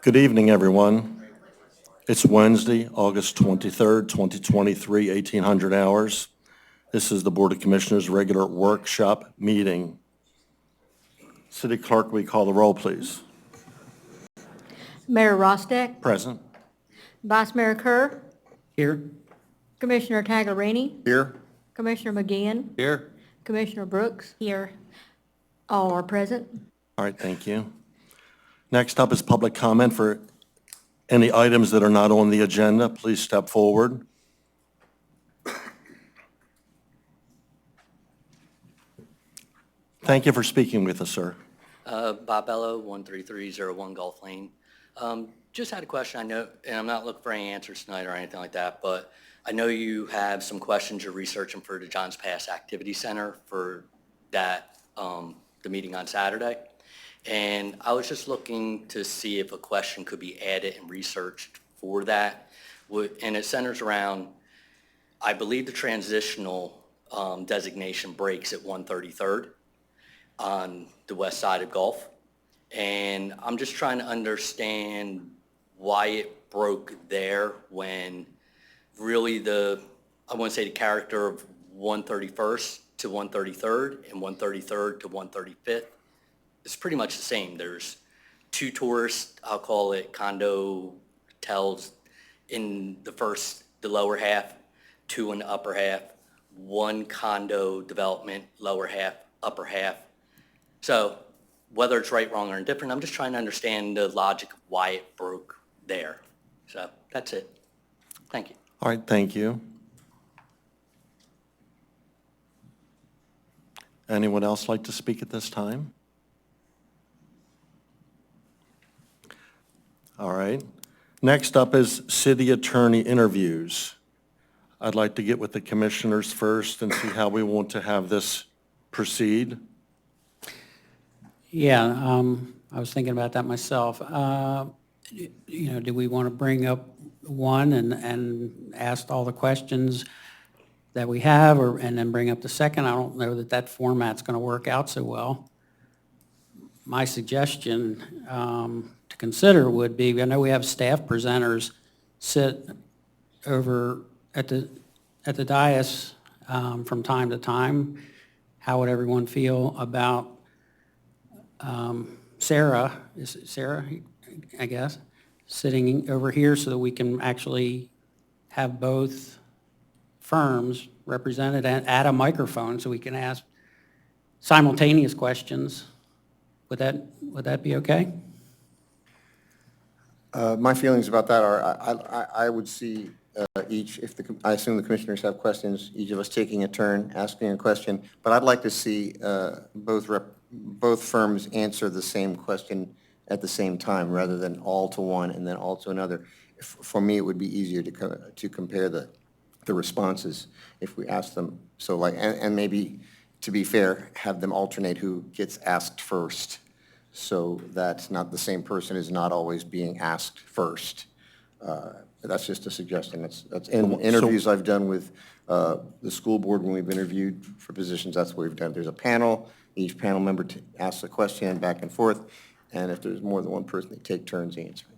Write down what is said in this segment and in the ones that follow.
Good evening, everyone. It's Wednesday, August 23rd, 2023, 1800 hours. This is the Board of Commissioners' regular workshop meeting. City Clerk, will you call the roll, please? Mayor Rostick, Present. Vice Mayor Kerr, Here. Commissioner Taglerini, Here. Commissioner McGinn, Here. Commissioner Brooks. Here. All are present. All right, thank you. Next up is public comment for any items that are not on the agenda. Please step forward. Thank you for speaking with us, sir. Bob Bello, 13301 Gulf Lane. Just had a question. I know, and I'm not looking for any answers tonight or anything like that, but I know you have some questions you're researching for the Johns Pass Activity Center for that, the meeting on Saturday. And I was just looking to see if a question could be added and researched for that. And it centers around, I believe the transitional designation breaks at 133rd on the west side of Gulf. And I'm just trying to understand why it broke there when really I want to say the character of 131st to 133rd and 133rd to 135th is pretty much the same. There's two tourist, I'll call it condo hotels in the lower half, two in the upper half, one condo development, lower half, upper half. So whether it's right, wrong, or indifferent, I'm just trying to understand the logic of why it broke there. So that's it. Thank you. All right, thank you. Anyone else like to speak at this time? All right. Next up is city attorney interviews. I'd like to get with the commissioners first and see how we want to have this proceed. Yeah, I was thinking about that myself. Do we want to bring up one and ask all the questions that we have, and then bring up the second? I don't know that format's going to work out so well. My suggestion to consider would be, I know we have staff presenters sit over at the dais from time to time. How would everyone feel about Sarah, is it Sarah, I guess, sitting over here so that we can actually have both firms represented at a microphone so we can ask simultaneous questions? Would that be okay? My feelings about that are, I would see each, I assume the commissioners have questions, each of us taking a turn, asking a question, but I'd like to see both firms answer the same question at the same time, rather than all to one and then all to another. For me, it would be easier to compare the responses if we ask them. So and maybe, to be fair, have them alternate who gets asked first, so that not the same person is not always being asked first. That's just a suggestion. That's in interviews I've done with the school board when we've interviewed for positions. That's what we've done. There's a panel. Each panel member asks a question back and forth, and if there's more than one person, they take turns answering.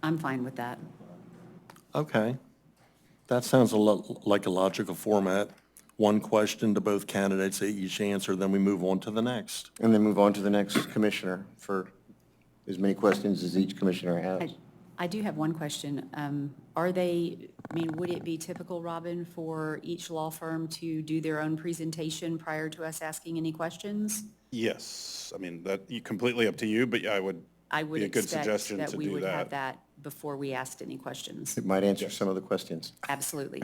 I'm fine with that. Okay. That sounds like a logical format. One question to both candidates, they each answer, then we move on to the next. And then move on to the next commissioner for as many questions as each commissioner has. I do have one question. Would it be typical, Robin, for each law firm to do their own presentation prior to us asking any questions? Yes, completely up to you, but yeah, I would be a good expect suggestion that to we do would that. have that before we asked any questions. It might answer some of the questions. Absolutely.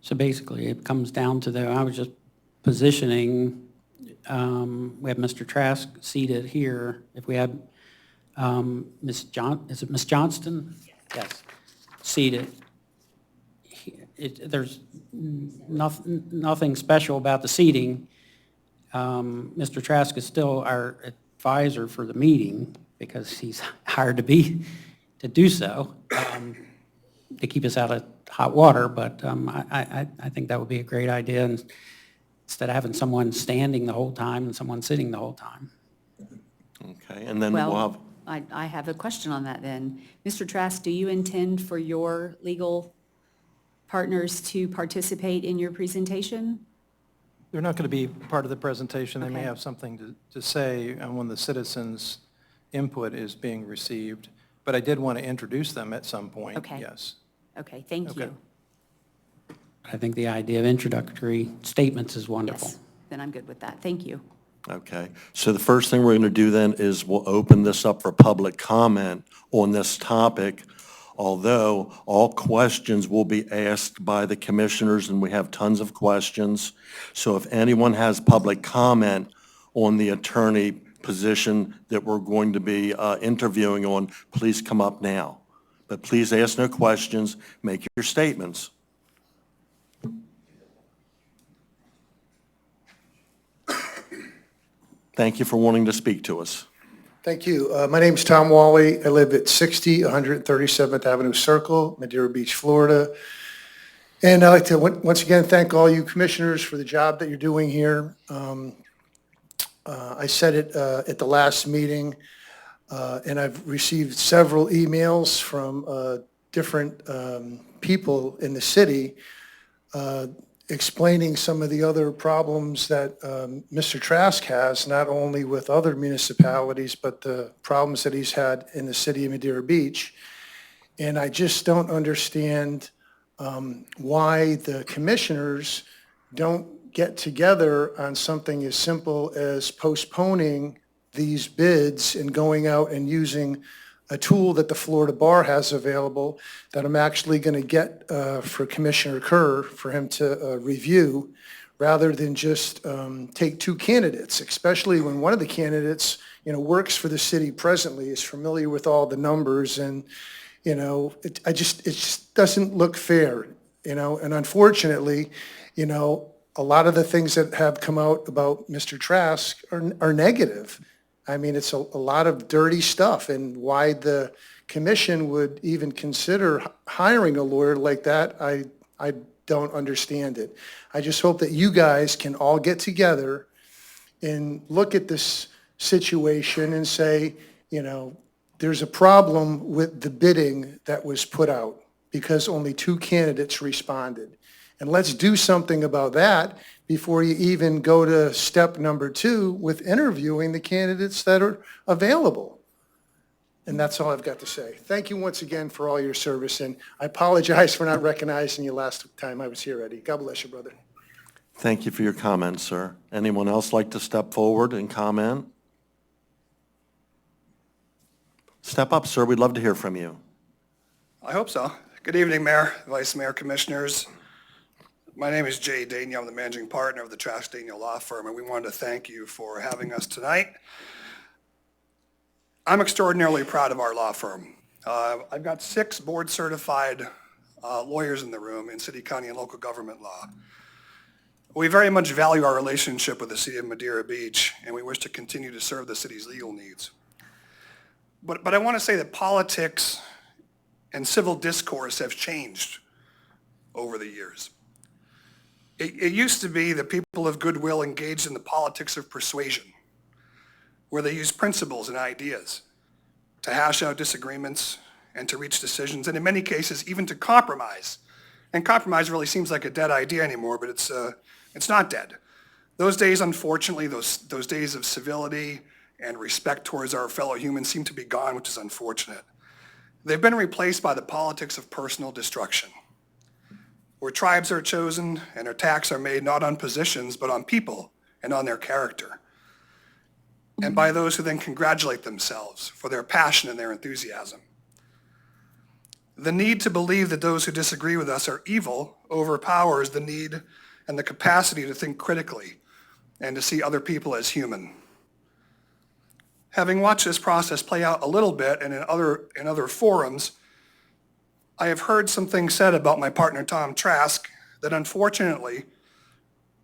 So basically, it comes down to I was just positioning, we have Mr. Trask seated here. If we had is it Ms. Johnston? Yes. Seated. There's nothing special about the seating. Mr. Trask is still our advisor for the meeting because he's hired to do so, to keep us out of hot water, but I think that would be a great idea. And instead of having someone standing the whole time and someone sitting the whole time. Okay, and then we'll have, Well, I have a question on that then. Mr. Trask, do you intend for your legal partners to participate in your presentation? They're not going to be part of the presentation. They may Okay. have something to say when the citizens' input is being received. But I did want to introduce them at some point, Okay. yes. Okay, thank Okay. you. I think the idea of introductory statements is wonderful. Yes, then I'm good with that. Thank you. okay. So the first thing we're going to do then is we'll open this up for public comment on this topic, although all questions will be asked by the commissioners, and we have tons of questions. So if anyone has public comment on the attorney position that we're going to be interviewing on, please come up now. But please ask no questions, make your statements. Thank you for wanting to speak to us. Thank you. My name's Tom Wally. I live at 60 137th Avenue Circle, Madeira Beach, Florida. And I'd like to once again thank all you commissioners for the job that you're doing here. I said it at the last meeting, and I've received several emails from different people in the city explaining some of the other problems that Mr. Trask has, not only with other municipalities, but the problems that he's had in the city of Madeira Beach. And I just don't understand why the commissioners don't get together on something as simple as postponing these bids and going out and using a tool that the Florida Bar has available that I'm actually going to get for Commissioner Kerr for him to review, rather than just take two candidates, especially when one of the candidates, works for the city presently, is familiar with all the numbers, and, it just doesn't look fair, and unfortunately, a lot of the things that have come out about Mr. Trask are negative. I mean, it's a lot of dirty stuff, and why the commission would even consider hiring a lawyer like that, I don't understand it. I just hope that you guys can all get together and look at this situation and say, there's a problem with the bidding that was put out because only two candidates responded. And let's do something about that before you even go to step number 2 with interviewing the candidates that are available. And that's all I've got to say. Thank you once again for all your service, and I apologize for not recognizing you last time I was here, Eddie. God bless you, brother. Thank you for your comments, sir. Anyone else like to step forward and comment? Step up, sir. We'd love to hear from you. I hope so. Good evening, Mayor, Vice Mayor, Commissioners. My name is Jay Daniel. I'm the managing partner of the Trask Daniel Law Firm, and we wanted to thank you for having us tonight. I'm extraordinarily proud of our law firm. I've got 6 board-certified lawyers in the room in city, county, and local government law. We very much value our relationship with the city of Madeira Beach, and we wish to continue to serve the city's legal needs. But I want to say that politics and civil discourse have changed over the years. It used to be that people of goodwill engaged in the politics of persuasion, where they used principles and ideas to hash out disagreements and to reach decisions, and in many cases, even to compromise. And compromise really seems like a dead idea anymore, but it's not dead. Those days, unfortunately, those days of civility and respect towards our fellow humans seem to be gone, which is unfortunate. They've been replaced by the politics of personal destruction, where tribes are chosen and attacks are made not on positions, but on people and on their character, and by those who then congratulate themselves for their passion and their enthusiasm. The need to believe that those who disagree with us are evil overpowers the need and the capacity to think critically and to see other people as human. Having watched this process play out a little bit and in other forums, I have heard some things said about my partner Tom Trask that unfortunately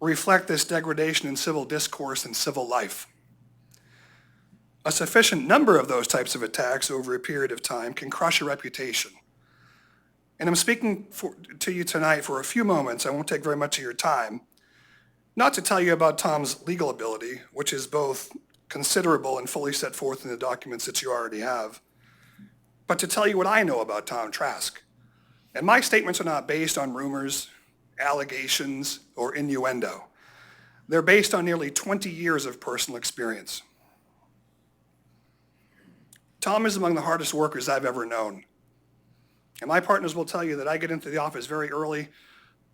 reflect this degradation in civil discourse and civil life. A sufficient number of those types of attacks over a period of time can crush a reputation. And I'm speaking to you tonight for a few moments, I won't take very much of your time, Not to tell you about Tom's legal ability, which is both considerable and fully set forth in the documents that you already have, but to tell you what I know about Tom Trask. And my statements are not based on rumors, allegations, or innuendo. They're based on nearly 20 years of personal experience. Tom is among the hardest workers I've ever known. And my partners will tell you that I get into the office very early,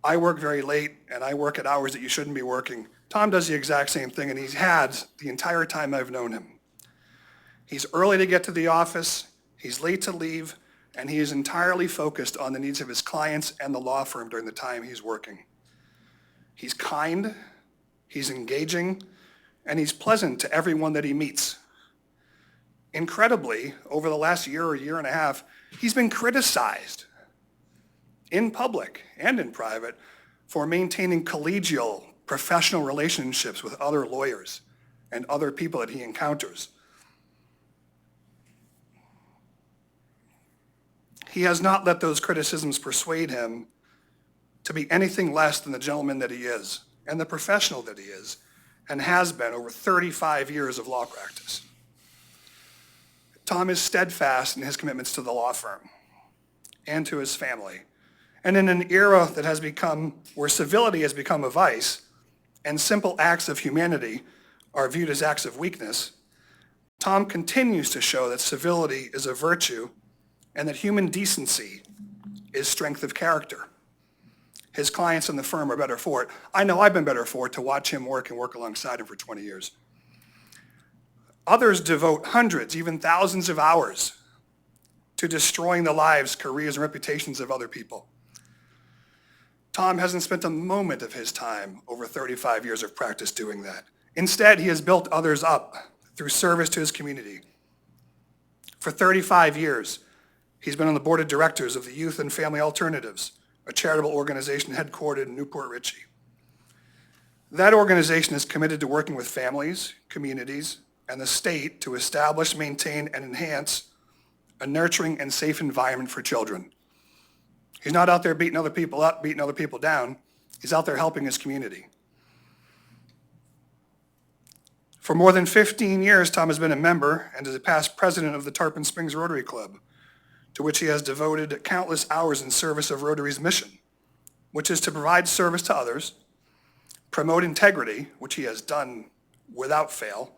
I work very late, and I work at hours that you shouldn't be working. Tom does the exact same thing, and he's had the entire time I've known him. He's early to get to the office, he's late to leave, and he is entirely focused on the needs of his clients and the law firm during the time he's working. He's kind, he's engaging, and he's pleasant to everyone that he meets. Incredibly, over the last year or year and a half, he's been criticized in public and in private for maintaining collegial, professional relationships with other lawyers and other people that he encounters. He has not let those criticisms persuade him to be anything less than the gentleman that he is and the professional that he is and has been over 35 years of law practice. Tom is steadfast in his commitments to the law firm and to his family. And in an era that has become, where civility has become a vice and simple acts of humanity are viewed as acts of weakness, Tom continues to show that civility is a virtue and that human decency is strength of character. His clients and the firm are better for it. I know I've been better for it to watch him work and work alongside him for 20 years. Others devote hundreds, even thousands of hours to destroying the lives, careers, and reputations of other people. Tom hasn't spent a moment of his time over 35 years of practice doing that. Instead, he has built others up through service to his community. For 35 years, he's been on the board of directors of the Youth and Family Alternatives, a charitable organization headquartered in Newport Richey. That organization is committed to working with families, communities, and the state to establish, maintain, and enhance a nurturing and safe environment for children. He's not out there beating other people up, beating other people down. He's out there helping his community. For more than 15 years, Tom has been a member and is a past president of the Tarpon Springs Rotary Club, to which he has devoted countless hours in service of Rotary's mission, which is to provide service to others, promote integrity, which he has done without fail,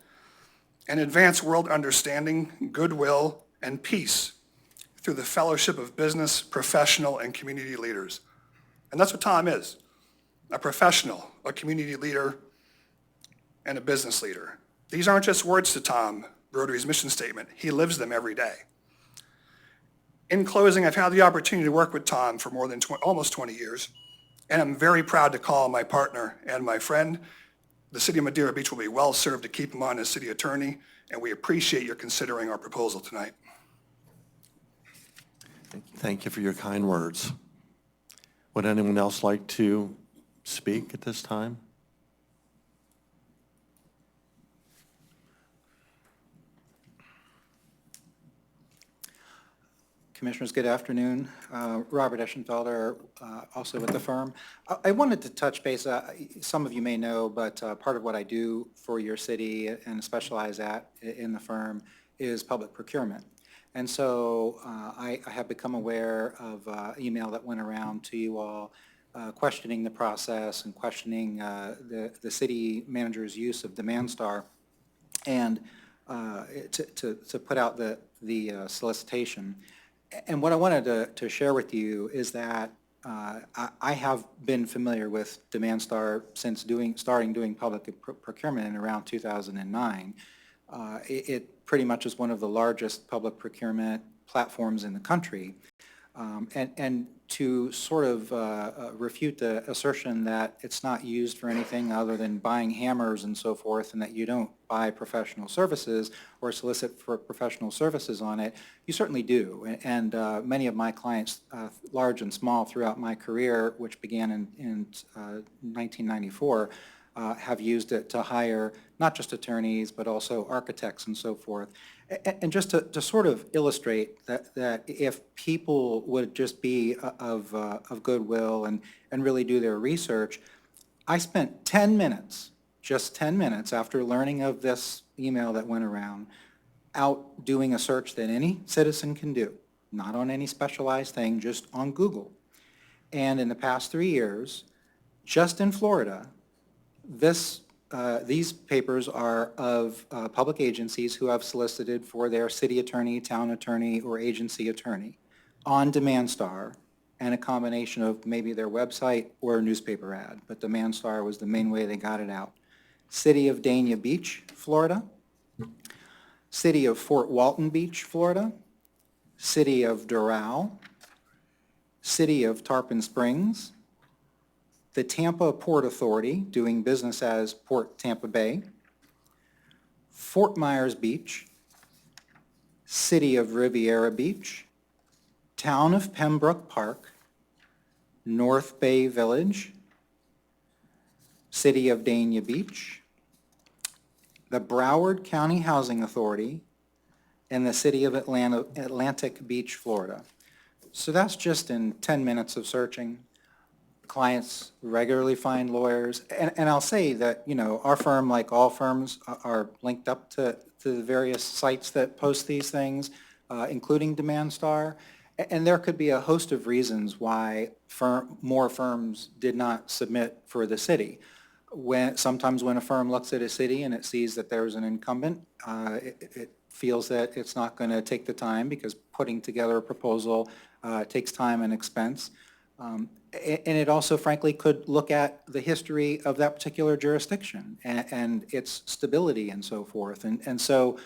and advance world understanding, goodwill, and peace through the fellowship of business, professional, and community leaders. And that's what Tom is, a professional, a community leader, and a business leader. These aren't just words to Tom, Rotary's mission statement. He lives them every day. In closing, I've had the opportunity to work with Tom for more than almost 20 years, and I'm very proud to call him my partner and my friend. The City of Madeira Beach will be well served to keep him on as city attorney, and we appreciate your considering our proposal tonight. Thank you for your kind words. Would anyone else like to speak at this time? Commissioners, good afternoon. Robert Eschenfelder, also with the firm. I wanted to touch base, some of you may know, but part of what I do for your city and specialize in the firm is public procurement. And so I have become aware of email that went around to you all questioning the process and questioning the city manager's use of Demand Star and to put out the solicitation. And what I wanted to share with you is that I have been familiar with Demand Star since starting doing public procurement in around 2009. It pretty much is one of the largest public procurement platforms in the country. And to sort of refute the assertion that it's not used for anything other than buying hammers and so forth, and that you don't buy professional services or solicit for professional services on it, you certainly do. And many of my clients, large and small throughout my career, which began in 1994, have used it to hire not just attorneys, but also architects and so forth. And just to sort of illustrate that if people would just be of goodwill and really do their research, I spent 10 minutes, just 10 minutes after learning of this email that went around, out doing a search that any citizen can do, not on any specialized thing, just on Google. And in the past 3 years, just in Florida, these papers are of public agencies who have solicited for their city attorney, town attorney, or agency attorney on Demand Star, and a combination of maybe their website or a newspaper ad, but Demand Star was the main way they got it out. City of Dania Beach, Florida. City of Fort Walton Beach, Florida. City of Doral. City of Tarpon Springs. The Tampa Port Authority, doing business as Port Tampa Bay. Fort Myers Beach. City of Riviera Beach. Town of Pembroke Park. North Bay Village. City of Dania Beach. The Broward County Housing Authority, and the City of Atlantic Beach, Florida. So that's just in 10 minutes of searching. Clients regularly find lawyers, and I'll say that, you know, our firm, like all firms, are linked up to the various sites that post these things, including Demand Star, and there could be a host of reasons why more firms did not submit for the city. Sometimes when a firm looks at a city and it sees that there's an incumbent, it feels that it's not going to take the time because putting together a proposal takes time and expense. And it also, frankly, could look at the history of that particular jurisdiction and its stability and so forth. And so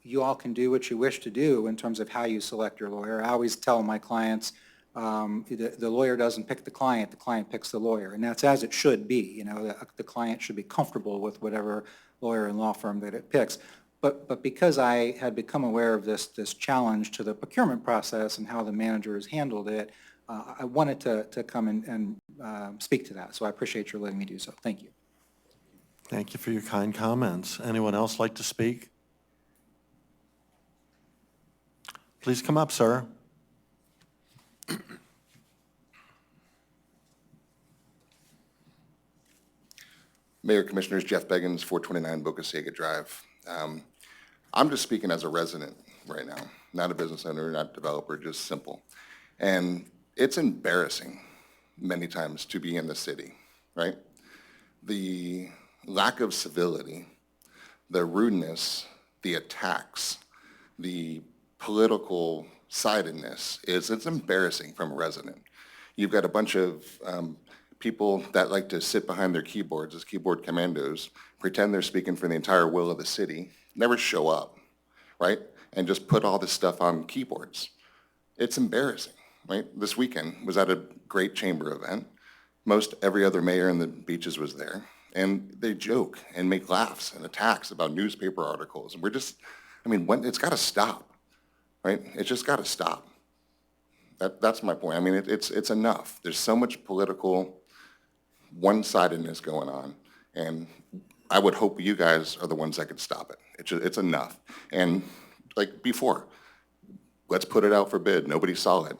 you all can do what you wish to do in terms of how you select your lawyer. I always tell my clients, the lawyer doesn't pick the client picks the lawyer, and that's as it should be. You know, the client should be comfortable with whatever lawyer and law firm that it picks. But because I had become aware of this challenge to the procurement process and how the managers handled it, I wanted to come and speak to that. So I appreciate your letting me do so. Thank you. Thank you for your kind comments. Anyone else like to speak? Please come up, sir. Mayor, Commissioners, Jeff Beggins, 429 Boca Ciega Drive. I'm just speaking as a resident right now, not a business owner, not a developer, just simple. And it's embarrassing many times to be in the city, right? The lack of civility, the rudeness, the attacks, the political sidedness it's embarrassing from a resident. You've got a bunch of people that like to sit behind their keyboards as keyboard commandos, pretend they're speaking for the entire will of the city, never show up, right? And just put all this stuff on keyboards. It's embarrassing, right? This weekend was at a great chamber event. Most every other mayor in the beaches was there. And they joke and make laughs and attacks about newspaper articles. And we're just, I mean, it's got to stop, right? It's just got to stop. That's my point. I mean, it's enough. There's so much political one-sidedness going on, and I would hope you guys are the ones that could stop it. It's enough. And like before, let's put it out for bid. Nobody saw it.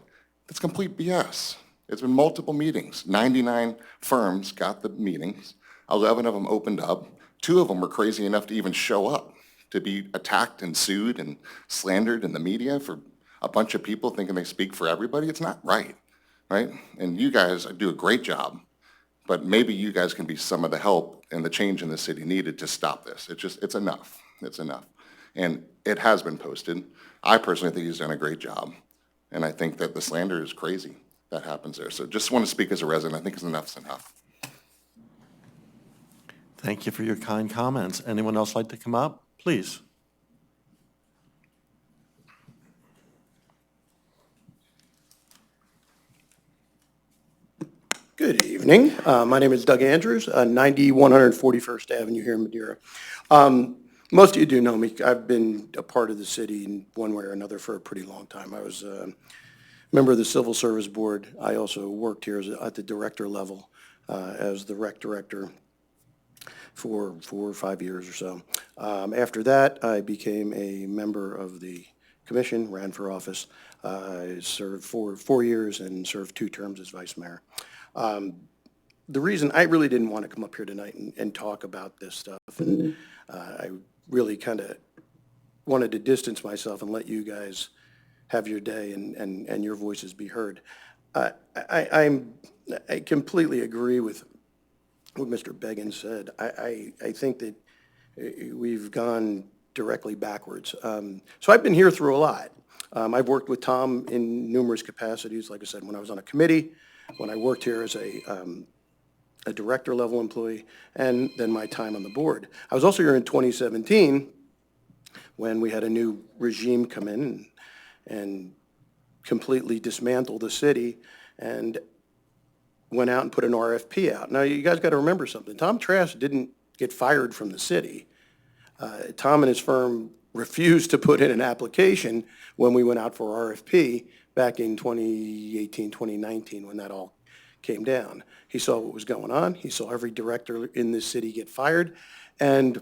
That's complete BS. It's been multiple meetings. 99 firms got the meetings. 11 of them opened up. 2 of them were crazy enough to even show up, to be attacked and sued and slandered in the media for a bunch of people thinking they speak for everybody. It's not right, right? And you guys do a great job, but maybe you guys can be some of the help and the change in the city needed to stop this. It's enough. It's enough. And it has been posted. I personally think he's done a great job. And I think that the slander is crazy that happens there. So just want to speak as a resident. I think enough's enough. Thank you for your kind comments. Anyone else like to come up? Please. Good evening. My name is Doug Andrews, 9141st Avenue here in Madeira. Most of you do know me. I've been a part of the city in one way or another for a pretty long time. I was a member of the Civil Service Board. I also worked here at the director level as the rec director for 4 or 5 years or so. After that, I became a member of the commission, ran for office. I served for 4 years and served 2 terms as vice mayor. the reason I really didn't want to come up here tonight and talk about this stuff, and I really kind of wanted to distance myself and let you guys have your day and your voices be heard. I completely agree with what Mr. Beggin said. I think that we've gone directly backwards. So I've been here through a lot. I've worked with Tom in numerous capacities, like I said, when I was on a committee, when I worked here as a director-level employee, and then my time on the board. I was also here in 2017 when we had a new regime come in and completely dismantle the city and went out and put an RFP out. Now, you guys got to remember something. Tom Trask didn't get fired from the city. Tom and his firm refused to put in an application when we went out for RFP back in 2018, 2019, when that all came down. He saw what was going on. He saw every director in this city get fired and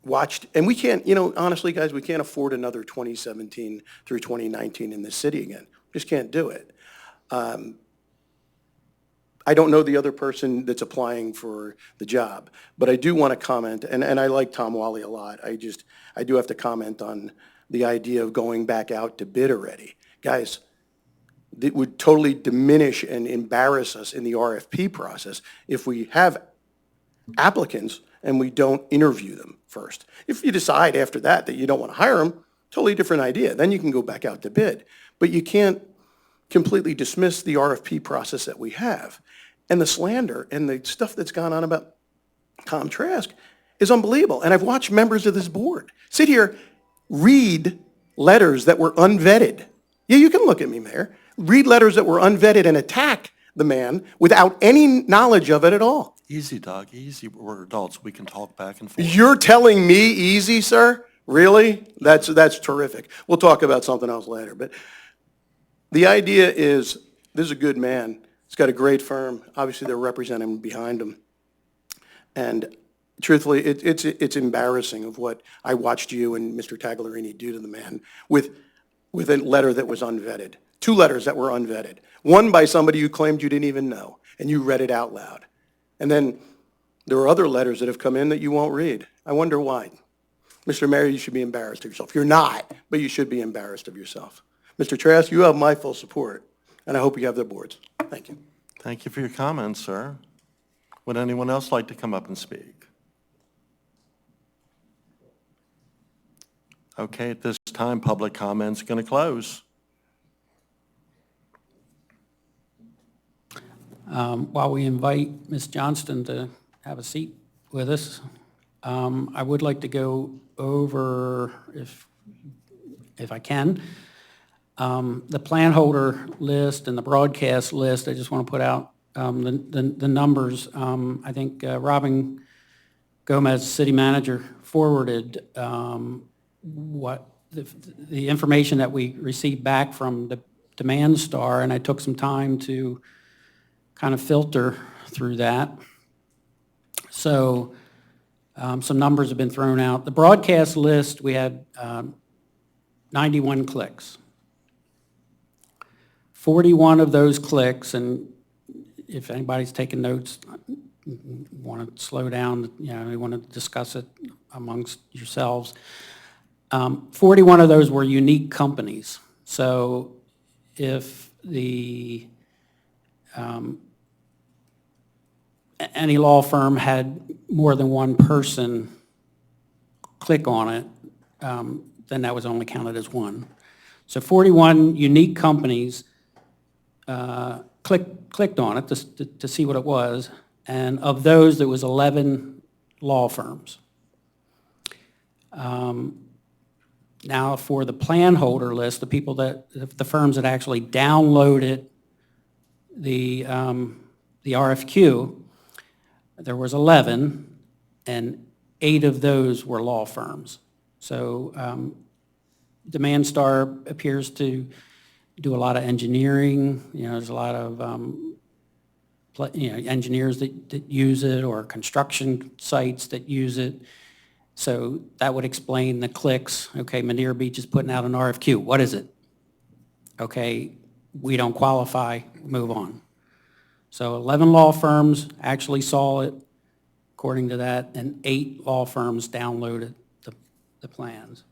watched. And we can't, honestly, guys, we can't afford another 2017 through 2019 in this city again. Just can't do it. I don't know the other person that's applying for the job, but I do want to comment, and I like Tom Wally a lot. I do have to comment on the idea of going back out to bid already. Guys, it would totally diminish and embarrass us in the RFP process if we have applicants and we don't interview them first. If you decide after that you don't want to hire them, totally different idea. Then you can go back out to bid. But you can't completely dismiss the RFP process that we have. And the slander and the stuff that's gone on about Tom Trask is unbelievable. And I've watched members of this board sit here, read letters that were unvetted. Yeah, you can look at me, Mayor. Read letters that were unvetted and attack the man without any knowledge of it at all. Easy, Doug, easy. We're adults. We can talk back and forth. You're telling me easy, sir? Really? That's terrific. We'll talk about something else later. But the idea is, this is a good man. He's got a great firm. Obviously, they're representing him behind him. And truthfully, it's embarrassing of what I watched you and Mr. Tagliarini do to the man with a letter that was unvetted. 2 letters that were unvetted. One by somebody you claimed you didn't even know, and you read it out loud. And then there are other letters that have come in that you won't read. I wonder why. Mr. Mayor, you should be embarrassed of yourself. You're not, but you should be embarrassed of yourself. Mr. Trask, you have my full support, and I hope you have the board's. Thank you. Thank you for your comments, sir. Would anyone else like to come up and speak? Okay, at this time, public comment's going to close. While we invite Ms. Johnston to have a seat with us, I would like to go over, if I can, the plan holder list and the broadcast list. I just want to put out the numbers. I think Robin Gomez, city manager, forwarded what the information that we received back from the Demand Star, and I took some time to kind of filter through that. So some numbers have been thrown out. The broadcast list, we had 91 clicks. 41 of those clicks, and if anybody's taking notes, want to slow down, you want to discuss it amongst yourselves. 41 of those were unique companies. So if any law firm had more than one person click on it, then that was only counted as one. So 41 unique companies clicked on it to see what it was, and of those, there was 11 law firms. Now, for the plan holder list, the firms that actually downloaded the RFQ, there was 11, and 8 of those were law firms. So Demand Star appears to do a lot of engineering. There's a lot of engineers that use it, or construction sites that use it. So that would explain the clicks. Okay, Madeira Beach is putting out an RFQ. What is it? Okay, we don't qualify, move on. So 11 law firms actually saw it, according to that, and 8 law firms downloaded the plans.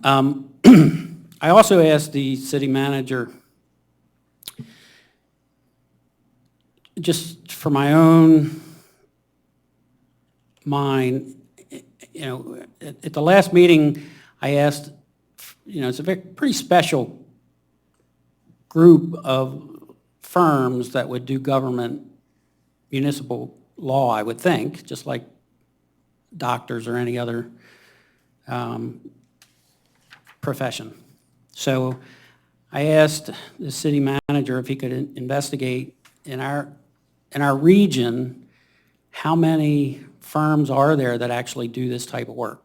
I also asked the city manager, just for my own mind, you know, at the last meeting, I asked, you know, it's a pretty special group of firms that would do government municipal law, I would think, just like doctors or any other profession. So I asked the city manager if he could investigate in our region, how many firms are there that actually do this type of work?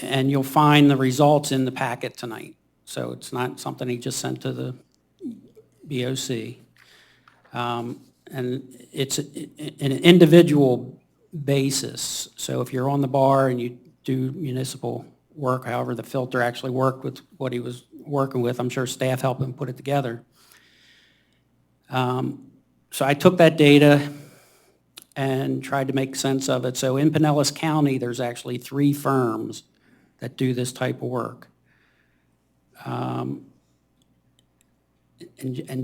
And you'll find the results in the packet tonight. So it's not something he just sent to the BOC. And it's an individual basis. So if you're on the bar and you do municipal work, however the filter actually worked with what he was working with, I'm sure staff helped him put it together. So I took that data and tried to make sense of it. So in Pinellas County, there's actually 3 firms that do this type of work. And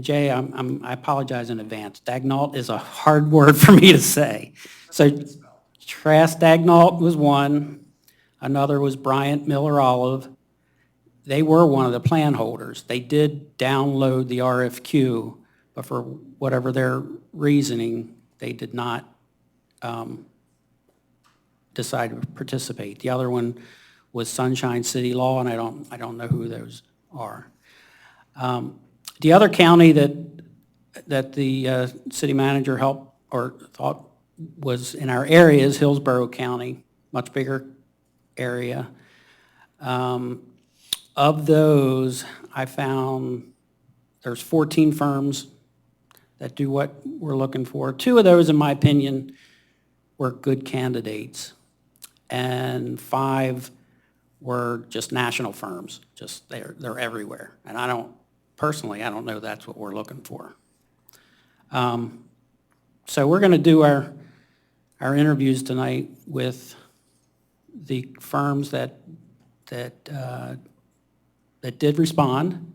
Jay, I apologize in advance. Dagnalt is a hard word for me to say. So Trask Dagnalt was one. Another was Bryant Miller Olive. They were one of the plan holders. They did download the RFQ, but for whatever their reasoning, they did not decide to participate. The other one was Sunshine City Law, and I don't know who those are. The other county that the city manager helped or thought was in our area is Hillsborough County, much bigger area. Of those, I found there's 14 firms that do what we're looking for. 2 of those, in my opinion, were good candidates, and 5 were just national firms. Just they're everywhere, and personally, I don't know that's what we're looking for. So we're going to do our interviews tonight with the firms that did respond.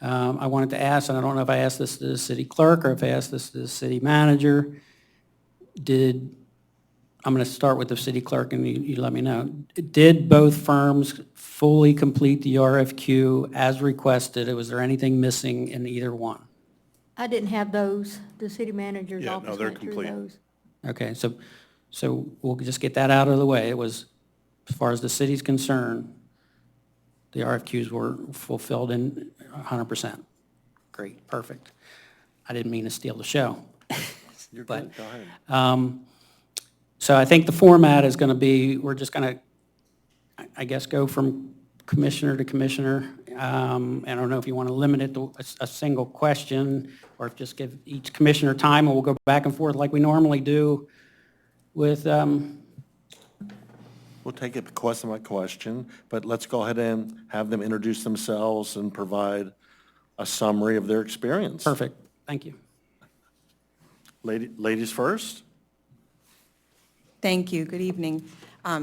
I wanted to ask, and I don't know if I asked this to the city clerk or if I asked this to the city manager, I'm going to start with the city clerk and you let me know. Did both firms fully complete the RFQ as requested? Was there anything missing in either one? I didn't have those. The city manager's Yeah, no, office they're went through complete. those. Okay, so we'll just get that out of the way. It was, as far as the city's concerned, the RFQs were fulfilled in 100%. Great, perfect. I didn't mean to steal the show. You're But, good, go ahead. So I think the format is going to be, we're just going to, I guess, go from commissioner to commissioner. I don't know if you want to limit it to a single question or if just give each commissioner time and we'll go back and forth like we normally do with, We'll take it question by question, but let's go ahead and have them introduce themselves and provide a summary of their experience. perfect, thank you. Ladies first? Thank you. Good evening.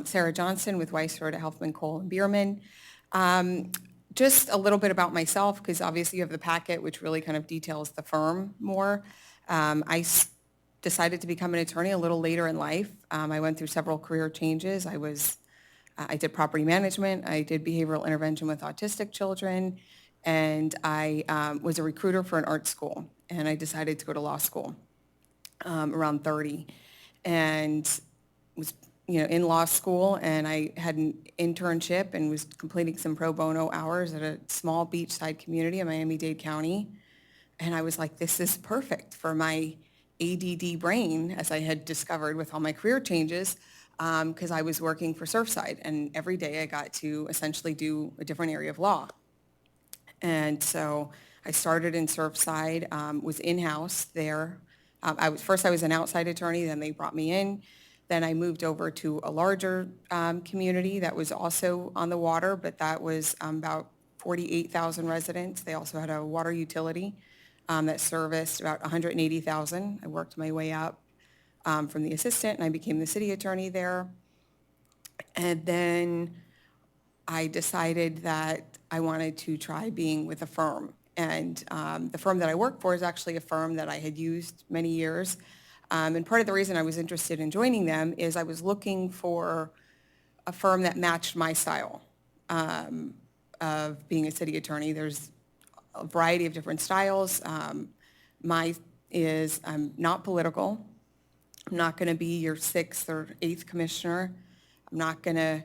Sarah Johnson with Weiss Road at Helfman, Cole, and Bierman. Just a little bit about myself, because obviously you have the packet, which really kind of details the firm more. Decided to become an attorney a little later in life. I went through several career changes. I did property management. I did behavioral intervention with autistic children, and I was a recruiter for an art school, and I decided to go to law school around 30. And was, in law school, and I had an internship and was completing some pro bono hours at a small beachside community in Miami-Dade County. And I was like, this is perfect for my ADD brain, as I had discovered with all my career changes, because I was working for Surfside, and every day I got to essentially do a different area of law. And so I started in Surfside, was in-house there. First I was an outside attorney, then they brought me in. Then I moved over to a larger community that was also on the water, but that was about 48,000 residents. They also had a water utility. that serviced about 180,000. I worked my way up from the assistant, and I became the city attorney there. And then I decided that I wanted to try being with a firm. And the firm that I work for is actually a firm that I had used many years. And part of the reason I was interested in joining them is I was looking for a firm that matched my style of being a city attorney. There's a variety of different styles. I'm not political. I'm not going to be your 6th or 8th commissioner. I'm not going to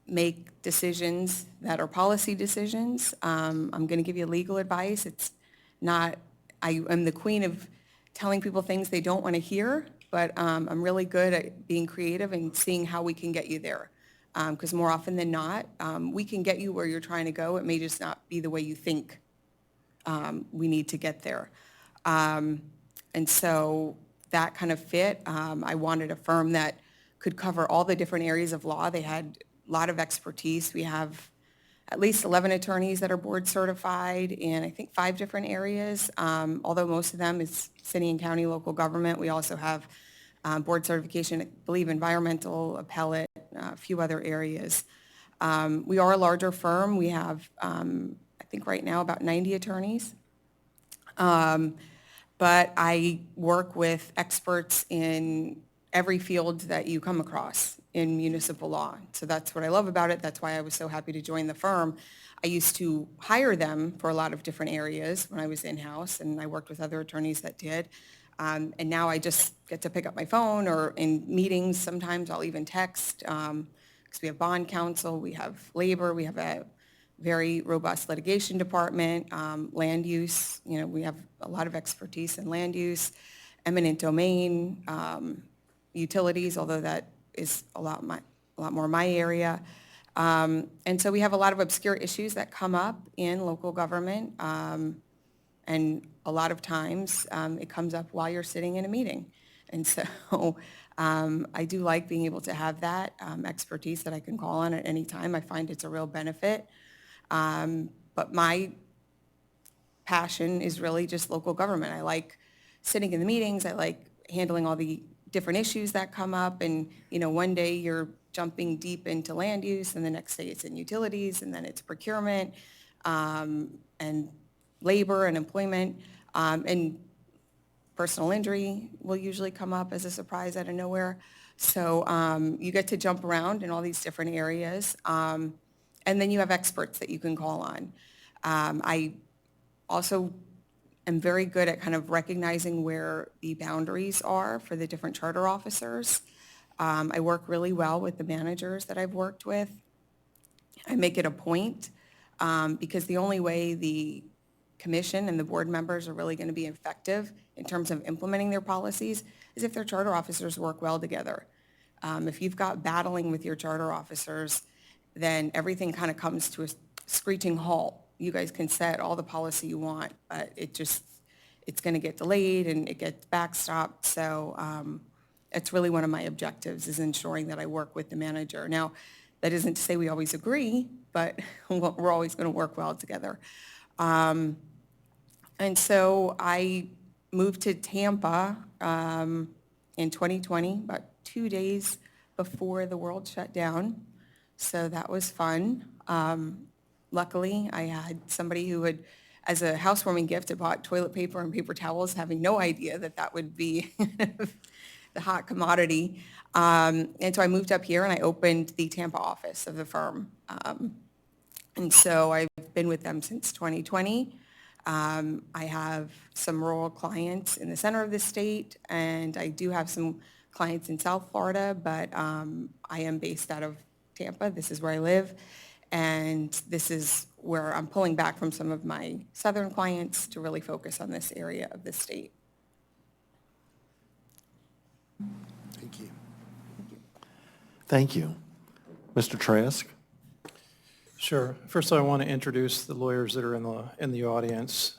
make decisions that are policy decisions. I'm going to give you legal advice. It's not, I am the queen of telling people things they don't want to hear, but I'm really good at being creative and seeing how we can get you there. Because more often than not, we can get you where you're trying to go. It may just not be the way you think we need to get there. And so that kind of fit. I wanted a firm that could cover all the different areas of law. They had a lot of expertise. We have at least 11 attorneys that are board certified in, I think, 5 different areas, although most of them is city and county local government. We also have board certification, I believe environmental, appellate, a few other areas. We are a larger firm. We have, I think right now, about 90 attorneys. But I work with experts in every field that you come across in municipal law. So that's what I love about it. That's why I was so happy to join the firm. I used to hire them for a lot of different areas when I was in-house, and I worked with other attorneys that did. And now I just get to pick up my phone, or in meetings, sometimes I'll even text, because we have bond counsel, we have labor, we have a very robust litigation department, land use, we have a lot of expertise in land use, eminent domain, utilities, although that is a lot more my area. And so we have a lot of obscure issues that come up in local government, and a lot of times it comes up while you're sitting in a meeting. And so I do like being able to have that expertise that I can call on at any time. I find it's a real benefit. But my passion is really just local government. I like sitting in the meetings. I like handling all the different issues that come up. And, one day you're jumping deep into land use, and the next day it's in utilities, and then it's procurement, and labor and employment. And personal injury will usually come up as a surprise out of nowhere. So you get to jump around in all these different areas. And then you have experts that you can call on. I also am very good at kind of recognizing where the boundaries are for the different charter officers. I work really well with the managers that I've worked with. I make it a point, because the only way the commission and the board members are really going to be effective in terms of implementing their policies is if their charter officers work well together. If you've got battling with your charter officers, then everything kind of comes to a screeching halt. You guys can set all the policy you want, but it's going to get delayed and it gets backstopped. So it's really one of my objectives, is ensuring that I work with the manager. Now, that isn't to say we always agree, but we're always going to work well together. And so I moved to Tampa in 2020, about 2 days before the world shut down. So that was fun. Luckily, I had somebody who had, as a housewarming gift, had bought toilet paper and paper towels, having no idea that that would be the hot commodity. And so I moved up here and I opened the Tampa office of the firm. And so I've been with them since 2020. I have some rural clients in the center of the state, and I do have some clients in South Florida, but I am based out of Tampa. This is where I live, and this is where I'm pulling back from some of my southern clients to really focus on this area of the state. Thank you. Thank you. Mr. Trask? Sure. First, I want to introduce the lawyers that are in the audience.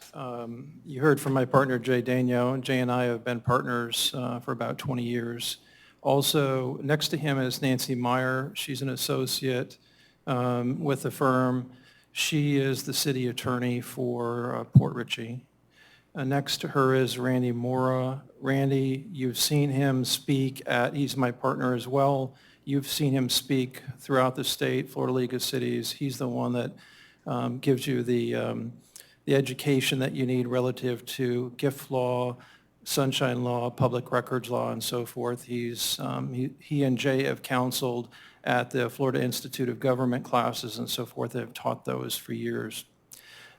You heard from my partner, Jay Daigneault, and Jay and I have been partners for about 20 years. Also, next to him is Nancy Meyer. She's an associate with the firm. She is the city attorney for Port Richey. Next to her is Randy Mora. Randy, you've seen him speak he's my partner as well. You've seen him speak throughout the state, Florida League of Cities. He's the one that gives you the education that you need relative to gift law, sunshine law, public records law, and so forth. He and Jay have counseled at the Florida Institute of Government classes and so forth. They've taught those for years.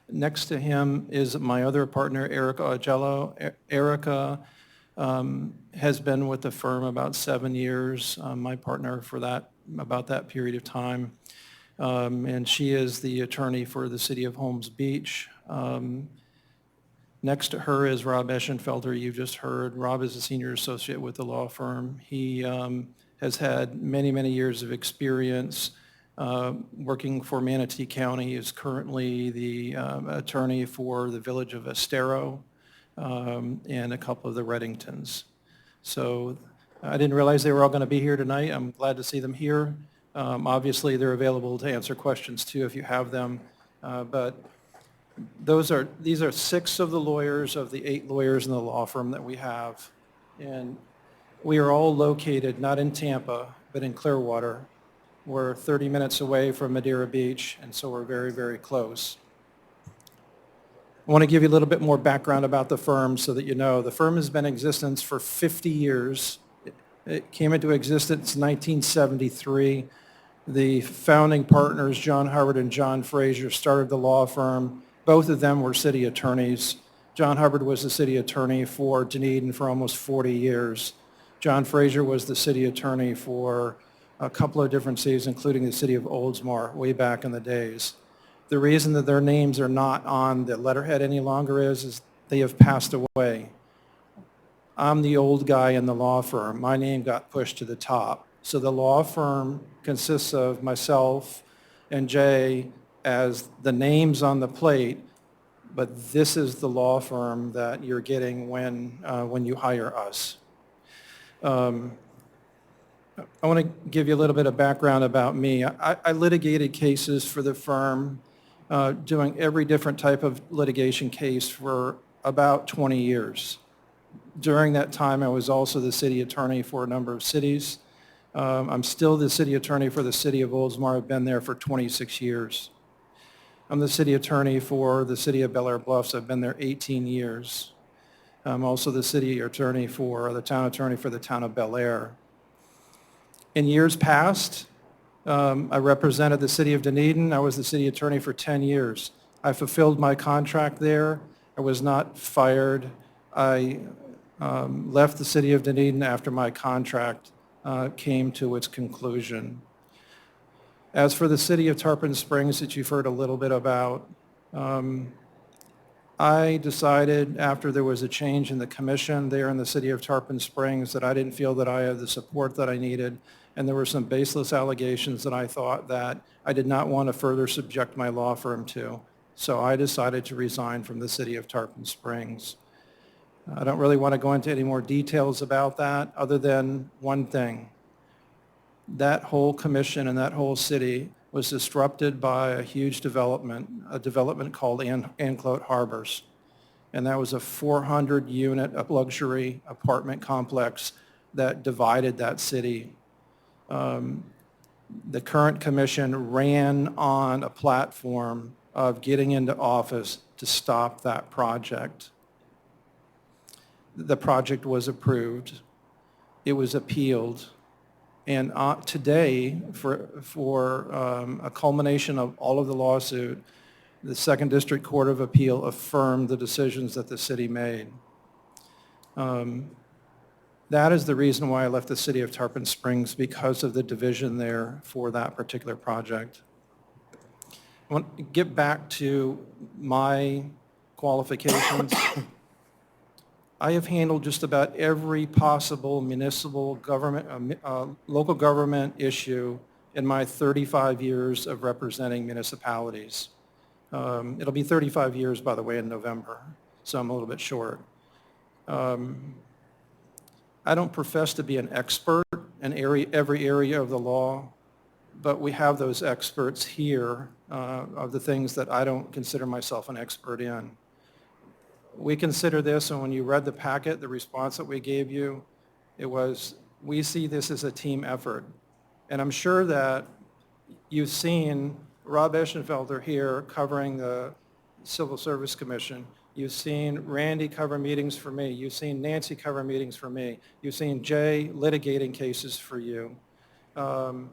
Next to him is my other partner, Erica Augello. Erica has been with the firm about 7 years, my partner for about that period of time. And she is the attorney for the city of Holmes Beach. Next to her is Rob Eschenfelder, you just heard. Rob is a senior associate with the law firm. He has had many, many years of experience working for Manatee County. He is currently the attorney for the village of Estero and a couple of the Reddingtons. So I didn't realize they were all going to be here tonight. I'm glad to see them here. Obviously, they're available to answer questions too if you have them. But these are 6 of the lawyers of the 8 lawyers in the law firm that we have. And we are all located not in Tampa, but in Clearwater. We're 30 minutes away from Madeira Beach, and so we're very, very close. I want to give you a little bit more background about the firm so that you know. The firm has been in existence for 50 years. It came into existence in 1973. The founding partners, John Hubbard and John Frazier, started the law firm. Both of them were city attorneys. John Hubbard was the city attorney for Dunedin for almost 40 years. John Frazier was the city attorney for a couple of different cities, including the city of Oldsmar, way back in the days. The reason that their names are not on the letterhead any longer is they have passed away. I'm the old guy in the law firm. My name got pushed to the top. So the law firm consists of myself and Jay as the names on the plate, but this is the law firm that you're getting when you hire us. I want to give you a little bit of background about me. I litigated cases for the firm, doing every different type of litigation case for about 20 years. During that time, I was also the city attorney for a number of cities. I'm still the city attorney for the city of Oldsmar. I've been there for 26 years. I'm the city attorney for the city of Bel Air Bluffs. I've been there 18 years. I'm also the city attorney for the town of Bel Air. In years past, I represented the city of Dunedin. I was the city attorney for 10 years. I fulfilled my contract there. I was not fired. I left the city of Dunedin after my contract came to its conclusion. As for the city of Tarpon Springs that you've heard a little bit about, I decided after there was a change in the commission there in the city of Tarpon Springs that I didn't feel that I had the support that I needed, and there were some baseless allegations that I thought that I did not want to further subject my law firm to. So I decided to resign from the city of Tarpon Springs. I don't really want to go into any more details about that other than one thing. That whole commission and that whole city was disrupted by a huge development, a development called Anclote Harbors. And that was a 400-unit luxury apartment complex that divided that city. The current commission ran on a platform of getting into office to stop that project. The project was approved. It was appealed. And today, for a culmination of all of the lawsuit, the Second District Court of Appeal affirmed the decisions that the city made. That is the reason why I left the city of Tarpon Springs, because of the division there for that particular project. I want to get back to my qualifications. I have handled just about every possible municipal government, local government issue in my 35 years of representing municipalities. It'll be 35 years, by the way, in November, so I'm a little bit short. I don't profess to be an expert in every area of the law, but we have those experts here of the things that I don't consider myself an expert in. we consider this, and when you read the packet, the response that we gave you, it was, we see this as a team effort. And I'm sure that you've seen Rob Eschenfelder here covering the Civil Service Commission. You've seen Randy cover meetings for me. You've seen Nancy cover meetings for me. You've seen Jay litigating cases for you. And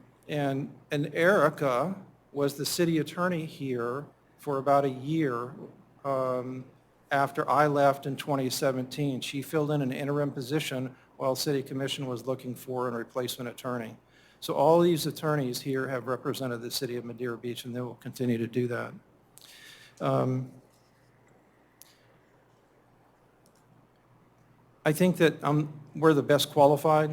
Erica was the city attorney here for about a year after I left in 2017. She filled in an interim position while City Commission was looking for a replacement attorney. So all these attorneys here have represented the city of Madeira Beach, and they will continue to do that. I think that we're the best qualified.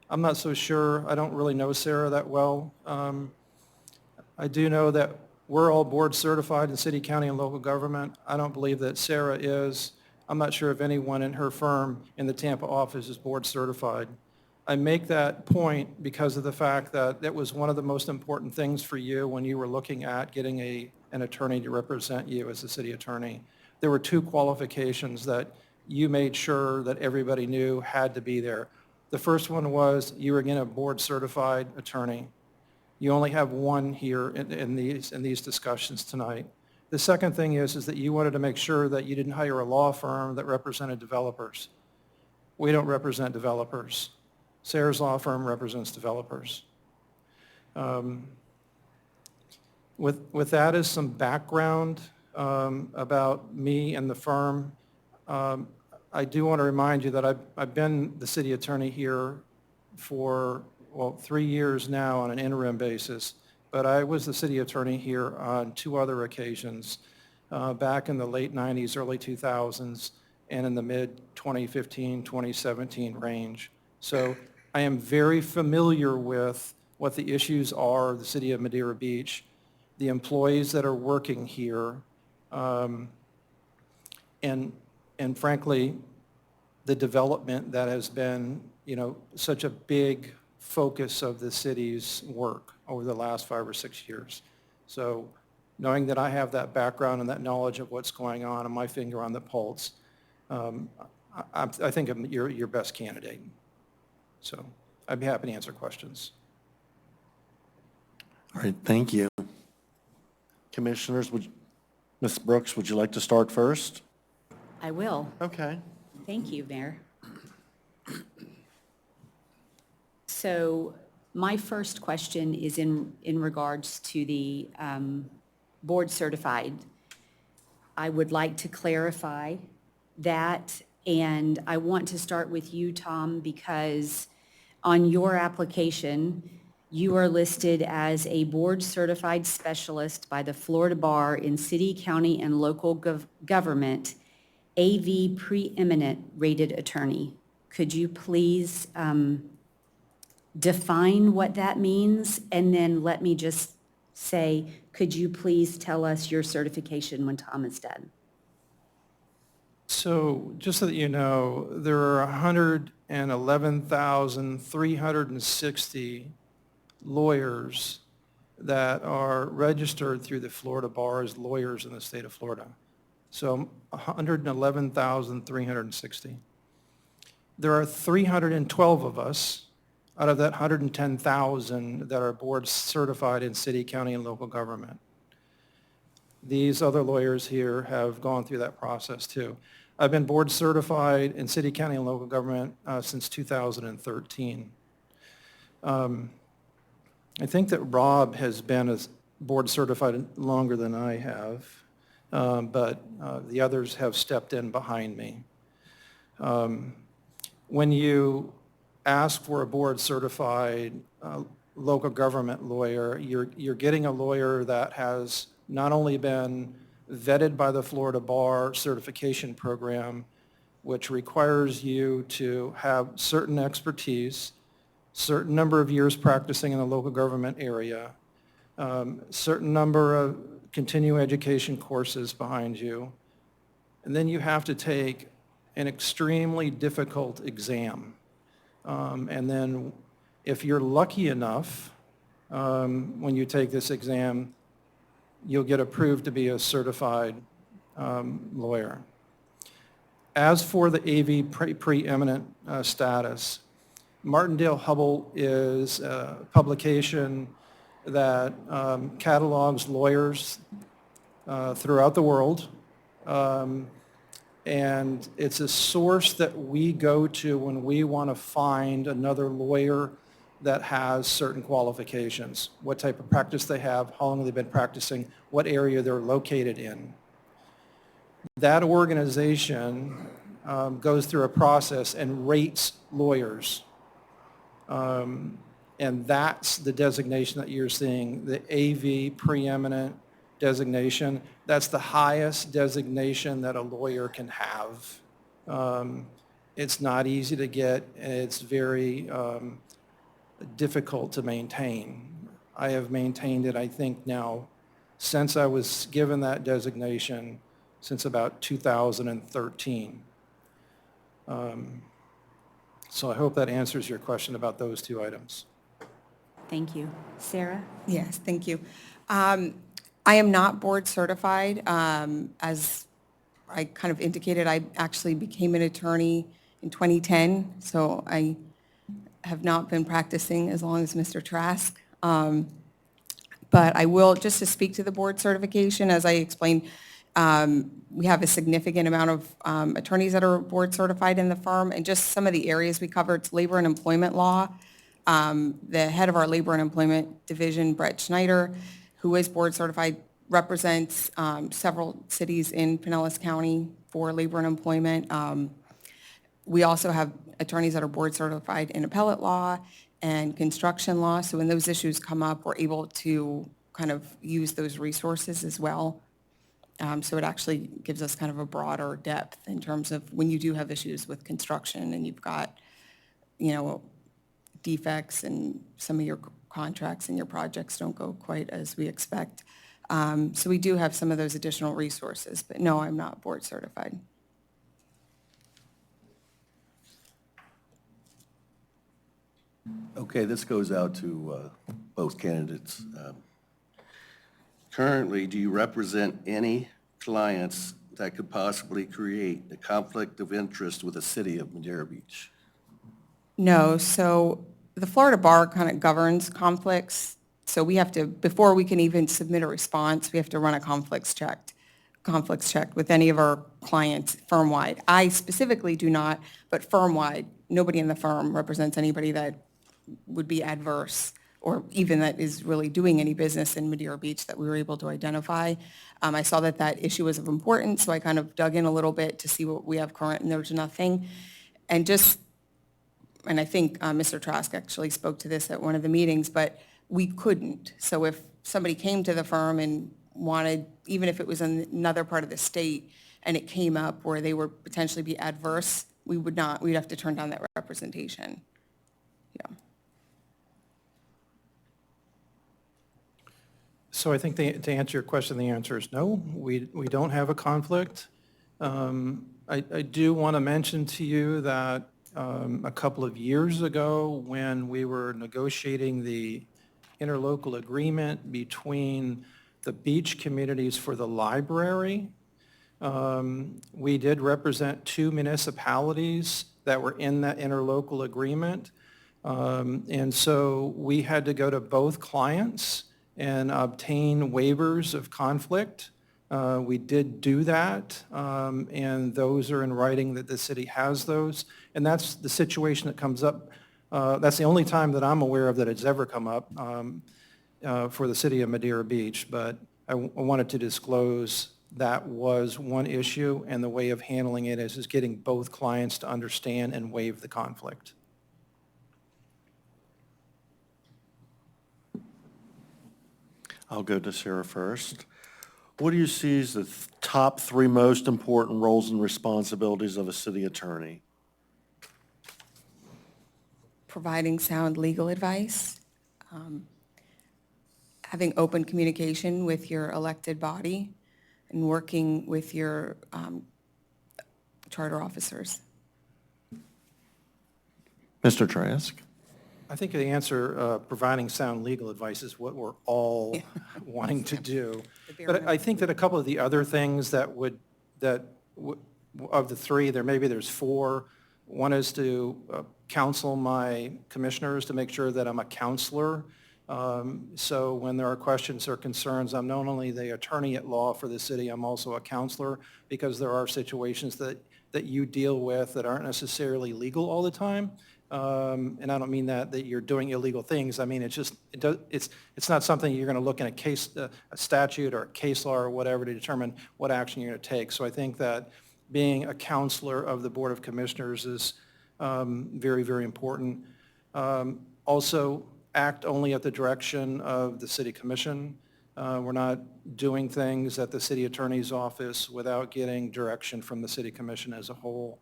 I'm not so sure. I don't really know Sarah that well. I do know that we're all board certified in city, county, and local government. I don't believe that Sarah is. I'm not sure if anyone in her firm in the Tampa office is board certified. I make that point because of the fact that that was one of the most important things for you when you were looking at getting an attorney to represent you as the city attorney. There were two qualifications that you made sure that everybody knew had to be there. The first one was you were getting a board certified attorney. You only have one here in these discussions tonight. The second thing is that you wanted to make sure that you didn't hire a law firm that represented developers. We don't represent developers. Sarah's law firm represents developers. With that as some background about me and the firm, I do want to remind you that I've been the city attorney here for, 3 years now on an interim basis, but I was the city attorney here on 2 other occasions, back in the late 90s, early 2000s, and in the mid-2015, 2017 range. So I am very familiar with what the issues are of the city of Madeira Beach, the employees that are working here, and frankly, the development that has been, such a big focus of the city's work over the last 5 or 6 years. So knowing that I have that background and that knowledge of what's going on and my finger on the pulse, I think I'm your best candidate. So I'd be happy to answer questions. All right, thank you. Commissioners, Ms. Brooks, would you like to start first? I will. Okay. Thank you, Mayor. So my first question is in regards to the board certified. I would like to clarify that, and I want to start with you, Tom, because on your application, you are listed as a board certified specialist by the Florida Bar in city, county, and local government, AV preeminent rated attorney. Could you please define what that means? And then let me just say, could you please tell us your certification when Tom is done? So just so that you know, there are 111,360 lawyers that are registered through the Florida Bar as lawyers in the state of Florida. So 111,360. There are 312 of us out of that 110,000 that are board certified in city, county, and local government. These other lawyers here have gone through that process too. I've been board certified in city, county, and local government since 2013. I think that Rob has been as board certified longer than I have, but the others have stepped in behind me. When you ask for a board certified local government lawyer, you're getting a lawyer that has not only been vetted by the Florida Bar certification program, which requires you to have certain expertise, certain number of years practicing in the local government area, certain number of continuing education courses behind you, and then you have to take an extremely difficult exam. And then if you're lucky enough, when you take this exam, you'll get approved to be a certified lawyer. As for the AV preeminent status, Martindale-Hubbell is a publication that catalogs lawyers throughout the world. And it's a source that we go to when we want to find another lawyer that has certain qualifications, what type of practice they have, how long they've been practicing, what area they're located in. That organization goes through a process and rates lawyers. And that's the designation that you're seeing, the AV preeminent designation. That's the highest designation that a lawyer can have. It's not easy to get, and it's very difficult to maintain. I have maintained it, I think now, since I was given that designation, since about 2013. So I hope that answers your question about those two items. Thank you. Sarah? Yes, thank you. I am not board certified. As I kind of indicated, I actually became an attorney in 2010, so I have not been practicing as long as Mr. Trask. But I will, just to speak to the board certification, as I explained, we have a significant amount of attorneys that are board certified in the firm, and just some of the areas we cover, it's labor and employment law. The head of our labor and employment division, Brett Schneider, who is board certified, represents several cities in Pinellas County for labor and employment. We also have attorneys that are board certified in appellate law and construction law. So when those issues come up, we're able to kind of use those resources as well. So it actually gives us kind of a broader depth in terms of when you do have issues with construction and you've got, defects and some of your contracts and your projects don't go quite as we expect. So we do have some of those additional resources, but no, I'm not board certified. Okay, this goes out to both candidates. Currently, do you represent any clients that could possibly create a conflict of interest with the city of Madeira Beach? No, so the Florida Bar kind of governs conflicts. So we have to, before we can even submit a response, we have to run a conflicts check with any of our clients firm-wide. I specifically do not, but firm-wide, nobody in the firm represents anybody that would be adverse or even that is really doing any business in Madeira Beach that we were able to identify. I saw that that issue was of importance, so I kind of dug in a little bit to see what we have current, and there was nothing. And I think Mr. Trask actually spoke to this at one of the meetings, but we couldn't. So if somebody came to the firm and wanted, even if it was in another part of the state, and it came up where they would potentially be adverse, we'd have to turn down that representation. Yeah. So I think to answer your question, the answer is no, we don't have a conflict. I do want to mention to you that a couple of years ago, when we were negotiating the interlocal agreement between the beach communities for the library, we did represent 2 municipalities that were in that interlocal agreement. And so we had to go to both clients and obtain waivers of conflict. We did do that, and those are in writing that the city has those. And that's the situation that comes up. That's the only time that I'm aware of that it's ever come up for the city of Madeira Beach. But I wanted to disclose that was one issue, and the way of handling it is getting both clients to understand and waive the conflict. I'll go to Sarah first. What do you see as the top 3 most important roles and responsibilities of a city attorney? Providing sound legal advice, having open communication with your elected body, and working with your charter officers. Mr. Trask? I think the answer, providing sound legal advice, is what we're all wanting to do. But I think that a couple of the other things that of the three, there's four. One is to counsel my commissioners to make sure that I'm a counselor. So when there are questions or concerns, I'm not only the attorney at law for the city, I'm also a counselor, because there are situations that you deal with that aren't necessarily legal all the time. And I don't mean that you're doing illegal things. I mean, it's not something you're going to look in a statute or a case law or whatever to determine what action you're going to take. So I think that being a counselor of the Board of Commissioners is very, very important. Also, act only at the direction of the City Commission. We're not doing things at the City Attorney's Office without getting direction from the City Commission as a whole.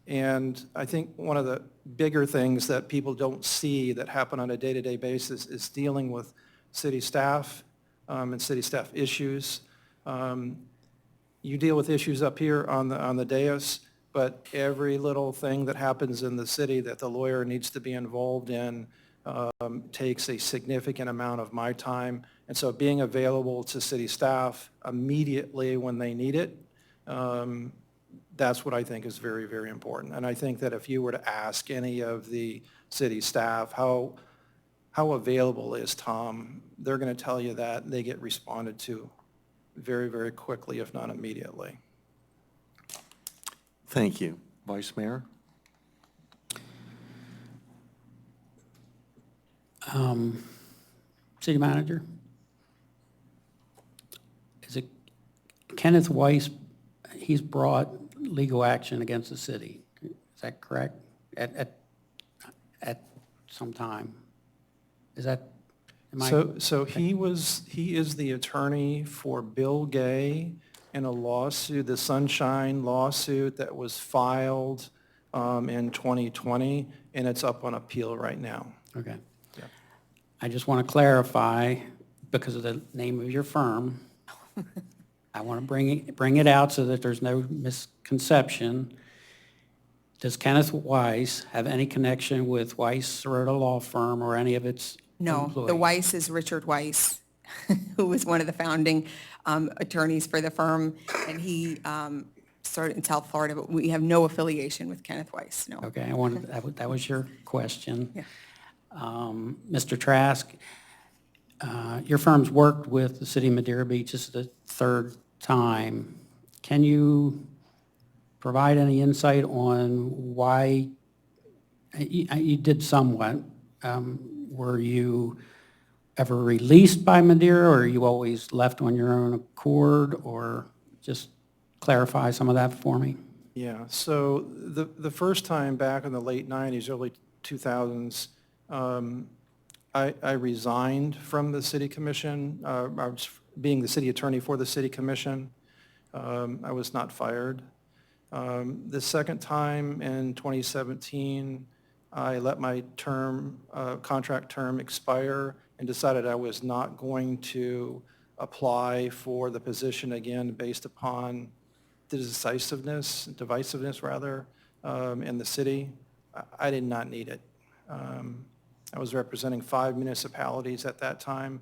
And I think one of the bigger things that people don't see that happen on a day-to-day basis is dealing with city staff and city staff issues. You deal with issues up here on the dais, but every little thing that happens in the city that the lawyer needs to be involved in takes a significant amount of my time. And so being available to city staff immediately when they need it, that's what I think is very, very important. And I think that if you were to ask any of the city staff, how available is Tom, they're going to tell you that they get responded to very, very quickly, if not immediately. Thank you. Vice Mayor? City Manager? Is it Kenneth Weiss, he's brought legal action against the city, is that correct? At some time? Is that, am I? So he is the attorney for Bill Gay in a lawsuit, the Sunshine lawsuit that was filed in 2020, and it's up on appeal right now. Okay. Yeah. I just want to clarify, because of the name of your firm, I want to bring it out so that there's no misconception. Does Kenneth Weiss have any connection with Weiss Serota Law Firm or any of its employees? No, the Weiss is Richard Weiss, who was one of the founding attorneys for the firm, and he started in South Florida, but we have no affiliation with Kenneth Weiss, no. Okay, I wanted, that was your question. Yeah. Mr. Trask, your firm's worked with the city of Madeira Beach. This is the third time. Can you provide any insight on why, you did somewhat, were you ever released by Madeira, or are you always left on your own accord, or just clarify some of that for me? Yeah, so the first time back in the late 90s, early 2000s, I resigned from the city commission. I was being the city attorney for the city commission. I was not fired. The second time in 2017, I let my contract term expire and decided I was not going to apply for the position again based upon the divisiveness rather, in the city. I did not need it. I was representing 5 municipalities at that time,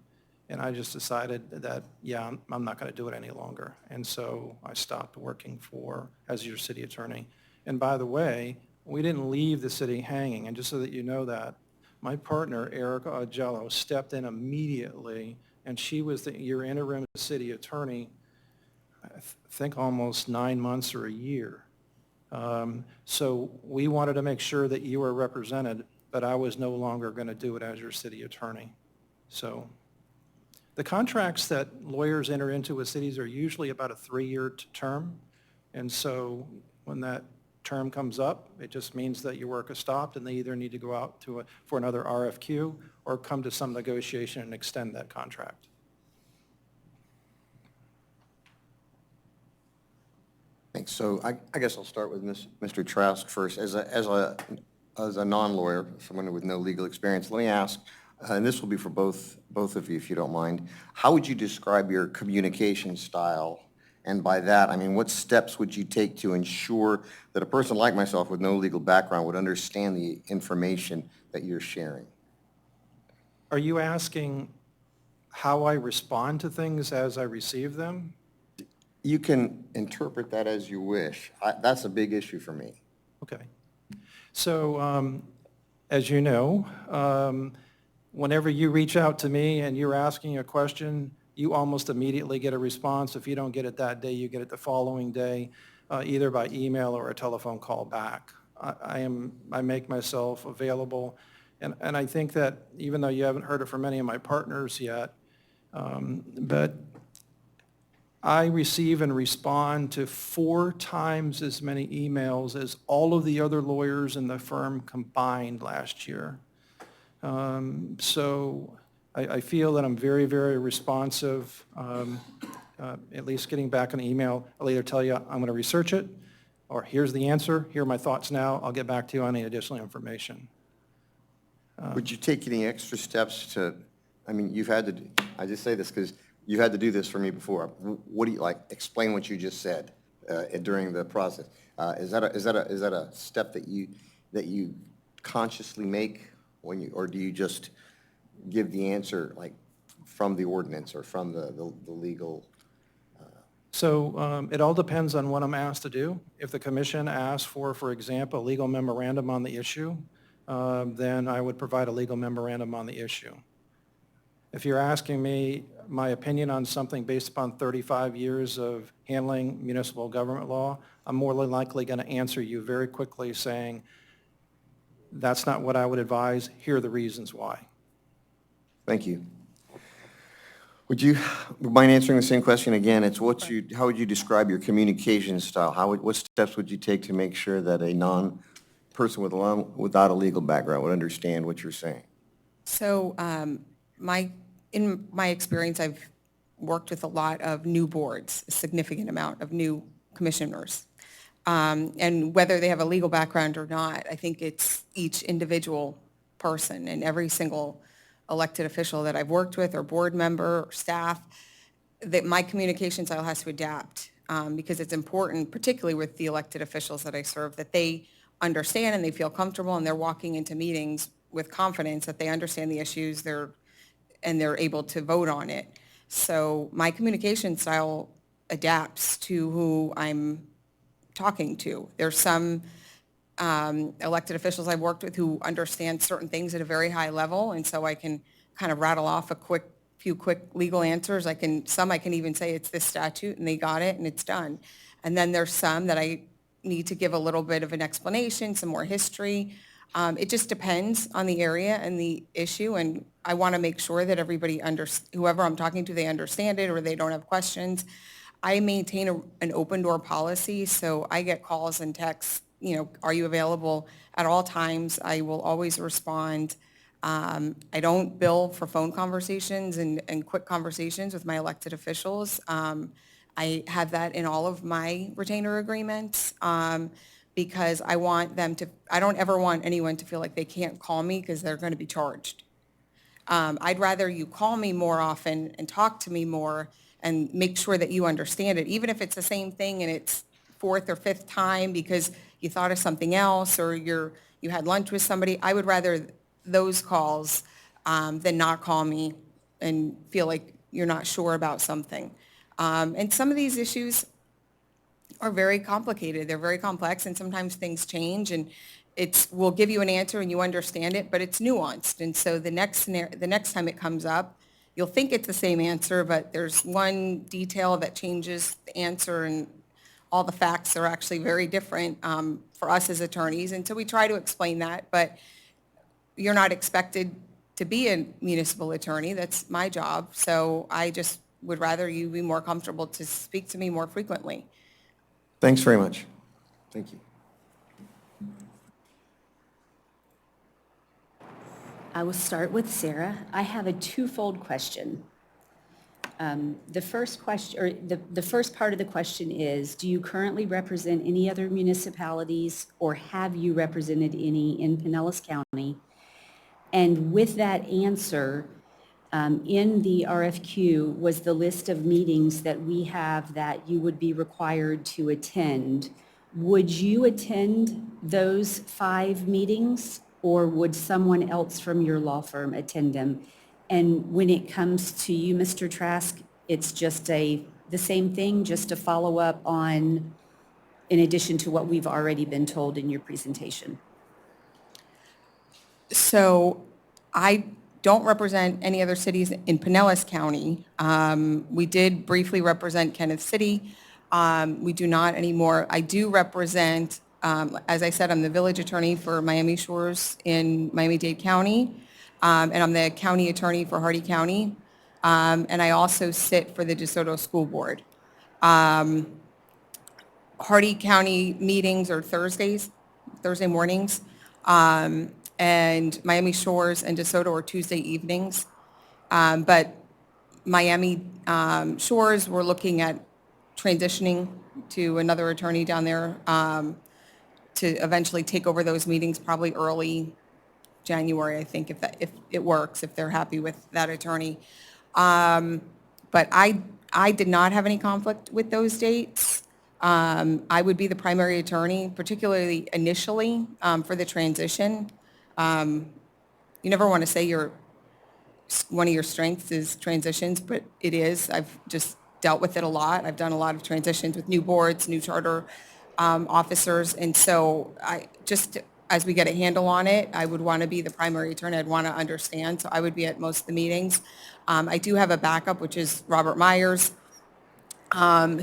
and I just decided that, yeah, I'm not going to do it any longer. And so I stopped working as your city attorney. And by the way, we didn't leave the city hanging. And just so that you know that, my partner, Erica Augello, stepped in immediately, and she was your interim city attorney, I think almost 9 months or a year. So we wanted to make sure that you were represented, but I was no longer going to do it as your city attorney. So the contracts that lawyers enter into with cities are usually about a 3-year term. And so when that term comes up, it just means that your work is stopped and they either need to go out for another RFQ or come to some negotiation and extend that contract. Thanks. So I guess I'll start with Mr. Trask first. As a non-lawyer, someone with no legal experience, let me ask, and this will be for both of you, if you don't mind, how would you describe your communication style? And by that, I mean, what steps would you take to ensure that a person like myself with no legal background would understand the information that you're sharing? Are you asking how I respond to things as I receive them? You can interpret that as you wish. That's a big issue for me. Okay. So, as you know, whenever you reach out to me and you're asking a question, you almost immediately get a response. If you don't get it that day, you get it the following day, either by email or a telephone call back. I make myself available, and I think that even though you haven't heard it from any of my partners yet, but I receive and respond to 4 times as many emails as all of the other lawyers in the firm combined last year. So I feel that I'm very, very responsive, at least getting back an email. I'll either tell you I'm going to research it, or here's the answer, here are my thoughts now, I'll get back to you on any additional information. Would you take any extra steps to, I mean, you've had to, I just say this because you had to do this for me before. What do you, like, explain what you just said during the process. Is that a step that you consciously make when you, or do you just give the answer like from the ordinance or from the legal? So it all depends on what I'm asked to do. If the commission asks for example, a legal memorandum on the issue, then I would provide a legal memorandum on the issue. If you're asking me my opinion on something based upon 35 years of handling municipal government law, I'm more than likely going to answer you very quickly saying, that's not what I would advise, here are the reasons why. Thank you. Would you mind answering the same question again? It's how would you describe your communication style? What steps would you take to make sure that a person without a legal background would understand what you're saying? So in my experience, I've worked with a lot of new boards, a significant amount of new commissioners. And whether they have a legal background or not, I think it's each individual person and every single elected official that I've worked with or board member or staff, that my communication style has to adapt because it's important, particularly with the elected officials that I serve, that they understand and they feel comfortable and they're walking into meetings with confidence that they understand the issues and they're able to vote on it. So my communication style adapts to who I'm talking to. There's some elected officials I've worked with who understand certain things at a very high level, and so I can kind of rattle off a few quick legal answers. I can even say it's this statute, and they got it, and it's done. And then there's some that I need to give a little bit of an explanation, some more history. It just depends on the area and the issue, and I want to make sure that everybody whoever I'm talking to, they understand it or they don't have questions. I maintain an open door policy, so I get calls and texts, are you available at all times? I will always respond. I don't bill for phone conversations and quick conversations with my elected officials. I have that in all of my retainer agreements because I don't ever want anyone to feel like they can't call me because they're going to be charged. I'd rather you call me more often and talk to me more and make sure that you understand it, even if it's the same thing and it's 4th or 5th time because you thought of something else or you had lunch with somebody. I would rather those calls than not call me and feel like you're not sure about something. And some of these issues are very complicated. They're very complex, and sometimes things change, and we'll give you an answer and you understand it, but it's nuanced. And so the next time it comes up, you'll think it's the same answer, but there's one detail that changes the answer, and all the facts are actually very different for us as attorneys. And so we try to explain that, but you're not expected to be a municipal attorney. That's my job. So I just would rather you be more comfortable to speak to me more frequently. Thanks very much. Thank you. I will start with Sarah. I have a twofold question. The first question, or the first part of the question is, do you currently represent any other municipalities or have you represented any in Pinellas County? And with that answer, in the RFQ was the list of meetings that we have that you would be required to attend. Would you attend those 5 meetings, or would someone else from your law firm attend them? And when it comes to you, Mr. Trask, it's just a the same thing, just to follow up on, in addition to what we've already been told in your presentation? So I don't represent any other cities in Pinellas County. We did briefly represent Kenneth City. We do not anymore. I do represent, as I said, I'm the village attorney for Miami Shores in Miami-Dade County, and I'm the county attorney for Hardy County, and I also sit for the DeSoto School Board. Hardy County meetings are Thursday mornings, and Miami Shores and DeSoto are Tuesday evenings. But Miami Shores, we're looking at transitioning to another attorney down there to eventually take over those meetings, probably early January, I think, if it works, if they're happy with that attorney. But I did not have any conflict with those dates. I would be the primary attorney, particularly initially for the transition. You never want to say one of your strengths is transitions, but it is. I've just dealt with it a lot. I've done a lot of transitions with new boards, new charter officers, and so as we get a handle on it, I would want to be the primary attorney. I'd want to understand, so I would be at most of the meetings. I do have a backup, which is Robert Myers, and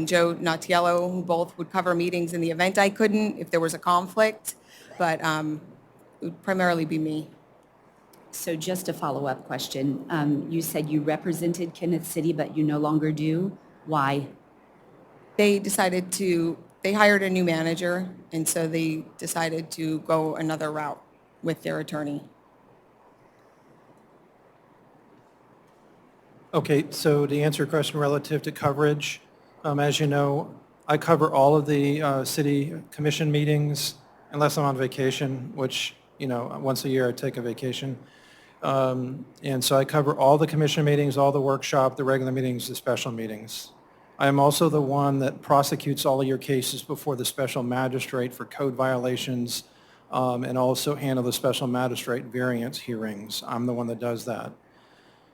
Joe Natiello, who both would cover meetings in the event I couldn't, if there was a conflict, but it would primarily be me. So just a follow-up question. You said you represented Kenneth City, but you no longer do. Why? They hired a new manager, and so they decided to go another route with their attorney. Okay, so to answer your question relative to coverage, as you know, I cover all of the city commission meetings unless I'm on vacation, which, once a year I take a vacation. And so I cover all the commission meetings, all the workshop, the regular meetings, the special meetings. I am also the one that prosecutes all of your cases before the special magistrate for code violations, and also handle the special magistrate variance hearings. I'm the one that does that.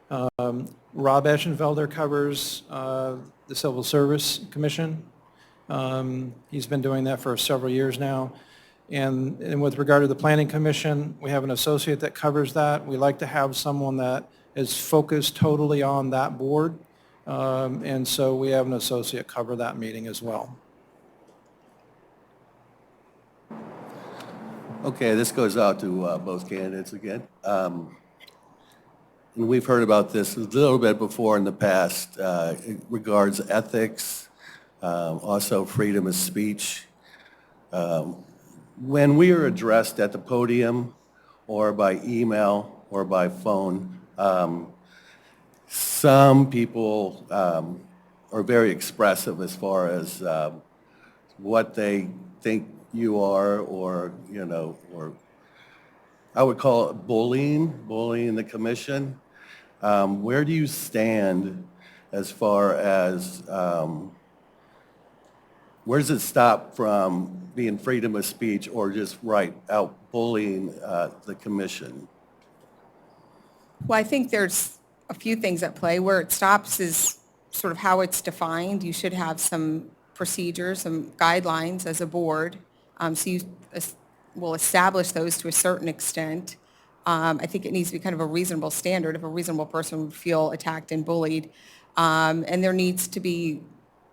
Rob Eschenfelder covers the Civil Service Commission. He's been doing that for several years now. And with regard to the Planning Commission, we have an associate that covers that. We like to have someone that is focused totally on that board. And so we have an associate cover that meeting as well. Okay, this goes out to both candidates again. And we've heard about this a little bit before in the past. It regards ethics, also freedom of speech. When we are addressed at the podium or by email or by phone, some people are very expressive as far as what they think you are, or I would call it bullying the commission. Where do you stand as far as where does it stop from being freedom of speech or just right out bullying the commission? Well, I think there's a few things at play. Where it stops is sort of how it's defined. You should have some procedures, some guidelines as a board. So you will establish those to a certain extent. I think it needs to be kind of a reasonable standard if a reasonable person would feel attacked and bullied. And there needs to be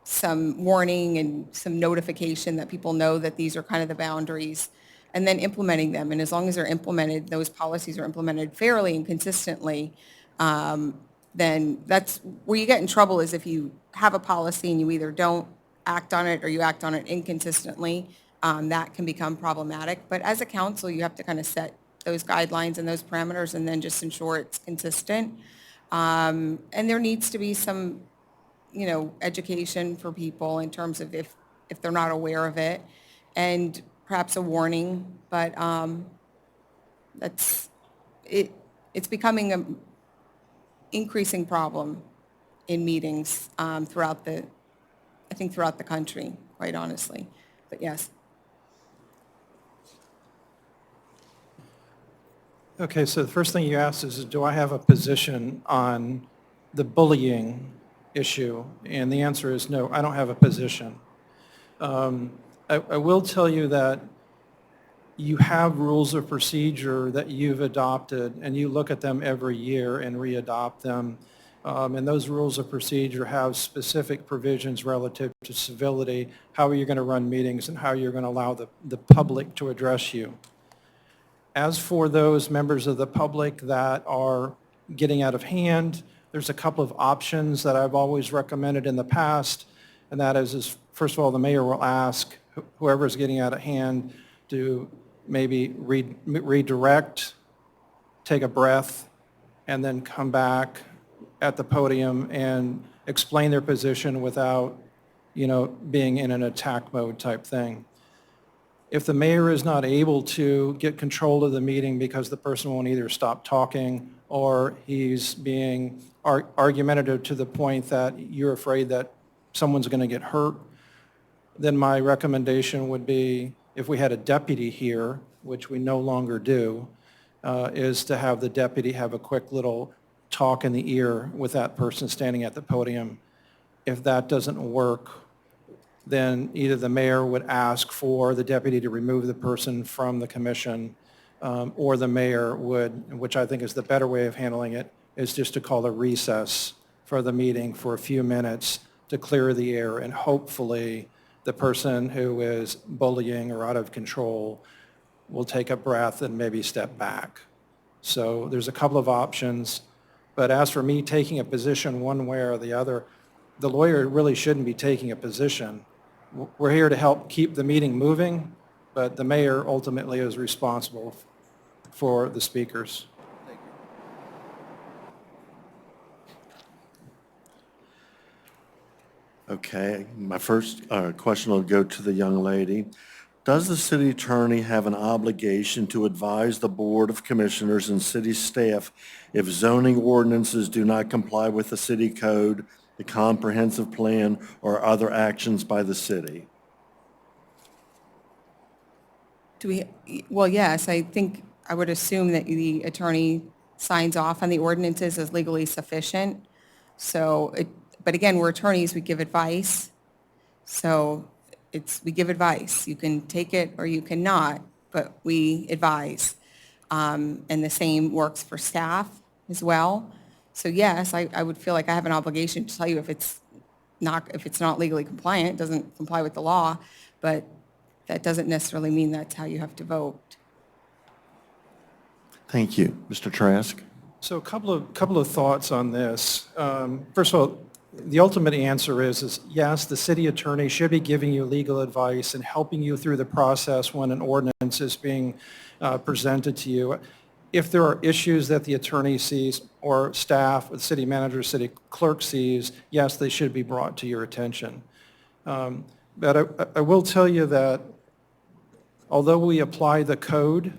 some warning and some notification that people know that these are kind of the boundaries, and then implementing them. And as long as they're implemented, those policies are implemented fairly and consistently, then that's where you get in trouble, is if you have a policy and you either don't act on it or you act on it inconsistently, that can become problematic. But as a council, you have to kind of set those guidelines and those parameters and then just ensure it's consistent. And there needs to be some education for people in terms of if they're not aware of it, and perhaps a warning, but it's becoming an increasing problem in meetings throughout the country, quite honestly, but yes. Okay, so the first thing you asked is, do I have a position on the bullying issue? And the answer is no, I don't have a position. I will tell you that you have rules of procedure that you've adopted, and you look at them every year and re-adopt them. And those rules of procedure have specific provisions relative to civility, how you're going to run meetings, and how you're going to allow the public to address you. As for those members of the public that are getting out of hand, there's a couple of options that I've always recommended in the past, and that is first of all, the mayor will ask whoever's getting out of hand to maybe redirect, take a breath, and then come back at the podium and explain their position without, being in an attack mode type thing. If the mayor is not able to get control of the meeting because the person won't either stop talking or he's being argumentative to the point that you're afraid that someone's going to get hurt, then my recommendation would be, if we had a deputy here, which we no longer do, is to have the deputy have a quick little talk in the ear with that person standing at the podium. If that doesn't work, then either the mayor would ask for the deputy to remove the person from the commission, or the mayor would, which I think is the better way of handling it, is just to call a recess for the meeting for a few minutes to clear the air, and hopefully the person who is bullying or out of control will take a breath and maybe step back. So there's a couple of options, but as for me taking a position one way or the other, the lawyer really shouldn't be taking a position. We're here to help keep the meeting moving, but the mayor ultimately is responsible for the speakers. Okay, my first question will go to the young lady. Does the city attorney have an obligation to advise the Board of Commissioners and city staff if zoning ordinances do not comply with the city code, the comprehensive plan, or other actions by the city? Well, yes, I think I would assume that the attorney signs off on the ordinances as legally sufficient. So, but again, we're attorneys, we give advice. So we give advice. You can take it or you cannot, but we advise. And the same works for staff as well. So yes, I would feel like I have an obligation to tell you if it's not legally compliant, doesn't comply with the law, but that doesn't necessarily mean that's how you have to vote. Thank you. Mr. Trask? So a couple of thoughts on this. First of all, the ultimate answer is yes, the city attorney should be giving you legal advice and helping you through the process when an ordinance is being presented to you. If there are issues that the attorney sees or staff, the city manager, city clerk sees, yes, they should be brought to your attention. But I will tell you that although we apply the code,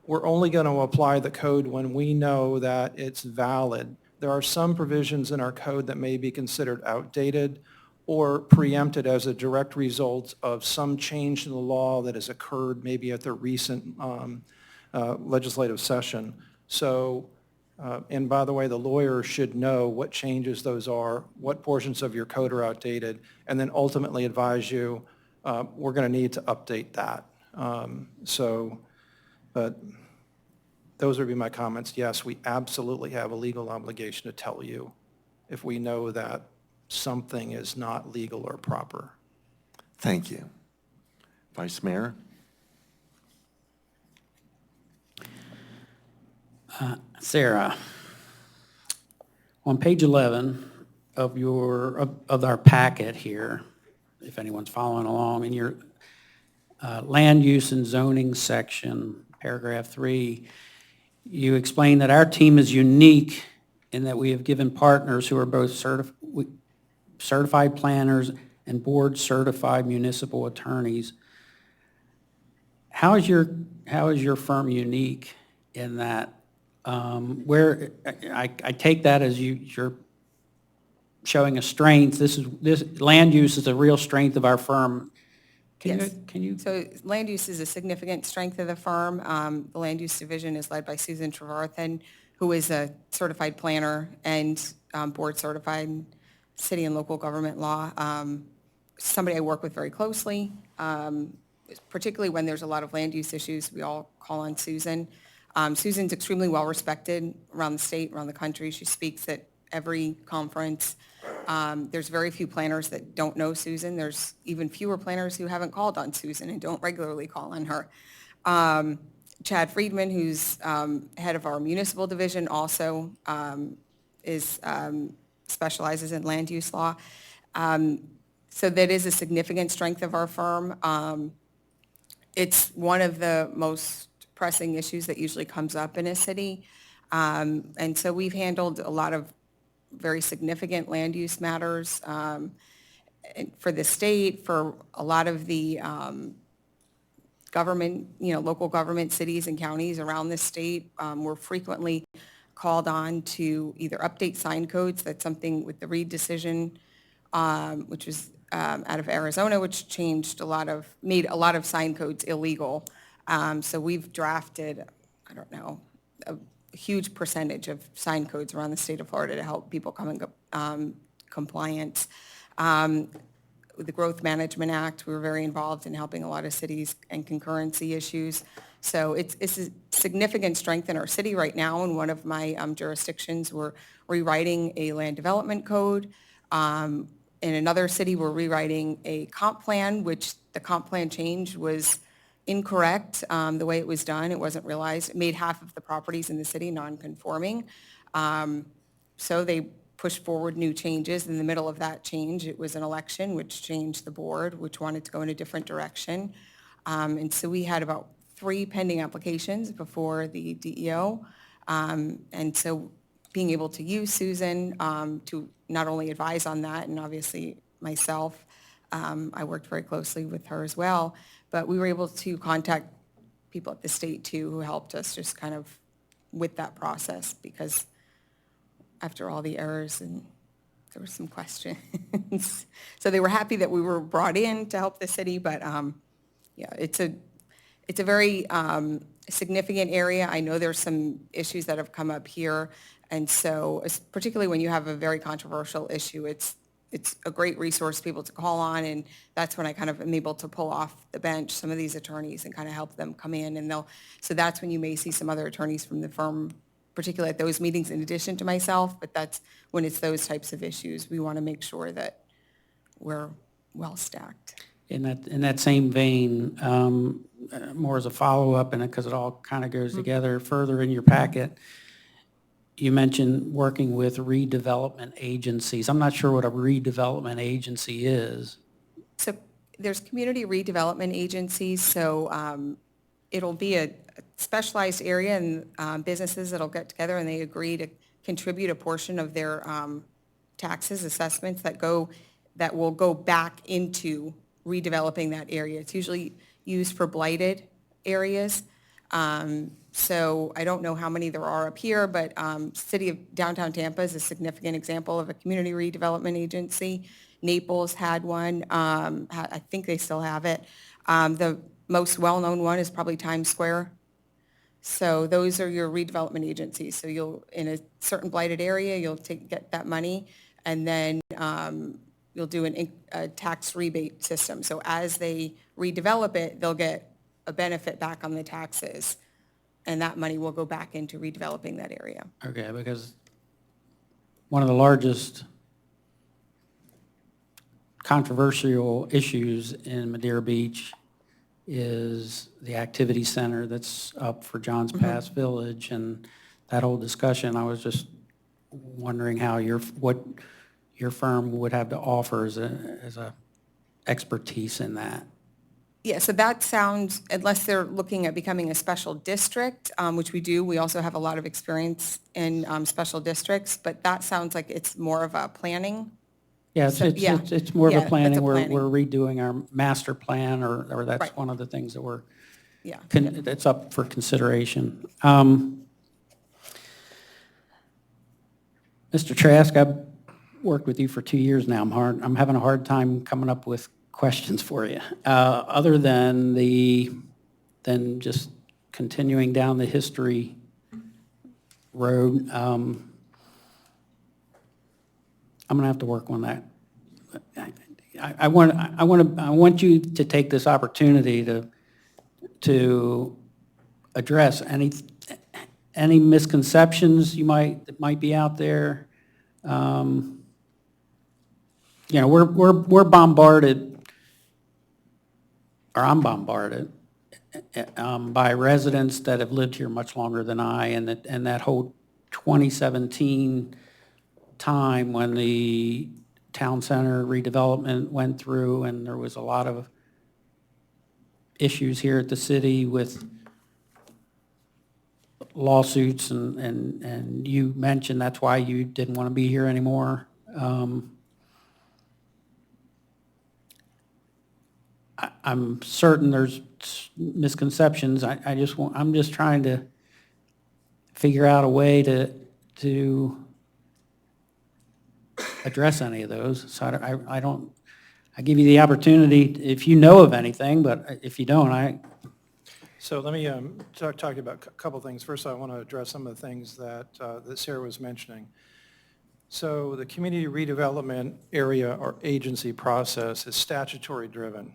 we're only going to apply the code when we know that it's valid. There are some provisions in our code that may be considered outdated or preempted as a direct result of some change in the law that has occurred maybe at the recent legislative session. So, and by the way, the lawyer should know what changes those are, what portions of your code are outdated, and then ultimately advise you, we're going to need to update that. But those would be my comments. Yes, we absolutely have a legal obligation to tell you if we know that something is not legal or proper. Thank you. Vice Mayor? Sarah, on page 11 of our packet here, if anyone's following along, in your land use and zoning section, paragraph 3, you explain that our team is unique in that we have given partners who are both certified planners and board-certified municipal attorneys. How is your firm unique in that? Where I take that as you're showing a strength. This land use is a real strength of our firm. Yes. So land use is a significant strength of the firm. The land use division is led by Susan Trevarthen, who is a certified planner and board certified. city and local government law. Somebody I work with very closely, particularly when there's a lot of land use issues. We all call on Susan. Susan's extremely well-respected around the state, around the country. She speaks at every conference. There's very few planners that don't know Susan. There's even fewer planners who haven't called on Susan and don't regularly call on her. Chad Friedman, who's head of our municipal division, also specializes in land use law. So that is a significant strength of our firm. It's one of the most pressing issues that usually comes up in a city. And so we've handled a lot of very significant land use matters for the state, for a lot of the government, local government, cities and counties around the state. We're frequently called on to either update sign codes. That's something with the Reed decision, which was out of Arizona, which made a lot of sign codes illegal. So we've drafted, I don't know, a huge percentage of sign codes around the state of Florida to help people come in compliance. With the Growth Management Act, we were very involved in helping a lot of cities and concurrency issues. So it's a significant strength in our city right now. In one of my jurisdictions, we're rewriting a land development code. In another city, we're rewriting a comp plan, which the comp plan change was incorrect the way it was done. It wasn't realized. It made half of the properties in the city non-conforming. So they pushed forward new changes. In the middle of that change, it was an election, which changed the board, which wanted to go in a different direction. And so we had about 3 pending applications before the DEO. And so being able to use Susan to not only advise on that, and obviously myself, I worked very closely with her as well, but we were able to contact people at the state too who helped us just kind of with that process, because after all the errors and there were some questions. So they were happy that we were brought in to help the city, but yeah, it's a very significant area. I know there's some issues that have come up here, and so particularly when you have a very controversial issue, it's a great resource for people to call on, and that's when I kind of am able to pull off the bench some of these attorneys and kind of help them come in, and so that's when you may see some other attorneys from the firm, particularly at those meetings in addition to myself, but that's when it's those types of issues. We want to make sure that we're well stacked. In that same vein, more as a follow-up, and because it all kind of goes together further in your packet, you mentioned working with redevelopment agencies. I'm not sure what a redevelopment agency is. So there's community redevelopment agencies, so it'll be a specialized area, and businesses that'll get together and they agree to contribute a portion of their taxes, assessments that will go back into redeveloping that area. It's usually used for blighted areas. So I don't know how many there are up here, but City of Downtown Tampa is a significant example of a community redevelopment agency. Naples had one. I think they still have it. The most well-known one is probably Times Square. So those are your redevelopment agencies. So you'll, in a certain blighted area, you'll get that money, and then you'll do a tax rebate system. So as they redevelop it, they'll get a benefit back on the taxes, and that money will go back into redeveloping that area. Okay, because one of the largest controversial issues in Madeira Beach is the activity center that's up for Johns Pass Village, and that whole discussion. I was just wondering what your firm would have to offer as a expertise in that. Yeah, so that sounds, unless they're looking at becoming a special district, which we do, we also have a lot of experience in special districts, but that sounds like it's more of a planning. Yeah, it's more of a planning. We're planning. redoing our master plan, or that's Right. one of the things that we're, Yeah. that's up for consideration. Mr. Trask, I've worked with you for 2 years now. I'm having a hard time coming up with questions for you, other than just continuing down the history road. I'm going to have to work on that. I want you to take this opportunity to address any misconceptions that might be out there. You know, we're bombarded, or I'm bombarded, by residents that have lived here much longer than I, and that whole 2017 time when the town center redevelopment went through, and there was a lot of issues here at the city with lawsuits, and you mentioned that's why you didn't want to be here anymore. I'm certain there's misconceptions. I'm just trying to figure out a way to address any of those. So I give you the opportunity if you know of anything, but if you don't, So let me talk about a couple things. First, I want to address some of the things that Sarah was mentioning. So the community redevelopment area or agency process is statutory driven.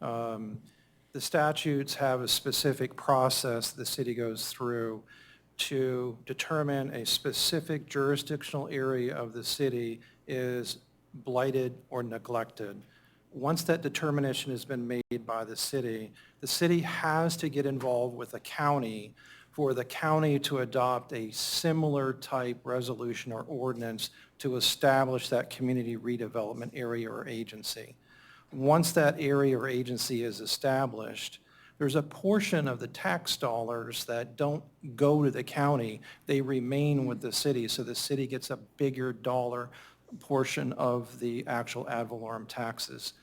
The statutes have a specific process the city goes through to determine a specific jurisdictional area of the city is blighted or neglected. Once that determination has been made by the city has to get involved with the county for the county to adopt a similar type resolution or ordinance to establish that community redevelopment area or agency. Once that area or agency is established, there's a portion of the tax dollars that don't go to the county. They remain with the city, so the city gets a bigger dollar portion of the actual ad valorem taxes.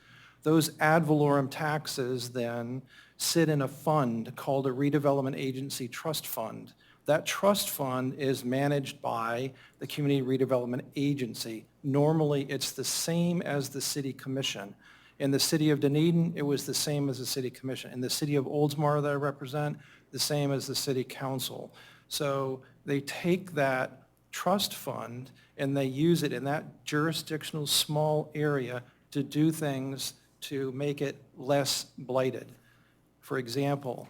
Those ad valorem taxes then sit in a fund called a redevelopment agency trust fund. That trust fund is managed by the community redevelopment agency. Normally, it's the same as the city commission. In the city of Dunedin, it was the same as the city commission. In the city of Oldsmar that I represent, the same as the city council. So they take that trust fund and they use it in that jurisdictional small area to do things to make it less blighted. For example,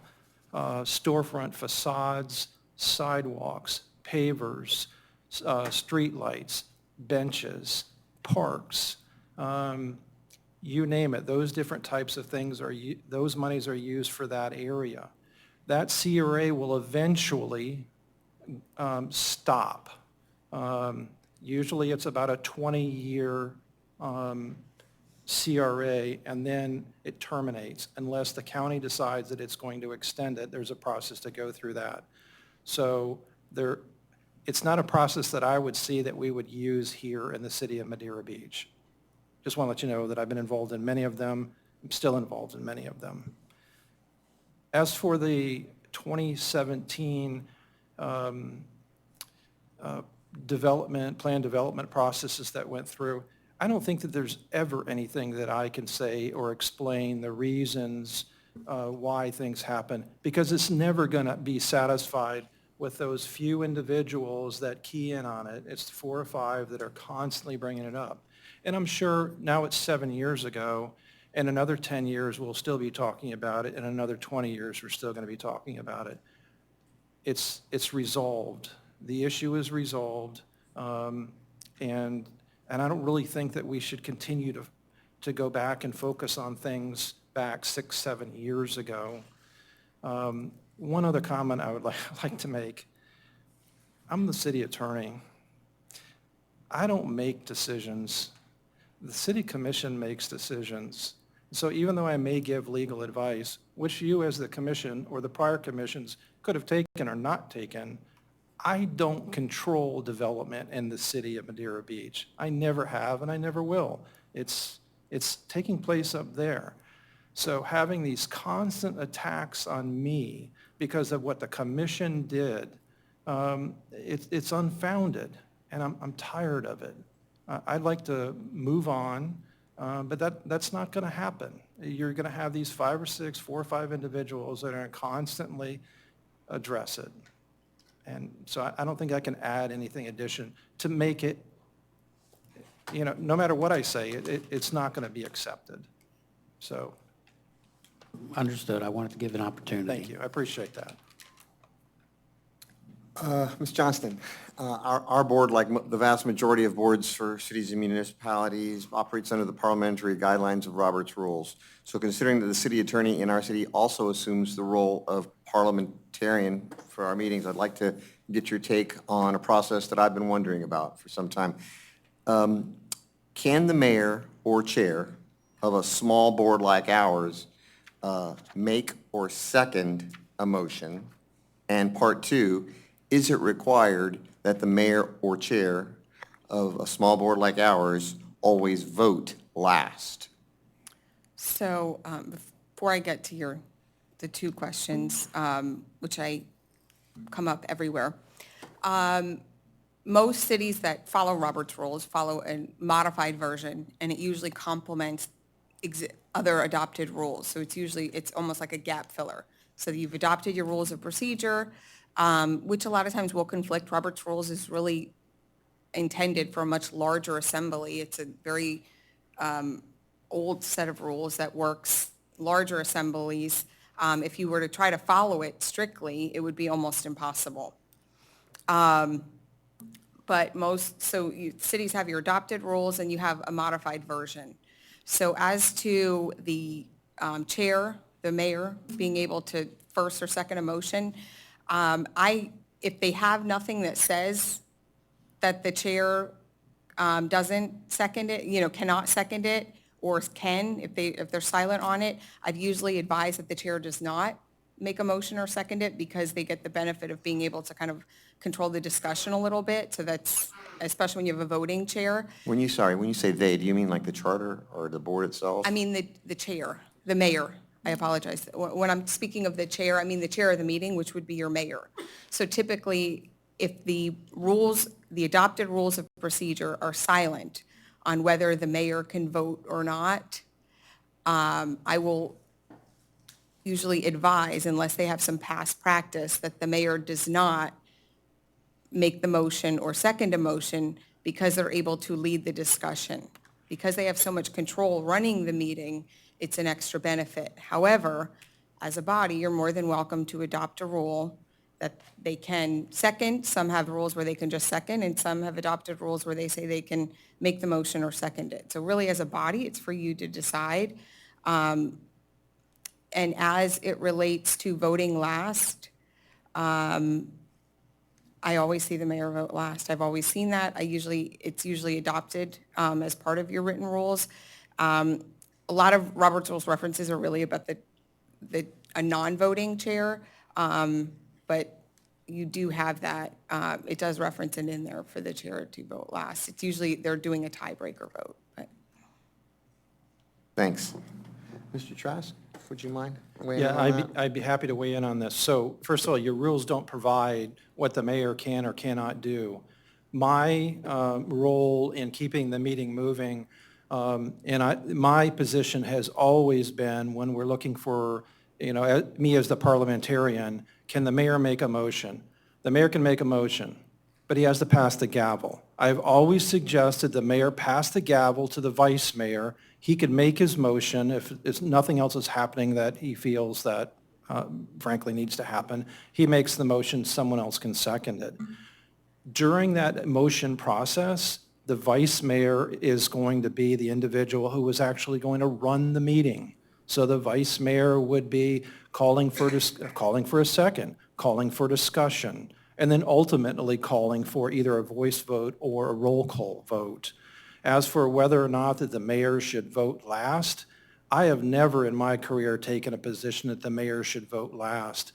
storefront facades, sidewalks, pavers, streetlights, benches, parks, you name it. Those different types of things those monies are used for that area. That CRA will eventually stop. Usually it's about a 20-year CRA, and then it terminates. Unless the county decides that it's going to extend it, there's a process to go through that. So it's not a process that I would see that we would use here in the city of Madeira Beach. Just want to let you know that I've been involved in many of them. I'm still involved in many of them. As for the 2017 plan development processes that went through, I don't think that there's ever anything that I can say or explain the reasons why things happen, because it's never going to be satisfied with those few individuals that key in on it. It's 4 or 5 that are constantly bringing it up. And I'm sure now it's 7 years ago, and another 10 years we'll still be talking about it, and another 20 years we're still going to be talking about it. It's resolved. The issue is resolved, and I don't really think that we should continue to go back and focus on things back 6, 7 years ago. One other comment I would like to make. I'm the city attorney. I don't make decisions. The city commission makes decisions. So even though I may give legal advice, which you as the commission or the prior commissions could have taken or not taken, I don't control development in the city of Madeira Beach. I never have and I never will. It's taking place up there. So having these constant attacks on me because of what the commission did, it's unfounded, and I'm tired of it. I'd like to move on, but that's not going to happen. You're going to have these 5 or 6, 4 or 5 individuals that are going to constantly address it. And so I don't think I can add anything addition to make it no matter what I say, it's not going to be accepted. So, Understood. I wanted to give an opportunity. thank you, I appreciate that. Ms. Johnston, our board, like the vast majority of boards for cities and municipalities, operates under the parliamentary guidelines of Robert's Rules. So considering that the city attorney in our city also assumes the role of parliamentarian for our meetings, I'd like to get your take on a process that I've been wondering about for some time. Can the mayor or chair of a small board like ours make or second a motion? And part two, is it required that the mayor or chair of a small board like ours always vote last? So before I get to the two questions, which I come up everywhere, most cities that follow Robert's Rules follow a modified version, and it usually complements other adopted rules. So it's almost like a gap filler. So you've adopted your rules of procedure, which a lot of times will conflict. Robert's Rules is really intended for a much larger assembly. It's a very old set of rules that works larger assemblies. If you were to try to follow it strictly, it would be almost impossible. But cities have your adopted rules and you have a modified version. So as to the chair, the mayor, being able to first or second a motion, if they have nothing that says that the chair doesn't second it, cannot second it, or can, if they're silent on it, I've usually advised that the chair does not make a motion or second it because they get the benefit of being able to kind of control the discussion a little bit. So that's, especially when you have a voting chair. When you say they, do you mean like the charter or the board itself? I mean the chair, the mayor. I apologize. When I'm speaking of the chair, I mean the chair of the meeting, which would be your mayor. So typically, if the adopted rules of procedure are silent on whether the mayor can vote or not, I will usually advise, unless they have some past practice, that the mayor does not make the motion or second a motion because they're able to lead the discussion. Because they have so much control running the meeting, it's an extra benefit. However, as a body, you're more than welcome to adopt a rule that they can second. Some have rules where they can just second, and some have adopted rules where they say they can make the motion or second it. So really, as a body, it's for you to decide. And as it relates to voting last, I always see the mayor vote last. I've always seen that. It's usually adopted as part of your written rules. A lot of Robert's Rules references are really about a non-voting chair, but you do have that. It does reference it in there for the chair to vote last. It's usually they're doing a tiebreaker vote. But. Thanks. Mr. Trask, would you mind weighing in Yeah, on that? I'd be happy to weigh in on this. So first of all, your rules don't provide what the mayor can or cannot do. My role in keeping the meeting moving, my position has always been when we're looking for, me as the parliamentarian, can the mayor make a motion? The mayor can make a motion, but he has to pass the gavel. I've always suggested the mayor pass the gavel to the vice mayor. He could make his motion if nothing else is happening that he feels that frankly needs to happen. He makes the motion, someone else can second it. During that motion process, the vice mayor is going to be the individual who is actually going to run the meeting. So the vice mayor would be calling for a second, calling for discussion, and then ultimately calling for either a voice vote or a roll call vote. As for whether or not that the mayor should vote last, I have never in my career taken a position that the mayor should vote last.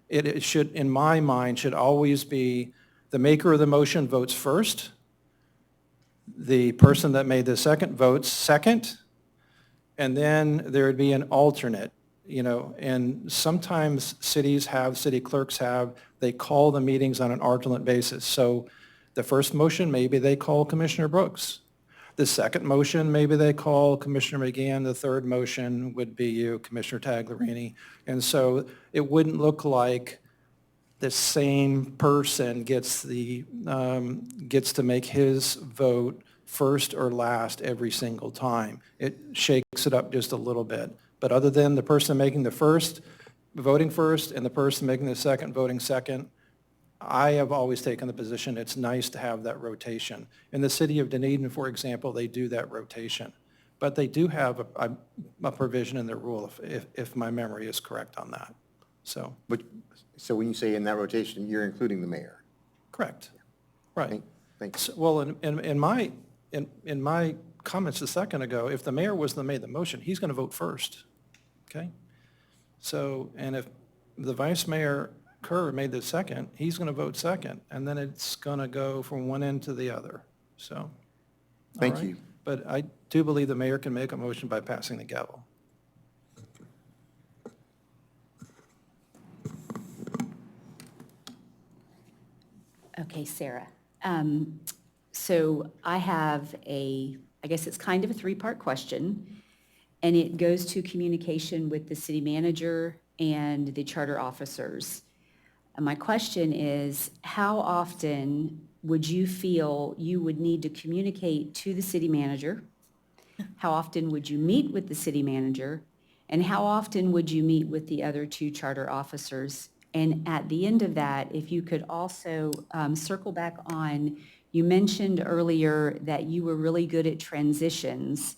It should, in my mind, should always be the maker of the motion votes first, the person that made the second votes second, and then there would be an alternate, and sometimes city clerks they call the meetings on an alternate basis. So the first motion, maybe they call Commissioner Brooks. The second motion, maybe they call Commissioner McGann. The third motion would be you, Commissioner Tagliarini. And so it wouldn't look like the same person gets to make his vote first or last every single time. It shakes it up just a little bit. But other than the person making the first, voting first, and the person making the second, voting second, I have always taken the position it's nice to have that rotation. In the city of Dunedin, for example, they do that rotation. But they do have a provision in their rule, if my memory is correct on that. So, So when you say in that rotation, you're including the mayor? correct, right. Thanks. So, well, in my comments a second ago, if the mayor was the made the motion, he's going to vote first, okay? So, and if the vice mayor Kerr made the second, he's going to vote second, and then it's going to go from one end to the other, so. all Thank right? you. But I do believe the mayor can make a motion by passing the gavel. Okay, Sarah. So I have I guess it's kind of a three-part question, and it goes to communication with the city manager and the charter officers. And my question is, how often would you feel you would need to communicate to the city manager? How often would you meet with the city manager? And how often would you meet with the other two charter officers? And at the end of that, if you could also circle back on, you mentioned earlier that you were really good at transitions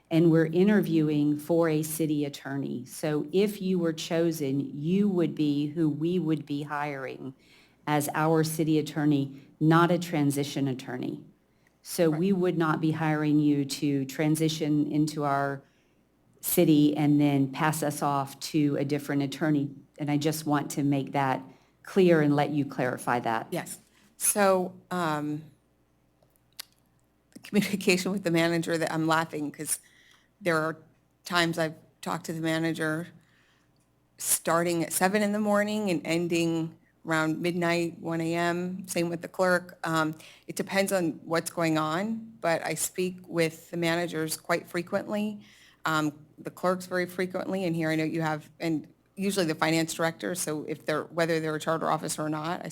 and we're interviewing for a city attorney. So if you were chosen, you would be who we would be hiring as our city attorney, not a transition attorney. So we would not be hiring you to transition into our city and then pass us off to a different attorney. And I just want to make that clear and let you clarify that. Yes. So the communication with the manager, that I'm laughing because there are times I've talked to the manager starting at 7 in the morning and ending around midnight, 1 a.m., same with the clerk. It depends on what's going on, but I speak with the managers quite frequently, the clerks very frequently, and here I know you have, and usually the finance director, so whether they're a charter officer or not,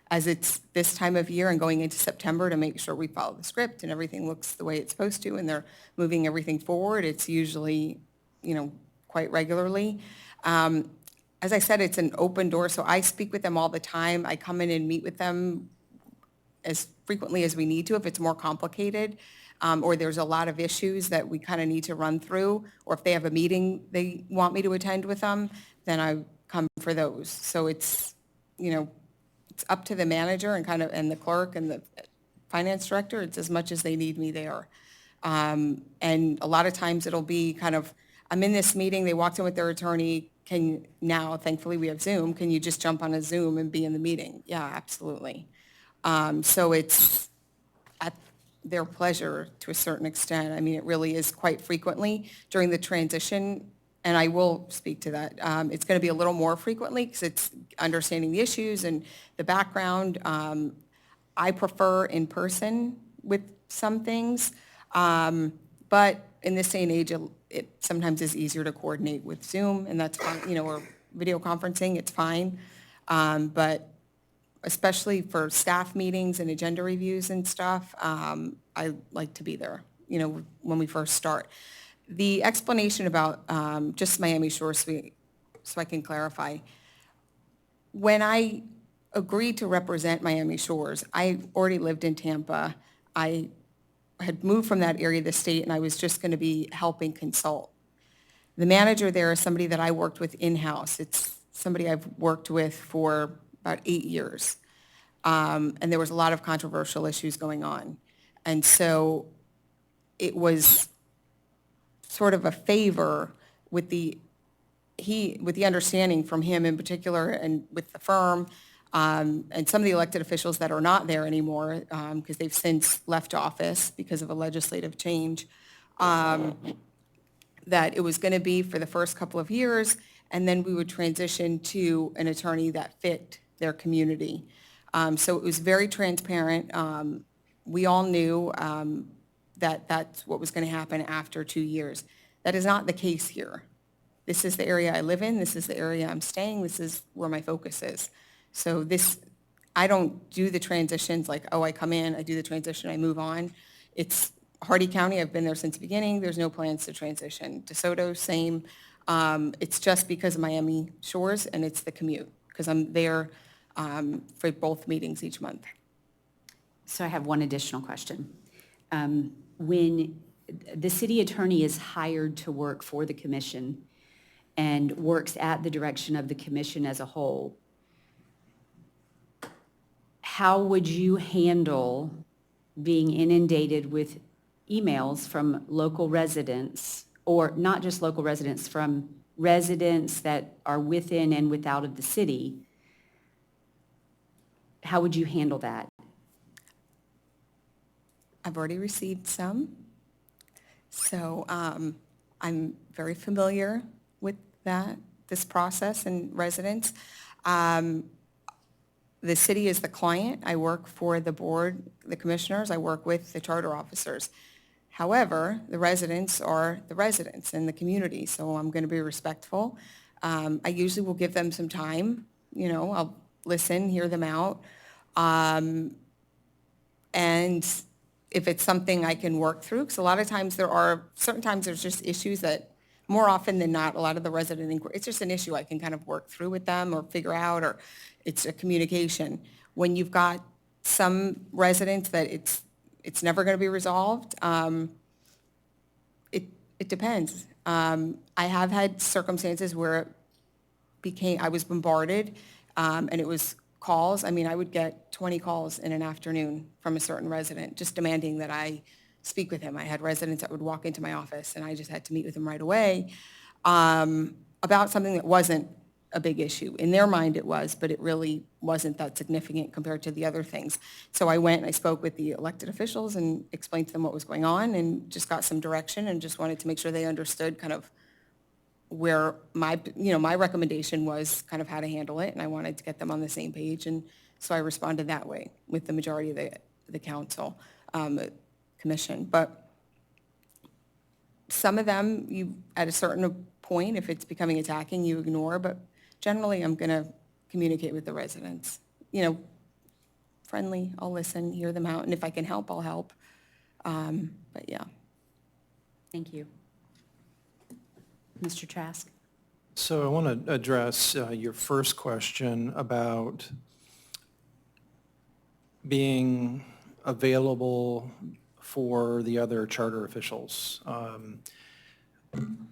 as it's this time of year and going into September to make sure we follow the script and everything looks the way it's supposed to and they're moving everything forward, it's usually, quite regularly. As I said, it's an open door, so I speak with them all the time. I come in and meet with them as frequently as we need to if it's more complicated, or there's a lot of issues that we kind of need to run through, or if they have a meeting they want me to attend with them, then I come for those. So it's, it's up to the manager and the clerk and the finance director. It's as much as they need me there. And a lot of times it'll be kind of, I'm in this meeting, they walked in with their attorney, now, thankfully we have Zoom, can you just jump on a Zoom and be in the meeting? Yeah, absolutely. So it's at their pleasure to a certain extent. I mean, it really is quite frequently during the transition, and I will speak to that. It's going to be a little more frequently because it's understanding the issues and the background. I prefer in person with some things, but in this day and age, it sometimes is easier to coordinate with Zoom, and that's fine, or video conferencing, it's fine. But especially for staff meetings and agenda reviews and stuff, I like to be there, when we first start. The explanation about just Miami Shores, so I can clarify. When I agreed to represent Miami Shores, I already lived in Tampa. I had moved from that area of the state, and I was just going to be helping consult. The manager there is somebody that I worked with in-house. It's somebody I've worked with for about 8 years. And there was a lot of controversial issues going on. And so it was sort of a favor with the understanding from him in particular and with the firm, and some of the elected officials that are not there anymore, because they've since left office because of a legislative change, that it was going to be for the first couple of years, and then we would transition to an attorney that fit their community. So it was very transparent. We all knew that that's what was going to happen after 2 years. That is not the case here. This is the area I live in. This is the area I'm staying. This is where my focus is. So I don't do the transitions like, oh, I come in, I do the transition, I move on. It's Hardy County, I've been there since the beginning, there's no plans to transition. DeSoto, same. It's just because of Miami Shores, and it's the commute, because I'm there for both meetings each month. So I have one additional question. When the city attorney is hired to work for the commission and works at the direction of the commission as a whole, how would you handle being inundated with emails from local residents, or not just local residents, from residents that are within and without of the city? How would you handle that? I've already received some, so I'm very familiar with this process and residents. The city is the client. I work for the board, the commissioners. I work with the charter officers. However, the residents are the residents in the community, so I'm going to be respectful. I usually will give them some time. I'll listen, hear them out. And if it's something I can work through, because a lot of times certain times there's just issues that more often than not, a lot of the resident inquiry, it's just an issue I can kind of work through with them or figure out, or it's a communication. When you've got some residents that it's never going to be resolved, it depends. I have had circumstances where I was bombarded, and it was calls. I mean, I would get 20 calls in an afternoon from a certain resident just demanding that I speak with him. I had residents that would walk into my office, and I just had to meet with them right away about something that wasn't a big issue. In their mind it was, but it really wasn't that significant compared to the other things. So I went and I spoke with the elected officials and explained to them what was going on, and just got some direction, and just wanted to make sure they understood kind of where my recommendation was, kind of how to handle it, and I wanted to get them on the same page, and so I responded that way with the majority of the council, commission. But some of them, at a certain point, if it's becoming attacking, you ignore, but generally I'm going to communicate with the residents. Friendly, I'll listen, hear them out, and if I can help, I'll help. But yeah. Thank you. Mr. Trask? So I want to address your first question about being available for the other charter officials.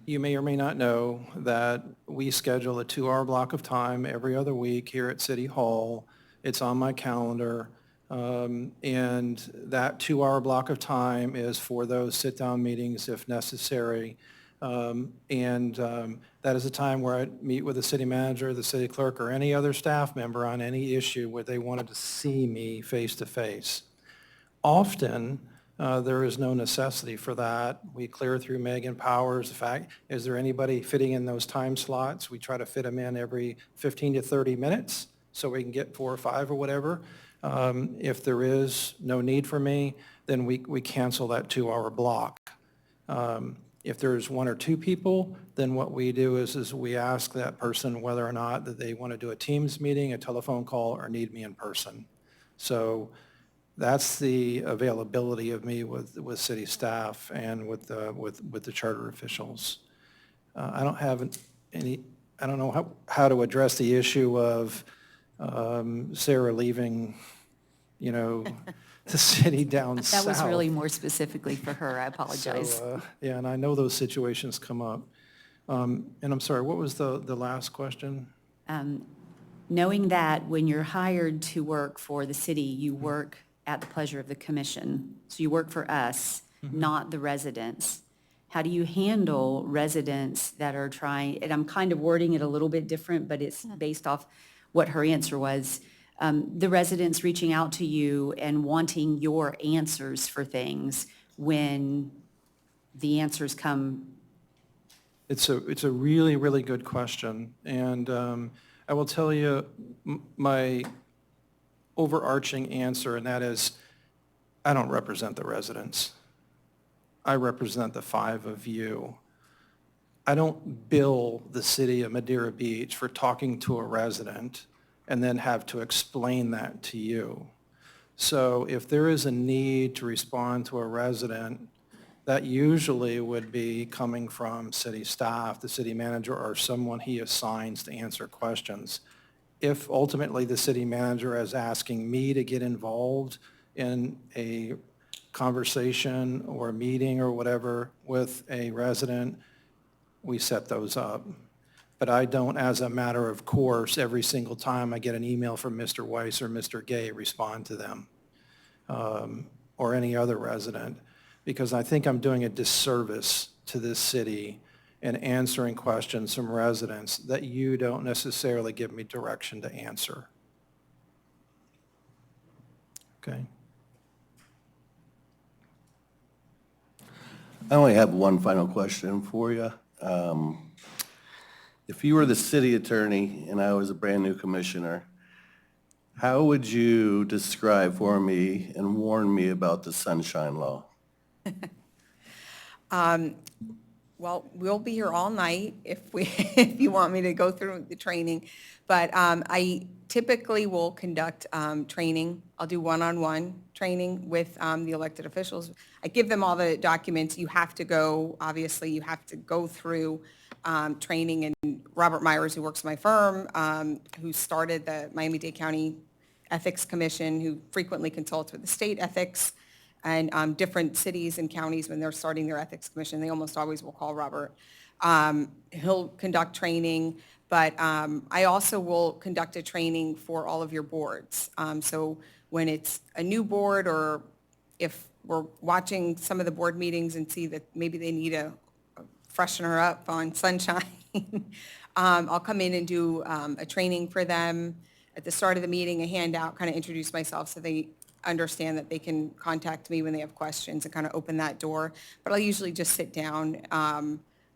You may or may not know that we schedule a 2-hour block of time every other week here at City Hall. It's on my calendar. And that 2-hour block of time is for those sit-down meetings if necessary. That is a time where I meet with the city manager, the city clerk, or any other staff member on any issue where they wanted to see me face-to-face. Often, there is no necessity for that. We clear through Megan Powers. Is there anybody fitting in those time slots? We try to fit them in every 15 to 30 minutes so we can get 4 or 5 or whatever. If there is no need for me, then we cancel that 2-hour block. If there's 1 or 2 people, then what we do is we ask that person whether or not that they want to do a Teams meeting, a telephone call, or need me in person. So that's the availability of me with city staff and with the charter officials. I don't know how to address the issue of Sarah leaving, the city down south. That was really more specifically for her. I apologize. So, yeah, and I know those situations come up. And I'm sorry, what was the last question? Knowing that when you're hired to work for the city, you work at the pleasure of the commission. So you work for us, not the residents. How do you handle residents that are trying, and I'm kind of wording it a little bit different, but it's based off what her answer was. The residents reaching out to you and wanting your answers for things when the answers come. It's a really, really good question. And I will tell you my overarching answer, and that is, I don't represent the residents. I represent the 5 of you. I don't bill the city of Madeira Beach for talking to a resident and then have to explain that to you. So if there is a need to respond to a resident, that usually would be coming from city staff, the city manager, or someone he assigns to answer questions. If ultimately the city manager is asking me to get involved in a conversation or a meeting or whatever with a resident, we set those up. But I don't, as a matter of course, every single time I get an email from Mr. Weiss or Mr. Gay, respond to them, or any other resident, because I think I'm doing a disservice to this city in answering questions from residents that you don't necessarily give me direction to answer. Okay? I only have one final question for you. If you were the city attorney and I was a brand-new commissioner, how would you describe for me and warn me about the Sunshine Law? Well, we'll be here all night if you want me to go through the training. But I typically will conduct training. I'll do one-on-one training with the elected officials. I give them all the documents. You have to go, obviously, you have to go through training. And Robert Myers, who works at my firm, who started the Miami-Dade County Ethics Commission, who frequently consults with the state ethics, and different cities and counties, when they're starting their ethics commission, they almost always will call Robert. He'll conduct training, but I also will conduct a training for all of your boards. So when it's a new board, or if we're watching some of the board meetings and see that maybe they need a freshener up on Sunshine, I'll come in and do a training for them. At the start of the meeting, a handout, kind of introduce myself so they understand that they can contact me when they have questions, and kind of open that door. But I'll usually just sit down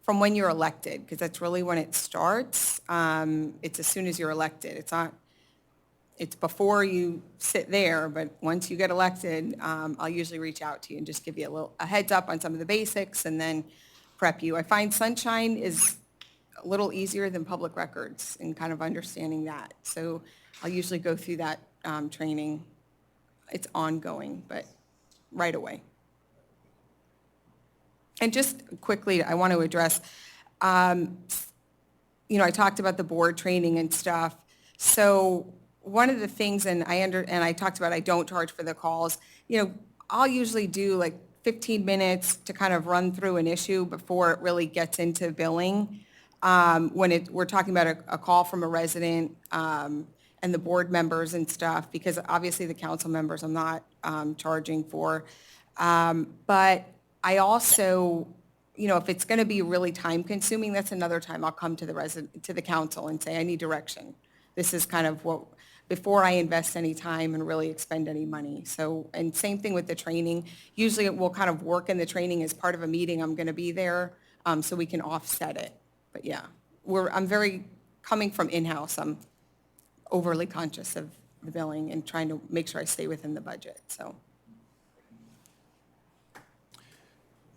from when you're elected, because that's really when it starts. It's as soon as you're elected. It's before you sit there, but once you get elected, I'll usually reach out to you and just give you a heads up on some of the basics, and then prep you. I find Sunshine is a little easier than public records in kind of understanding that. So I'll usually go through that training. It's ongoing, but right away. And just quickly, I want to address, I talked about the board training and stuff. So one of the things, and I talked about I don't charge for the calls. I'll usually do like 15 minutes to kind of run through an issue before it really gets into billing. When we're talking about a call from a resident, and the board members and stuff, because obviously the council members I'm not charging for. But I also, if it's going to be really time consuming, that's another time I'll come to the council and say, I need direction. This is kind of before I invest any time and really expend any money. So, and same thing with the training. Usually we'll kind of work in the training as part of a meeting. I'm going to be there, so we can offset it. But yeah, I'm very, coming from in-house, I'm overly conscious of the billing and trying to make sure I stay within the budget, so.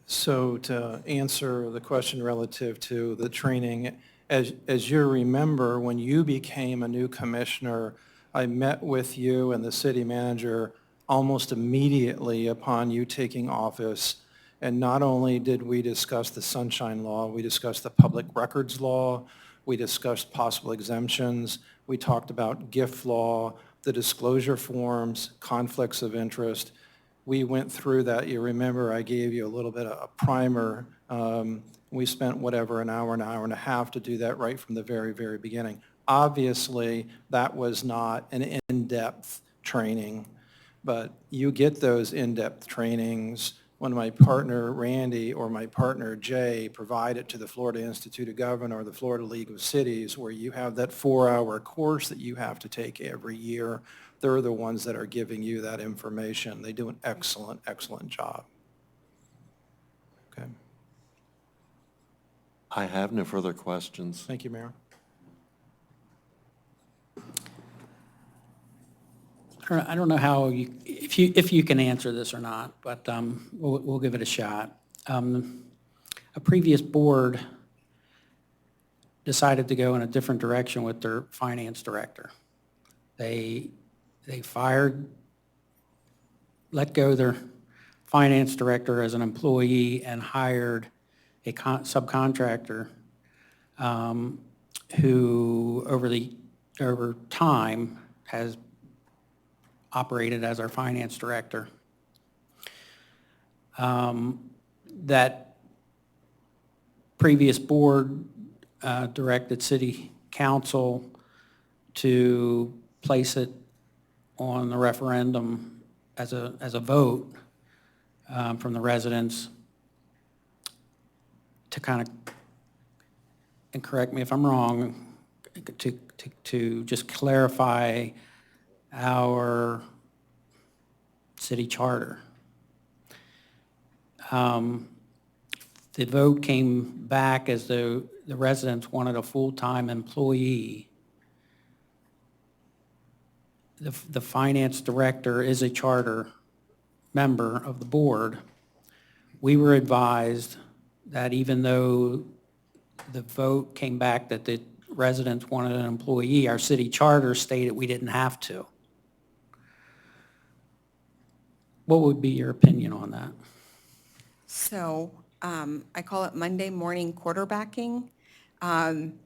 So to answer the question relative to the training, as you remember, when you became a new commissioner, I met with you and the city manager almost immediately upon you taking office. And not only did we discuss the Sunshine Law, we discussed the Public Records Law, we discussed possible exemptions, we talked about gift law, the disclosure forms, conflicts of interest. We went through that. You remember I gave you a little bit of a primer. We spent an hour and a half to do that right from the very, very beginning. Obviously, that was not an in-depth training, but you get those in-depth trainings when my partner Randy or my partner Jay provide it to the Florida Institute of Government or the Florida League of Cities, where you have that 4-hour course that you have to take every year. They're the ones that are giving you that information. They do an excellent, excellent job. Okay. I have no further questions. Thank you, Mayor. I don't know how if you can answer this or not, but we'll give it a shot. A previous board decided to go in a different direction with their finance director. They fired let go their finance director as an employee and hired a subcontractor who over time has operated as our finance director. That previous board directed city council to place it on the referendum as a vote from the residents to kind of, and correct me if I'm wrong, to just clarify our city charter. The vote came back as though the residents wanted a full-time employee. The finance director is a charter member of the board. We were advised that even though the vote came back that the residents wanted an employee, our city charter stated we didn't have to. What would be your opinion on that? So I call it Monday morning quarterbacking. And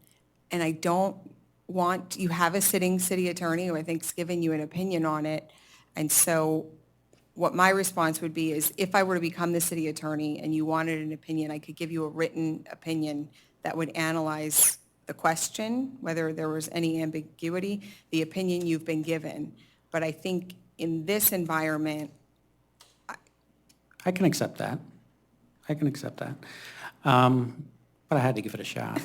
I don't want, you have a sitting city attorney who I think's given you an opinion on it. And so what my response would be is if I were to become the city attorney and you wanted an opinion, I could give you a written opinion that would analyze the question, whether there was any ambiguity, the opinion you've been given. But I think in this environment, I can accept that. I can accept that. But I had to give it a shot.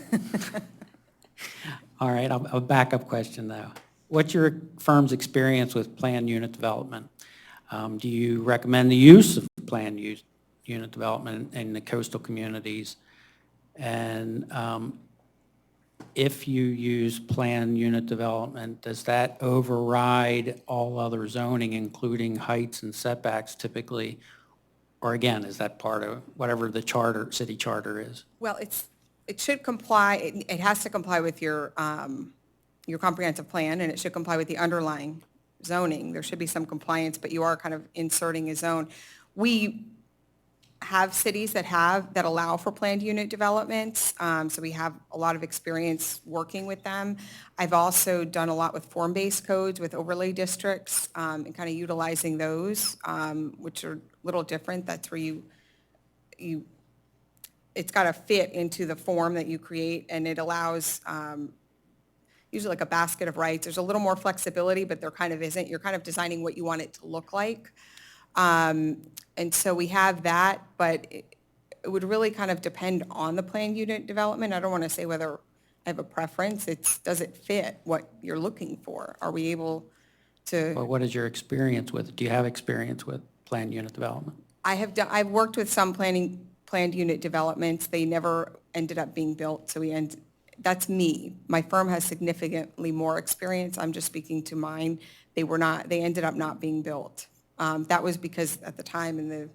All right, a backup question though. What's your firm's experience with planned unit development? Do you recommend the use of planned unit development in the coastal communities? And if you use planned unit development, does that override all other zoning, including heights and setbacks typically? Or again, is that part of whatever the charter, city charter is? well, it should comply, it has to comply with your comprehensive plan, and it should comply with the underlying zoning. There should be some compliance, but you are kind of inserting a zone. We have cities that allow for planned unit developments, so we have a lot of experience working with them. I've also done a lot with form-based codes with overlay districts, and kind of utilizing those, which are a little different. That's where it's got to fit into the form that you create, and it allows usually like a basket of rights. There's a little more flexibility, but there kind of isn't. You're kind of designing what you want it to look like. And so we have that, but it would really kind of depend on the planned unit development. I don't want to say whether I have a preference. Does it fit what you're looking for? Are we able to? Or what is your experience with, do you have experience with planned unit development? I've worked with some planned unit developments. They never ended up being built, so that's me. My firm has significantly more experience. I'm just speaking to mine. They ended up not being built. That was because at the time in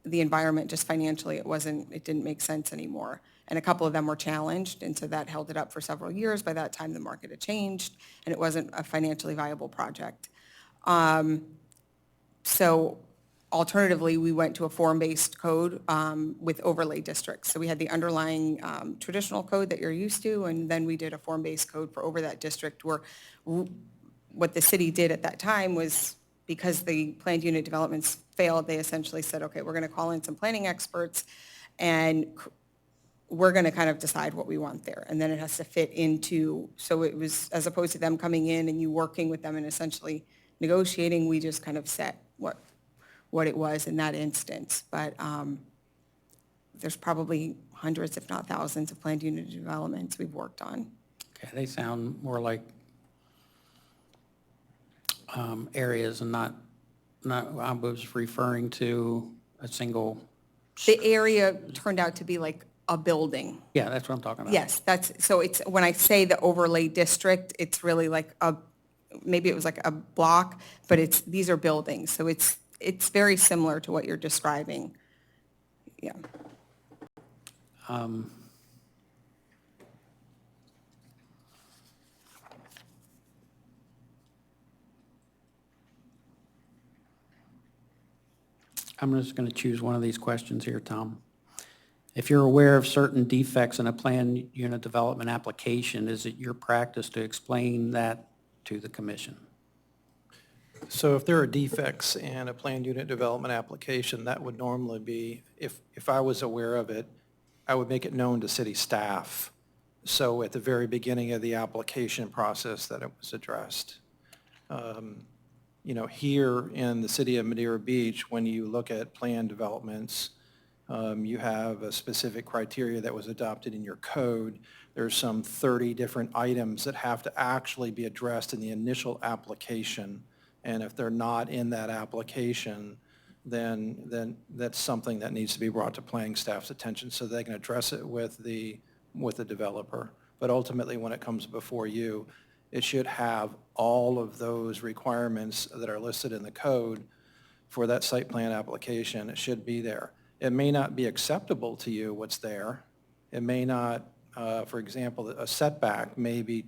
the environment, just financially, it didn't make sense anymore. And a couple of them were challenged, and so that held it up for several years. By that time, the market had changed, and it wasn't a financially viable project. So alternatively, we went to a form-based code with overlay districts. So we had the underlying traditional code that you're used to, and then we did a form-based code for over that district where what the city did at that time was, because the planned unit developments failed, they essentially said, okay, we're going to call in some planning experts, and we're going to kind of decide what we want there. And then it has to fit into, so it was, as opposed to them coming in and you working with them and essentially negotiating, we just kind of set what it was in that instance. But there's probably hundreds, if not thousands, of planned unit developments we've worked on. Okay, they sound more like areas and not, I was referring to a single. The area turned out to be like a building. Yeah, that's what I'm talking about. Yes, so it's, when I say the overlay district, it's really like maybe it was like a block, but these are buildings. So it's very similar to what you're describing. Yeah. I'm just going to choose one of these questions here, Tom. If you're aware of certain defects in a planned unit development application, is it your practice to explain that to the commission? So if there are defects in a planned unit development application, that would normally be, if I was aware of it, I would make it known to city staff. So at the very beginning of the application process that it was addressed. Here in the city of Madeira Beach, when you look at planned developments, you have a specific criteria that was adopted in your code. There's some 30 different items that have to actually be addressed in the initial application. And if they're not in that application, then that's something that needs to be brought to planning staff's attention so they can address it with the developer. But ultimately, when it comes before you, it should have all of those requirements that are listed in the code for that site plan application. It should be there. It may not be acceptable to you what's there. It may not, for example, a setback may be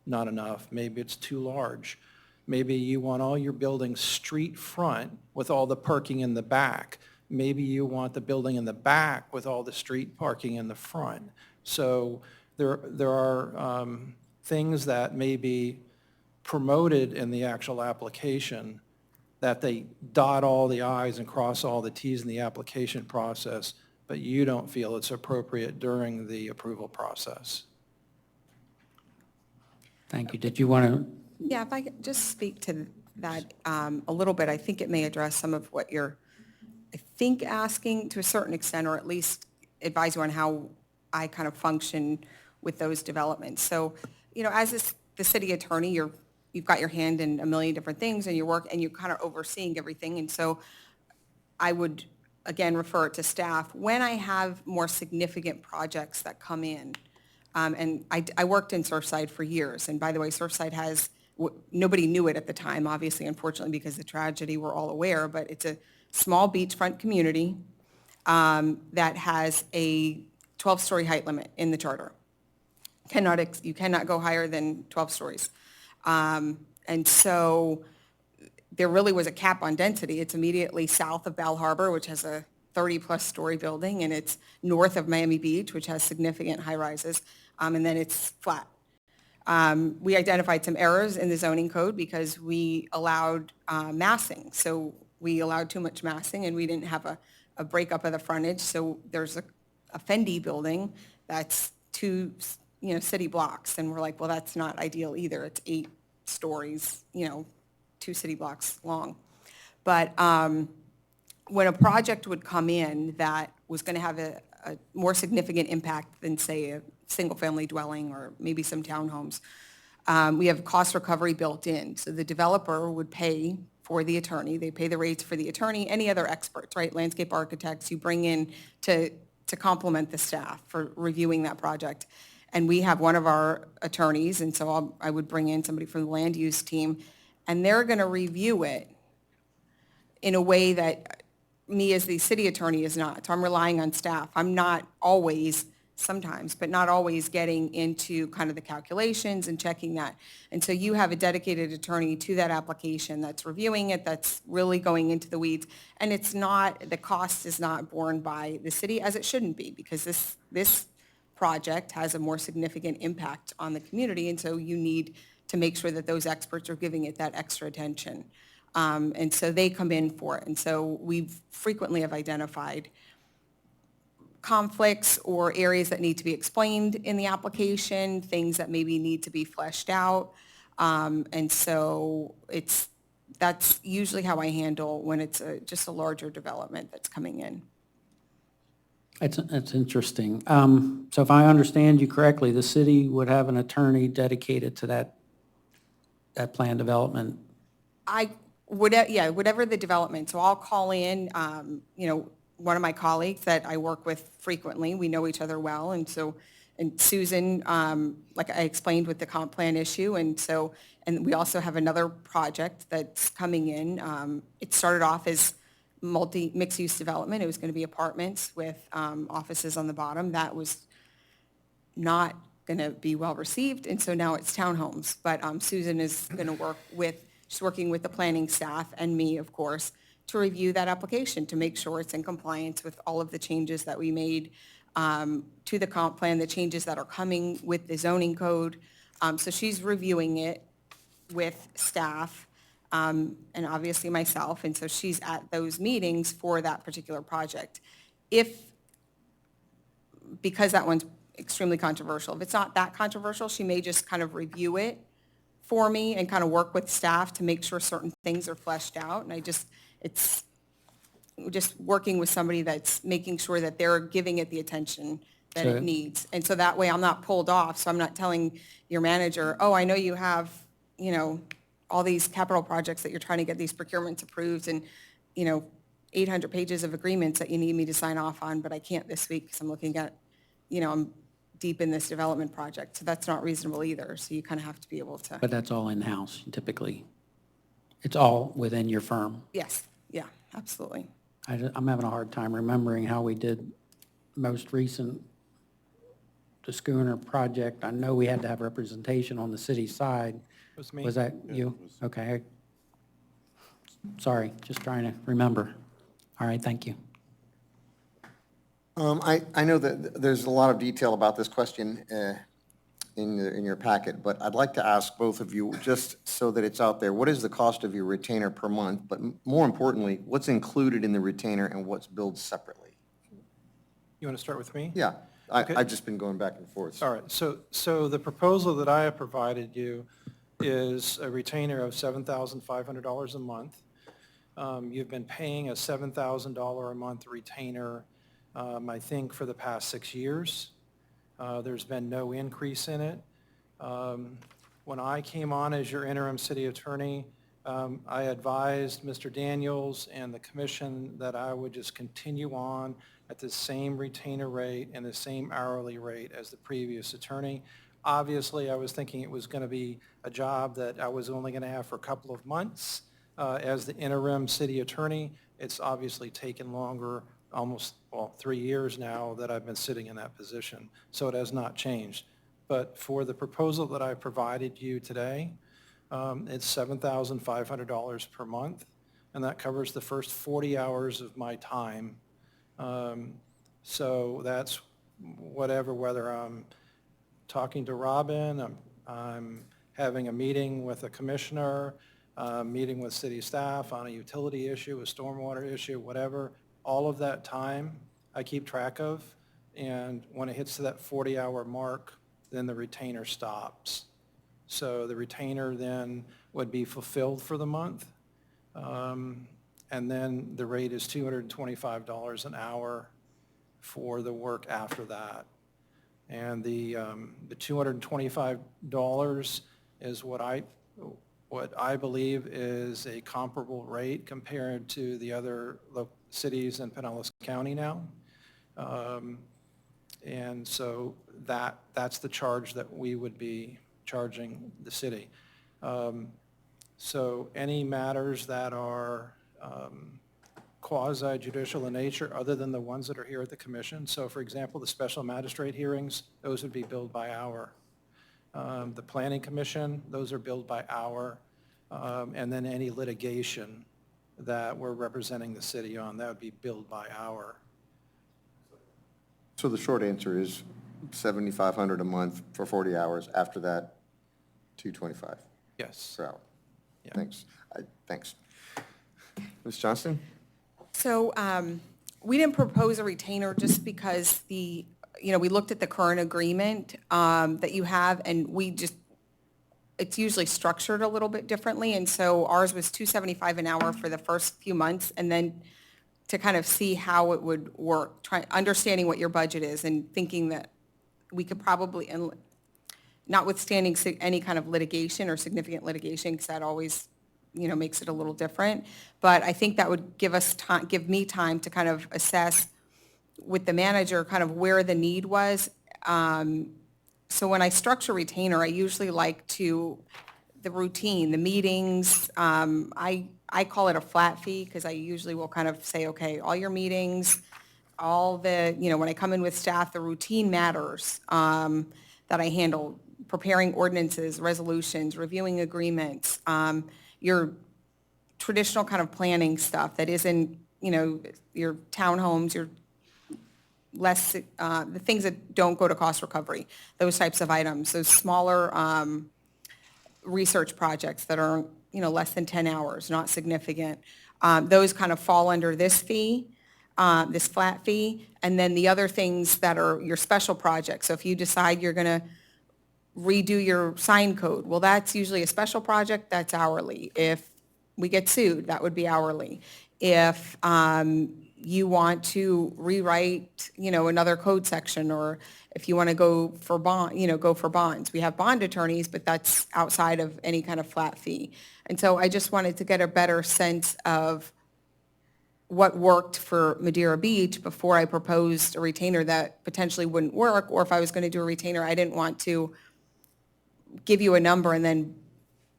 not enough. Maybe it's too large. Maybe you want all your buildings street front with all the parking in the back. Maybe you want the building in the back with all the street parking in the front. So there are things that may be promoted in the actual application that they dot all the i's and cross all the t's in the application process, but you don't feel it's appropriate during the approval process. Thank you. Did you want to? Yeah, if I could just speak to that a little bit, I think it may address some of what you're, I think, asking to a certain extent, or at least advise you on how I kind of function with those developments. So, as the city attorney, you've got your hand in a million different things, and you work, and you're kind of overseeing everything. And so I would, again, refer it to staff. When I have more significant projects that come in, and I worked in Surfside for years, and by the way, Surfside has, nobody knew it at the time, obviously, unfortunately, because of the tragedy, we're all aware, but it's a small beachfront community that has a 12-story height limit in the charter. You cannot go higher than 12 stories. And so there really was a cap on density. It's immediately south of Bal Harbor, which has a 30-plus story building, and it's north of Miami Beach, which has significant high-rises, and then it's flat. We identified some errors in the zoning code because we allowed massing. So we allowed too much massing, and we didn't have a breakup of the frontage. So there's a Fendi building that's two city blocks, and we're like, well, that's not ideal either. It's 8 stories, 2 city blocks long. But when a project would come in that was going to have a more significant impact than, say, a single-family dwelling or maybe some townhomes, we have cost recovery built in. So the developer would pay for the attorney. They pay the rates for the attorney, any other experts, right? Landscape architects you bring in to complement the staff for reviewing that project. And we have one of our attorneys, and so I would bring in somebody from the land use team, and they're going to review it in a way that me as the city attorney is not. So I'm relying on staff. I'm not always, sometimes, but not always getting into kind of the calculations and checking that. And so you have a dedicated attorney to that application that's reviewing it, that's really going into the weeds. And it's not, the cost is not borne by the city, as it shouldn't be, because this project has a more significant impact on the community, and so you need to make sure that those experts are giving it that extra attention. And so they come in for it. And so we frequently have identified conflicts or areas that need to be explained in the application, things that maybe need to be fleshed out. And so that's usually how I handle when it's just a larger development that's coming in. That's interesting. So if I understand you correctly, the city would have an attorney dedicated to that plan development? Whatever the development. So I'll call in, one of my colleagues that I work with frequently. We know each other well. And Susan, like I explained with the comp plan issue. And we also have another project that's coming in. It started off as mixed-use development. It was going to be apartments with offices on the bottom. That was not going to be well received, and so now it's townhomes. But Susan is going to she's working with the planning staff and me, of course, to review that application to make sure it's in compliance with all of the changes that we made to the comp plan, the changes that are coming with the zoning code. So she's reviewing it with staff and obviously myself, and so she's at those meetings for that particular project. Because that one's extremely controversial, if it's not that controversial, she may just kind of review it for me and kind of work with staff to make sure certain things are fleshed out. And it's just working with somebody that's making sure that they're giving it the attention that So- it needs. And so that way I'm not pulled off, so I'm not telling your manager, oh, I know you have, all these capital projects that you're trying to get these procurements approved and, 800 pages of agreements that you need me to sign off on, but I can't this week because I'm looking at, I'm deep in this development project. So that's not reasonable either. So you kind of have to be able to, But that's all in-house typically. It's all within your firm. yes, yeah, absolutely. I'm having a hard time remembering how we did most recent, the Schooner project. I know we had to have representation on the city side. Was me. Was that you? Okay. Sorry, just trying to remember. All right, thank you. I know that there's a lot of detail about this question in your packet, but I'd like to ask both of you, just so that it's out there, what is the cost of your retainer per month? But more importantly, what's included in the retainer and what's billed separately? You want to start with me? Yeah, Okay. I've just been going back and forth. All right, so the proposal that I have provided you is a retainer of $7,500 a month. You've been paying a $7,000 a month retainer, I think, for the past 6 years. There's been no increase in it. When I came on as your interim city attorney, I advised Mr. Daniels and the commission that I would just continue on at the same retainer rate and the same hourly rate as the previous attorney. Obviously, I was thinking it was going to be a job that I was only going to have for a couple of months as the interim city attorney. It's obviously taken longer, almost, 3 years now that I've been sitting in that position. So it has not changed. But for the proposal that I provided you today, it's $7,500 per month, and that covers the first 40 hours of my time. So that's whether I'm talking to Robin, I'm having a meeting with a commissioner, meeting with city staff on a utility issue, a stormwater issue, whatever. All of that time I keep track of, and when it hits to that 40-hour mark, then the retainer stops. So the retainer then would be fulfilled for the month, and then the rate is $225 an hour for the work after that. And the $225 is what I believe is a comparable rate compared to the other cities in Pinellas County now. And so that's the charge that we would be charging the city. So any matters that are quasi-judicial in nature, other than the ones that are here at the commission. So for example, the special magistrate hearings, those would be billed by hour. The planning commission, those are billed by hour. And then any litigation that we're representing the city on, that would be billed by hour. So the short answer is $7,500 a month for 40 hours. After that, $225 Yes. per hour. Yeah. Thanks. Thanks. Ms. Johnston? So we didn't propose a retainer just because we looked at the current agreement that you have, and it's usually structured a little bit differently, and so ours was $275 an hour for the first few months, and then to kind of see how it would work, understanding what your budget is and thinking that we could probably, and notwithstanding any kind of litigation or significant litigation, because that always, makes it a little different. But I think that would give me time to kind of assess with the manager kind of where the need was. So when I structure retainer, I usually like the routine, the meetings, I call it a flat fee because I usually will kind of say, okay, all your meetings, all the, when I come in with staff, the routine matters that I handle, preparing ordinances, resolutions, reviewing agreements, your traditional kind of planning stuff that isn't, your townhomes, your less, the things that don't go to cost recovery, those types of items, those smaller research projects that are, less than 10 hours, not significant. Those kind of fall under this fee, this flat fee. And then the other things that are your special projects. So if you decide you're going to redo your sign code, well, that's usually a special project, that's hourly. If we get sued, that would be hourly. If you want to rewrite, another code section, or if you want to go for bonds. We have bond attorneys, but that's outside of any kind of flat fee. And so I just wanted to get a better sense of what worked for Madeira Beach before I proposed a retainer that potentially wouldn't work, or if I was going to do a retainer, I didn't want to give you a number and then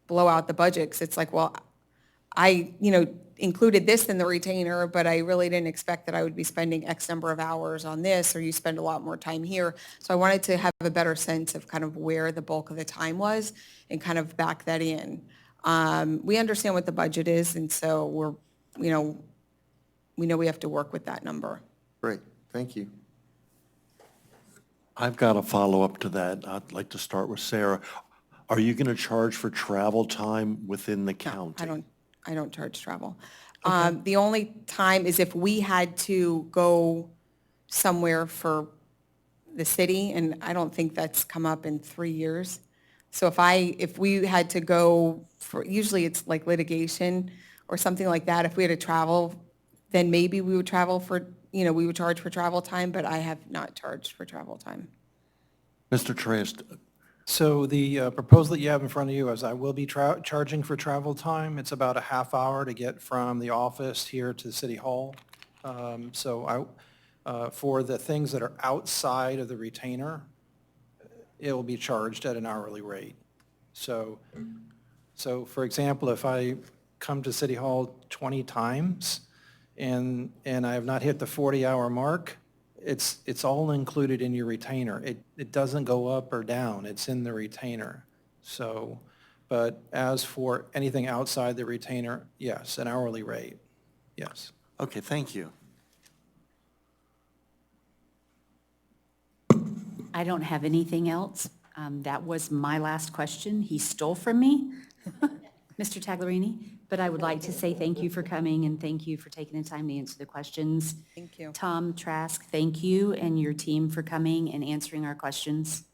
blow out the budget, because it's like, well, I, included this in the retainer, but I really didn't expect that I would be spending X number of hours on this, or you spend a lot more time here. So I wanted to have a better sense of kind of where the bulk of the time was and kind of back that in. We understand what the budget is, and so we know we have to work with that number. Great, thank you. I've got a follow-up to that. I'd like to start with Sarah. Are you going to charge for travel time within the county? I don't charge travel. The only time is if we had to go somewhere for the city, and I don't think that's come up in 3 years. So if we had to go for, usually it's like litigation or something like that, if we had to travel, then maybe we would travel for, we would charge for travel time, but I have not charged for travel time. Mr. Trask, So the proposal that you have in front of you is I will be charging for travel time. It's about a half hour to get from the office here to City Hall. For the things that are outside of the retainer, it will be charged at an hourly rate. So for example, if I come to City Hall 20 times and I have not hit the 40-hour mark, it's all included in your retainer. It doesn't go up or down, it's in the retainer. So, but as for anything outside the retainer, yes, an hourly rate, yes. okay, thank you. I don't have anything else. That was my last question. He stole from me, Mr. Taglerini. But I would like to say thank you for coming, and thank you for taking the time to answer the questions. Thank you. Tom Trask, thank you and your team for coming and answering our questions.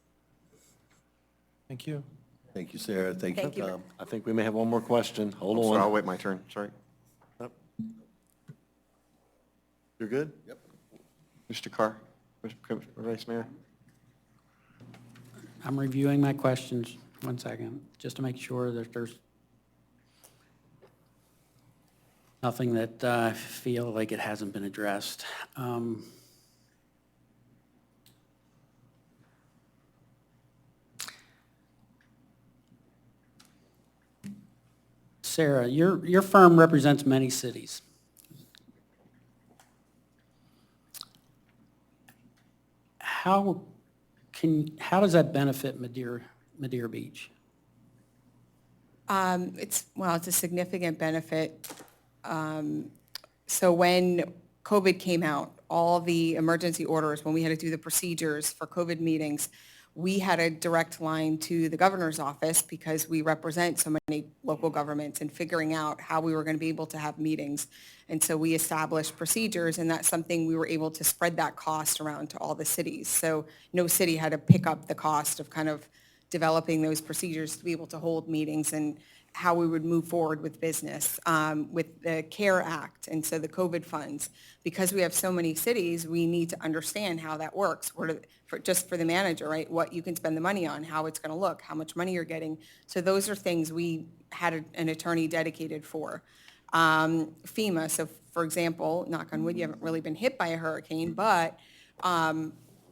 Thank you. Thank you, Sarah. Thank you, Thank you. Tom. I think we may have one more question. Hold So I'll on. wait my turn, sorry. Yep. You're good? Yep. Mr. Carr, Vice Mayor? I'm reviewing my questions, 1 second, just to make sure that there's nothing that I feel like it hasn't been addressed. Sarah, your firm represents many cities. How does that benefit Madeira Beach? It's a significant benefit. So when COVID came out, all the emergency orders, when we had to do the procedures for COVID meetings, we had a direct line to the governor's office because we represent so many local governments and figuring out how we were going to be able to have meetings. And so we established procedures, and that's something we were able to spread that cost around to all the cities. So no city had to pick up the cost of kind of developing those procedures to be able to hold meetings and how we would move forward with business, with the CARE Act, and so the COVID funds. Because we have so many cities, we need to understand how that works, just for the manager, right? What you can spend the money on, how it's going to look, how much money you're getting. So those are things we had an attorney dedicated for. FEMA, so for example, knock on wood, you haven't really been hit by a hurricane, but,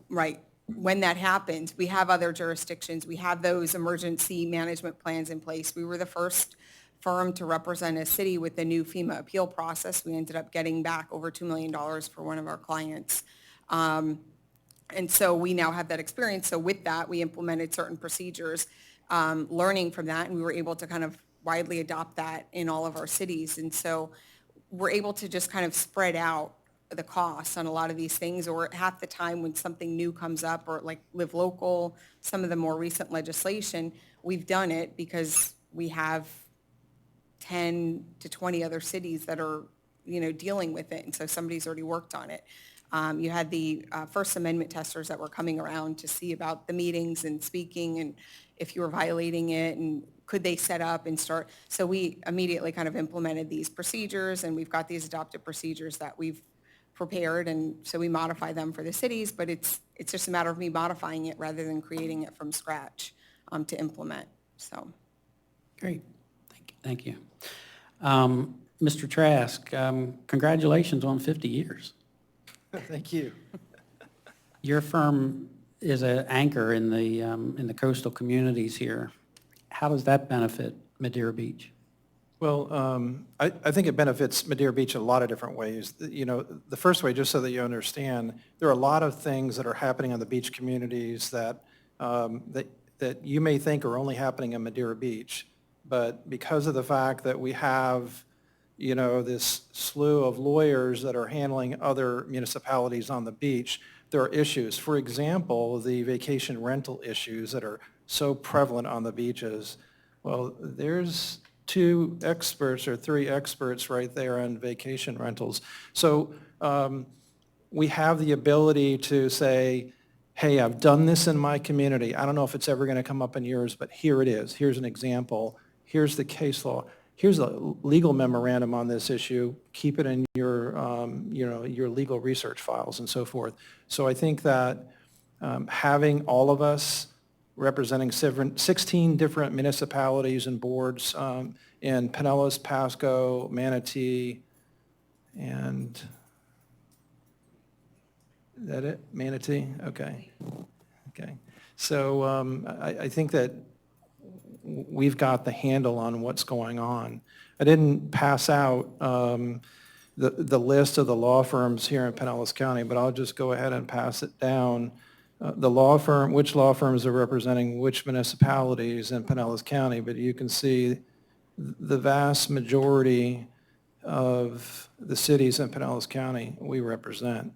right, when that happens, we have other jurisdictions, we have those emergency management plans in place. We were the first firm to represent a city with the new FEMA appeal process. We ended up getting back over $2 million for one of our clients. And so we now have that experience. So with that, we implemented certain procedures, learning from that, and we were able to kind of widely adopt that in all of our cities. And so we're able to just kind of spread out the costs on a lot of these things, or half the time when something new comes up, or like Live Local, some of the more recent legislation, we've done it because we have 10 to 20 other cities that are, dealing with it, and so somebody's already worked on it. You had the First Amendment testers that were coming around to see about the meetings and speaking, and if you were violating it, and could they set up and start. So we immediately kind of implemented these procedures, and we've got these adopted procedures that we've prepared, and so we modify them for the cities, but it's just a matter of me modifying it rather than creating it from scratch to implement, so. Great, thank you. Mr. Trask, congratulations on 50 years. Thank you. Your firm is an anchor in the coastal communities here. How does that benefit Madeira Beach? Well, I think it benefits Madeira Beach in a lot of different ways. The first way, just so that you understand, there are a lot of things that are happening on the beach communities that you may think are only happening in Madeira Beach, but because of the fact that we have, this slew of lawyers that are handling other municipalities on the beach, there are issues. For example, the vacation rental issues that are so prevalent on the beaches. Well, there's 2 experts or 3 experts right there on vacation rentals. So we have the ability to say, hey, I've done this in my community. I don't know if it's ever going to come up in yours, but here it is. Here's an example. Here's the case law. Here's a legal memorandum on this issue. Keep it in your, your legal research files and so forth. So I think that having all of us representing 16 different municipalities and boards in Pinellas, Pasco, Manatee, and is that it? Manatee? Okay. Okay. So I think that we've got the handle on what's going on. I didn't pass out the list of the law firms here in Pinellas County, but I'll just go ahead and pass it down. Which law firms are representing which municipalities in Pinellas County, but you can see the vast majority of the cities in Pinellas County we represent.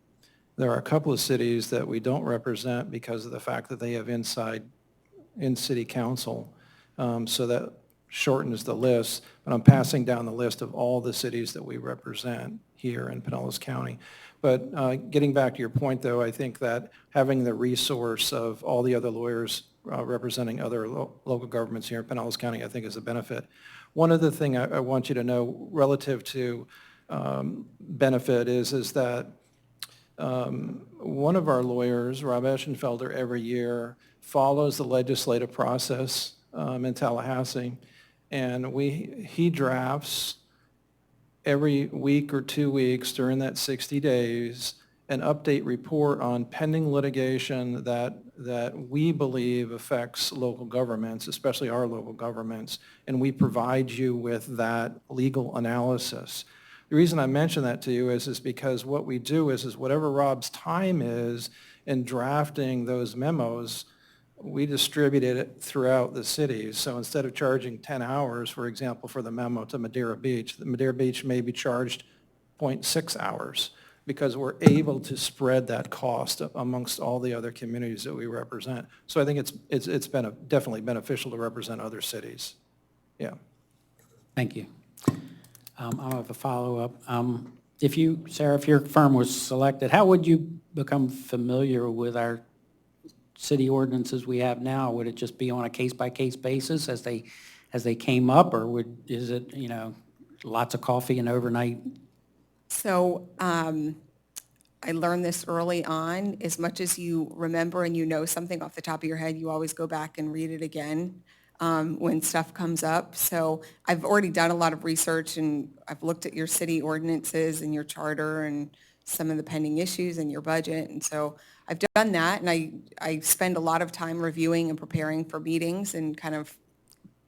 There are a couple of cities that we don't represent because of the fact that they have in-city council. So that shortens the list, but I'm passing down the list of all the cities that we represent here in Pinellas County. But getting back to your point, though, I think that having the resource of all the other lawyers representing other local governments here in Pinellas County, I think is a benefit. One other thing I want you to know relative to benefit is that one of our lawyers, Rob Eschenfelder, every year follows the legislative process in Tallahassee, and he drafts every week or 2 weeks during that 60 days an update report on pending litigation that we believe affects local governments, especially our local governments, and we provide you with that legal analysis. The reason I mention that to you is because what we do is whatever Rob's time is in drafting those memos, we distribute it throughout the cities. So instead of charging 10 hours, for example, for the memo to Madeira Beach, the Madeira Beach may be charged 0.6 hours because we're able to spread that cost amongst all the other communities that we represent. So I think it's been definitely beneficial to represent other cities. Yeah. Thank you. I'll have a follow-up. Sarah, if your firm was selected, how would you become familiar with our city ordinances we have now? Would it just be on a case-by-case basis as they came up, or is it, lots of coffee and overnight? So I learned this early on. As much as you remember and you know something off the top of your head, you always go back and read it again when stuff comes up. So I've already done a lot of research, and I've looked at your city ordinances and your charter and some of the pending issues and your budget. And so I've done that, and I spend a lot of time reviewing and preparing for meetings and kind of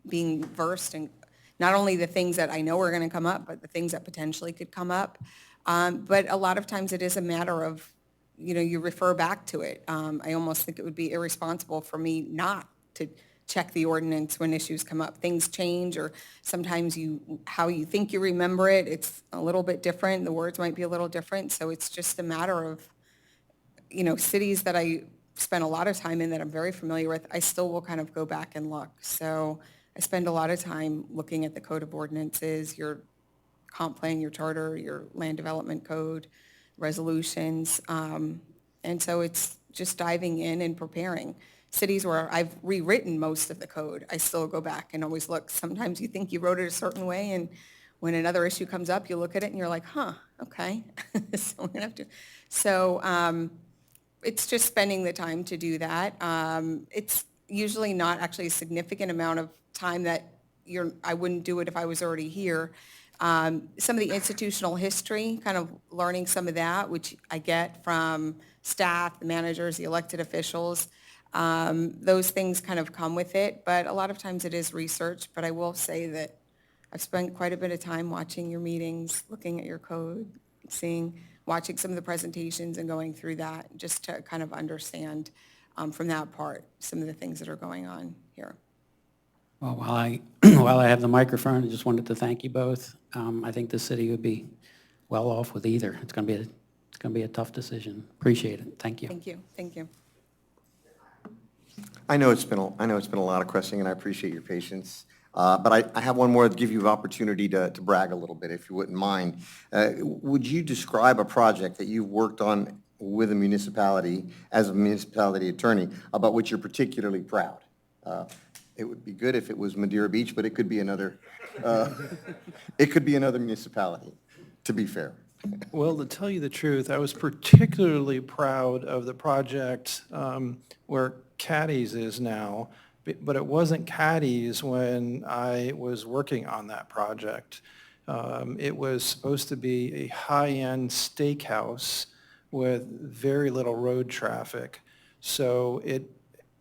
being versed in not only the things that I know are going to come up, but the things that potentially could come up. But a lot of times it is a matter of, you refer back to it. I almost think it would be irresponsible for me not to check the ordinance when issues come up. Things change, or sometimes how you think you remember it, it's a little bit different. The words might be a little different. So it's just a matter of, cities that I spent a lot of time in that I'm very familiar with, I still will kind of go back and look. So I spend a lot of time looking at the code of ordinances, your comp plan, your charter, your land development code, resolutions. And so it's just diving in and preparing. Cities where I've rewritten most of the code, I still go back and always look. Sometimes you think you wrote it a certain way, and when another issue comes up, you look at it and you're like, okay. So we're gonna have to. So it's just spending the time to do that. It's usually not actually a significant amount of time that I wouldn't do it if I was already here. Some of the institutional history, kind of learning some of that, which I get from staff, the managers, the elected officials. Those things kind of come with it, but a lot of times it is research. But I will say that I've spent quite a bit of time watching your meetings, looking at your code, watching some of the presentations and going through that, just to kind of understand from that part some of the things that are going on here. Well, while I have the microphone, I just wanted to thank you both. I think the city would be well off with either. It's going to be a tough decision. Appreciate it. Thank you. Thank you. Thank you. I know it's been a lot of questioning, and I appreciate your patience. But I have one more to give you an opportunity to brag a little bit, if you wouldn't mind. Would you describe a project that you've worked on with a municipality, as a municipality attorney, about which you're particularly proud? It would be good if it was Madeira Beach, but it could be another, municipality, to be fair. Well, to tell you the truth, I was particularly proud of the project where Caddy's is now, but it wasn't Caddy's when I was working on that project. It was supposed to be a high-end steakhouse with very little road traffic. So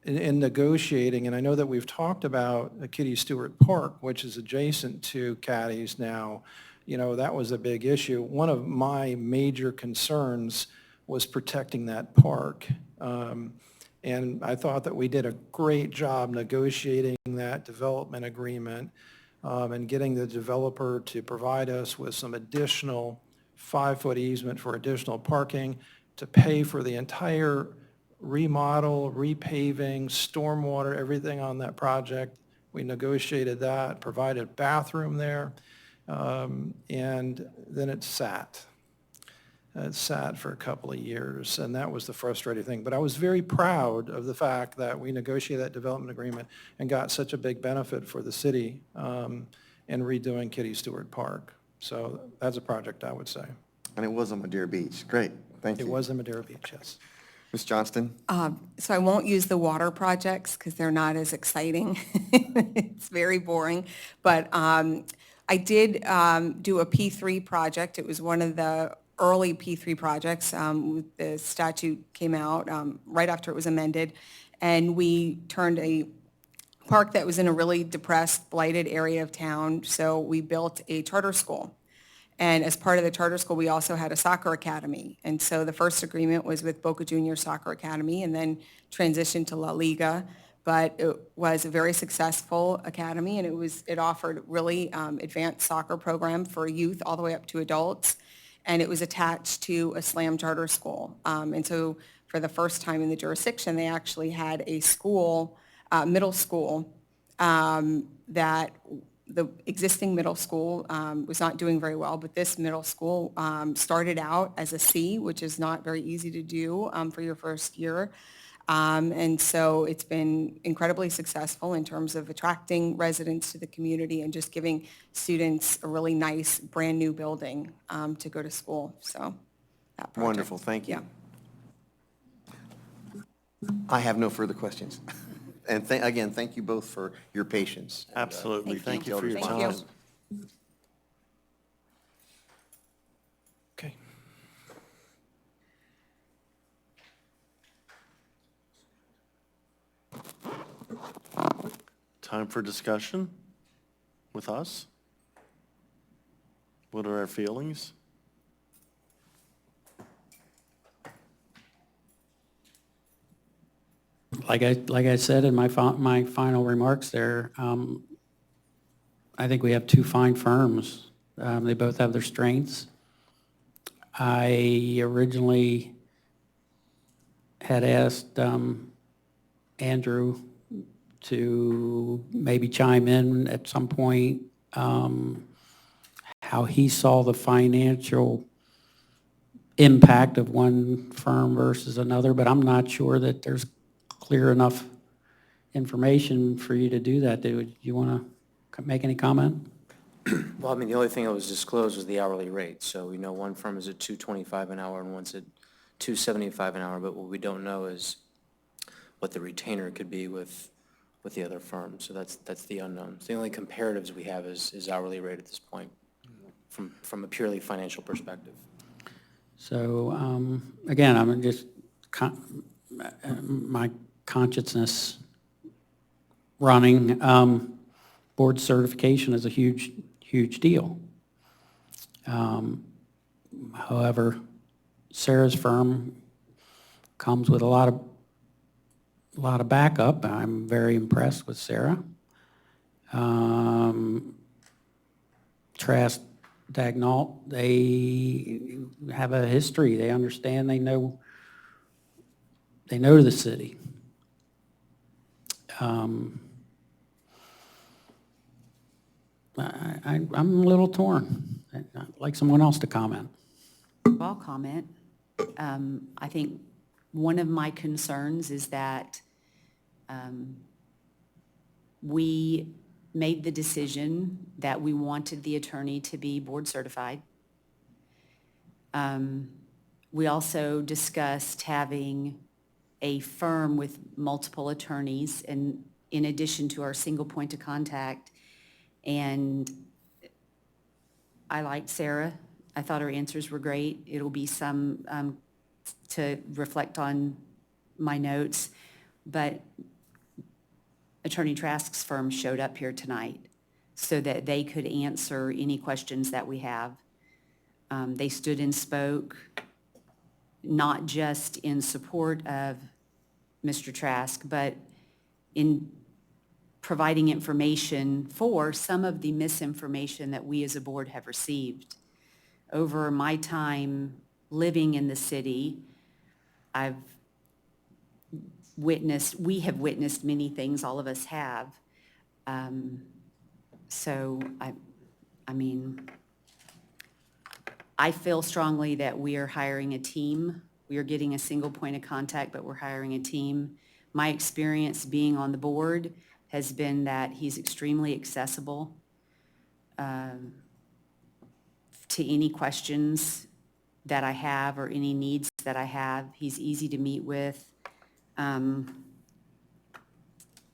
in negotiating, and I know that we've talked about Kitty Stewart Park, which is adjacent to Caddy's now, that was a big issue. One of my major concerns was protecting that park. And I thought that we did a great job negotiating that development agreement and getting the developer to provide us with some additional 5-foot easement for additional parking to pay for the entire remodel, repaving, stormwater, everything on that project. We negotiated that, provided a bathroom there, and then it sat. It sat for a couple of years, and that was the frustrating thing. But I was very proud of the fact that we negotiated that development agreement and got such a big benefit for the city in redoing Kitty Stewart Park. So that's a project, I would say. And it was on Madeira Beach. Great, thank you. It was in Madeira Beach, yes. Ms. Johnston? So I won't use the water projects because they're not as exciting. It's very boring. But I did do a P3 project. It was one of the early P3 projects. The statute came out right after it was amended, and we turned a park that was in a really depressed, blighted area of town. So we built a charter school. And as part of the charter school, we also had a soccer academy. And so the first agreement was with Boca Juniors Soccer Academy and then transitioned to La Liga. But it was a very successful academy, and it offered really advanced soccer program for youth all the way up to adults. And it was attached to a SLAM charter school. And so for the first time in the jurisdiction, they actually had a school, middle school, that the existing middle school was not doing very well, but this middle school started out as a C, which is not very easy to do for your first year. And so it's been incredibly successful in terms of attracting residents to the community and just giving students a really nice, brand-new building to go to school. So that project. Wonderful, thank you. Yeah. I have no further questions. And again, thank you both for your patience. And, Absolutely. Thank you for your Thank you. time. Okay. Time for discussion with us? What are our feelings? like I said in my final remarks there, I think we have two fine firms. They both have their strengths. I originally had asked Andrew to maybe chime in at some point, how he saw the financial impact of one firm versus another, but I'm not sure that there's clear enough information for you to do that. Do you want to make any comment? Well, I mean, the only thing that was disclosed was the hourly rate. So we know one firm is at $2.25 an hour and one's at $2.75 an hour, but what we don't know is what the retainer could be with the other firm. So that's the unknown. So the only comparatives we have is hourly rate at this point from a purely financial perspective. So, again, I'm just, my consciousness running, board certification is a huge, huge deal. However, Sarah's firm comes with a lot of backup. I'm very impressed with Sarah. Trask Dagnall, they have a history. They understand, they know the city. I'm a little torn. I'd like someone else to comment. I'll comment. I think one of my concerns is that we made the decision that we wanted the attorney to be board certified. We also discussed having a firm with multiple attorneys and in addition to our single point of contact. And I liked Sarah. I thought her answers were great. It'll be some to reflect on my notes, but Attorney Trask's firm showed up here tonight so that they could answer any questions that we have. They stood and spoke, not just in support of Mr. Trask, but in providing information for some of the misinformation that we as a board have received. Over my time living in the city, we have witnessed many things, all of us have. So, I mean, I feel strongly that we are hiring a team. We are getting a single point of contact, but we're hiring a team. My experience being on the board has been that he's extremely accessible to any questions that I have or any needs that I have. He's easy to meet with.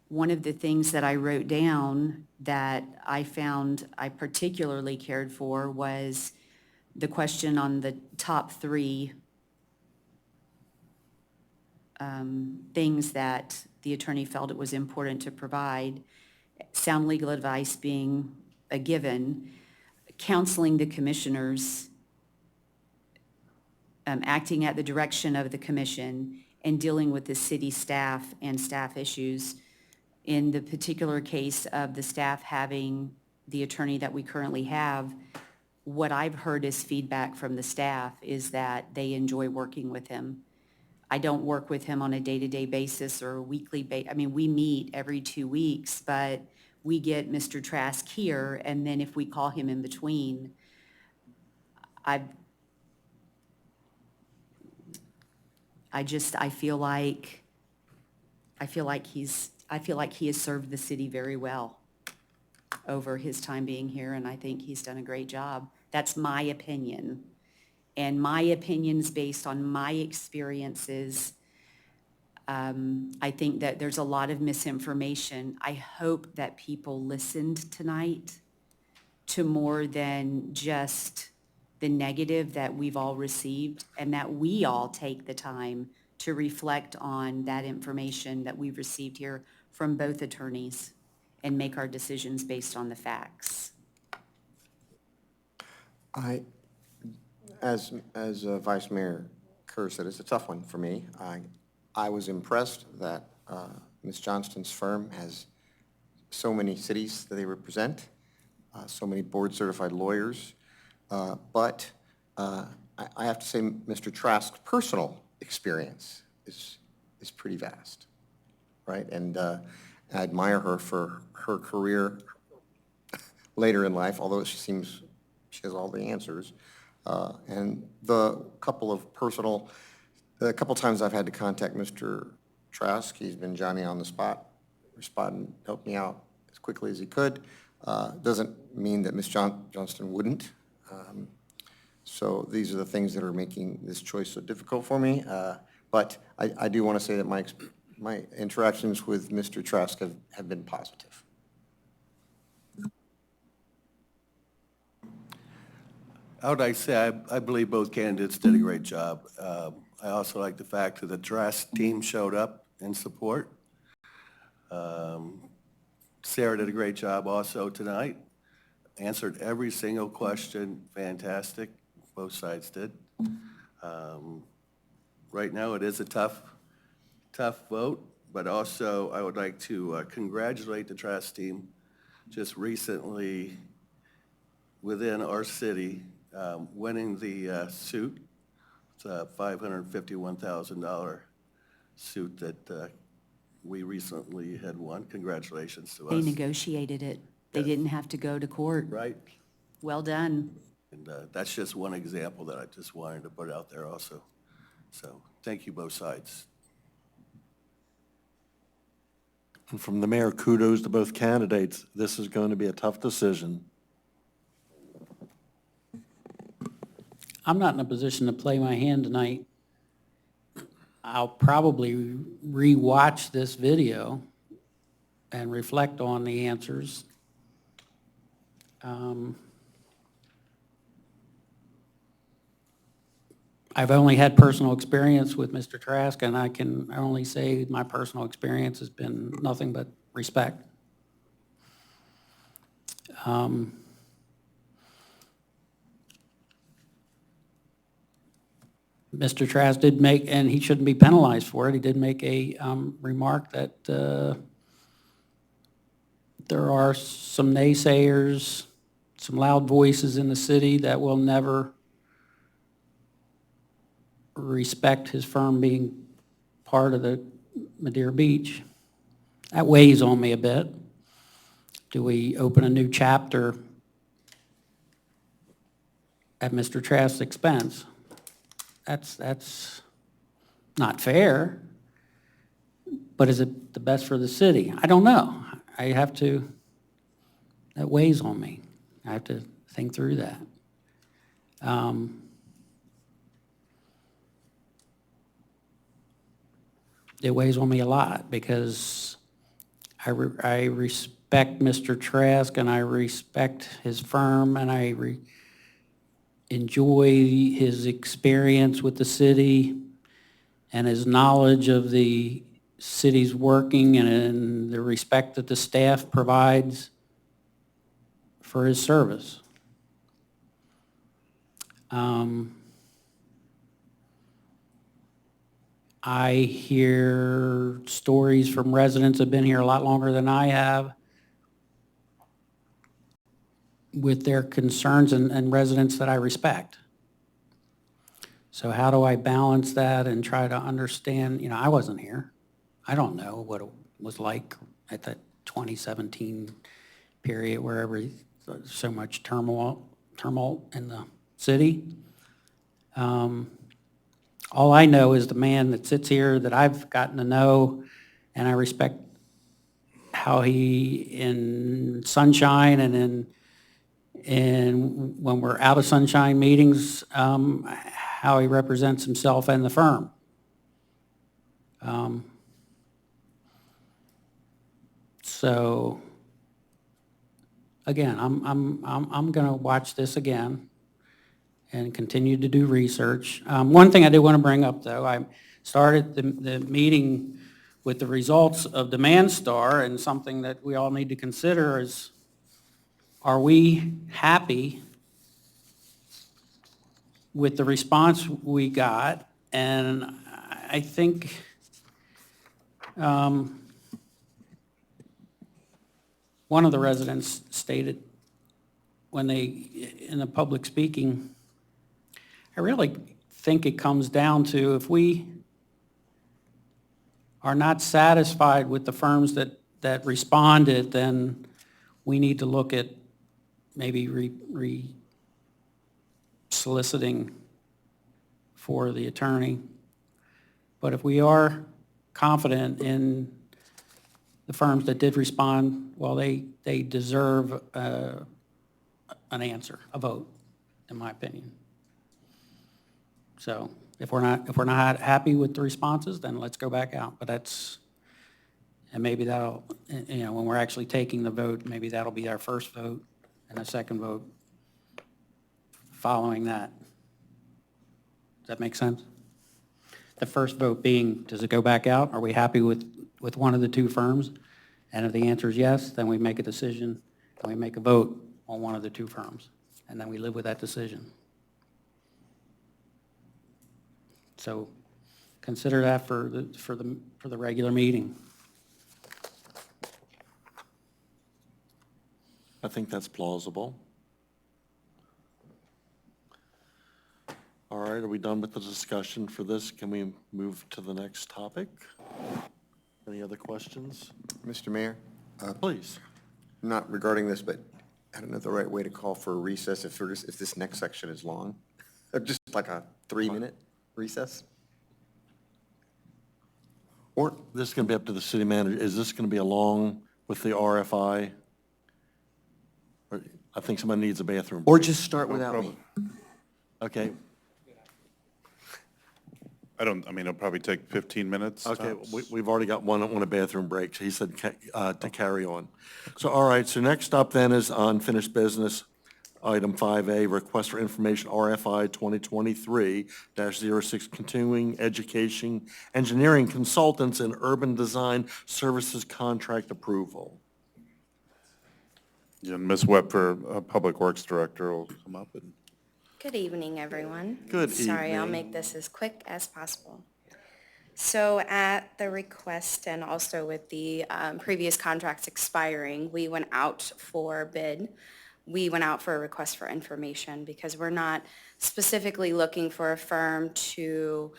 One of the things that I wrote down that I found I particularly cared for was the question on the top three things that the attorney felt it was important to provide, sound legal advice being a given, counseling the commissioners, acting at the direction of the commission, and dealing with the city staff and staff issues. In the particular case of the staff having the attorney that we currently have, what I've heard as feedback from the staff is that they enjoy working with him. I don't work with him on a day-to-day basis or a weekly basis. I mean, we meet every 2 weeks, but we get Mr. Trask here, and then if we call him in between, I feel like he has served the city very well over his time being here, and I think he's done a great job. That's my opinion. And my opinion's based on my experiences. I think that there's a lot of misinformation. I hope that people listened tonight to more than just the negative that we've all received, and that we all take the time to reflect on that information that we've received here from both attorneys and make our decisions based on the facts. As Vice Mayor Kerr said, it's a tough one for me. I was impressed that Ms. Johnston's firm has so many cities that they represent, so many board-certified lawyers, but I have to say Mr. Trask's personal experience is pretty vast, right? And I admire her for her career later in life, although she has all the answers. And the couple times I've had to contact Mr. Trask, he's been Johnny on the spot, respond and help me out as quickly as he could. Doesn't mean that Ms. Johnston wouldn't. So these are the things that are making this choice so difficult for me. But I do want to say that my interactions with Mr. Trask have been positive. I would like to say, I believe both candidates did a great job. I also like the fact that the Trask team showed up in support. Sarah did a great job also tonight, answered every single question, fantastic, both sides did. Right now, it is a tough vote, but also I would like to congratulate the Trask team. Just recently, within our city, winning the suit. It's a $551,000 suit that we recently had won. Congratulations to us. They negotiated it. They didn't have to go to court. Right. Well done. And that's just one example that I just wanted to put out there also. So thank you, both sides. And from the mayor, kudos to both candidates. This is going to be a tough decision. I'm not in a position to play my hand tonight. I'll probably re-watch this video and reflect on the answers. I've only had personal experience with Mr. Trask, and I can only say my personal experience has been nothing but respect. Mr. Trask did make, and he shouldn't be penalized for it, he did make a remark that there are some naysayers, some loud voices in the city that will never respect his firm being part of the Madeira Beach. That weighs on me a bit. Do we open a new chapter at Mr. Trask's expense? That's not fair, but is it the best for the city? I don't know. That weighs on me. I have to think through that. It weighs on me a lot because I respect Mr. Trask and I respect his firm and I enjoy his experience with the city and his knowledge of the city's working and the respect that the staff provides for his service. I hear stories from residents who have been here a lot longer than I have with their concerns and residents that I respect. So how do I balance that and try to understand, I wasn't here. I don't know what it was like at that 2017 period where so much turmoil in the city. All I know is the man that sits here that I've gotten to know, and I respect how he, in sunshine and when we're out of sunshine meetings, how he represents himself and the firm. So again, I'm going to watch this again and continue to do research. One thing I did want to bring up, though, I started the meeting with the results of Demand Star, and something that we all need to consider is, are we happy with the response we got? And I think One of the residents stated when they, in the public speaking, I really think it comes down to if we are not satisfied with the firms that responded, then we need to look at maybe soliciting for the attorney. But if we are confident in the firms that did respond, well, they deserve an answer, a vote, in my opinion. So if we're not happy with the responses, then let's go back out. But and maybe that'll, when we're actually taking the vote, maybe that'll be our first vote and a second vote following that. Does that make sense? The first vote being, does it go back out? Are we happy with one of the two firms? And if the answer is yes, then we make a decision, and we make a vote on one of the two firms, and then we live with that decision. So consider that for the regular meeting. I think that's plausible. All right, are we done with the discussion for this? Can we move to the next topic? Any other questions? Mr. Mayor? Please. Not regarding this, but I don't know the right way to call for a recess if this next section is long. Just like a 3-minute recess? Or, This is going to be up to the city manager. Is this going to be along with the RFI? Or- I think somebody needs a bathroom. or break. just start without me. Okay, It'll probably take 15 minutes. okay, tops. we've already got one on a bathroom break. He said to carry on. So, all right, so next up then is unfinished business. Item 5A, request for information RFI 2023-06, continuing education, engineering consultants and urban design services contract approval. And Ms. Webb, for Public Works Director, will come up and. Good evening, everyone. Good Sorry, I'll evening. make this as quick as possible. So at the request and also with the previous contracts expiring, we went out for bid. We went out for a request for information because we're not specifically looking for a firm to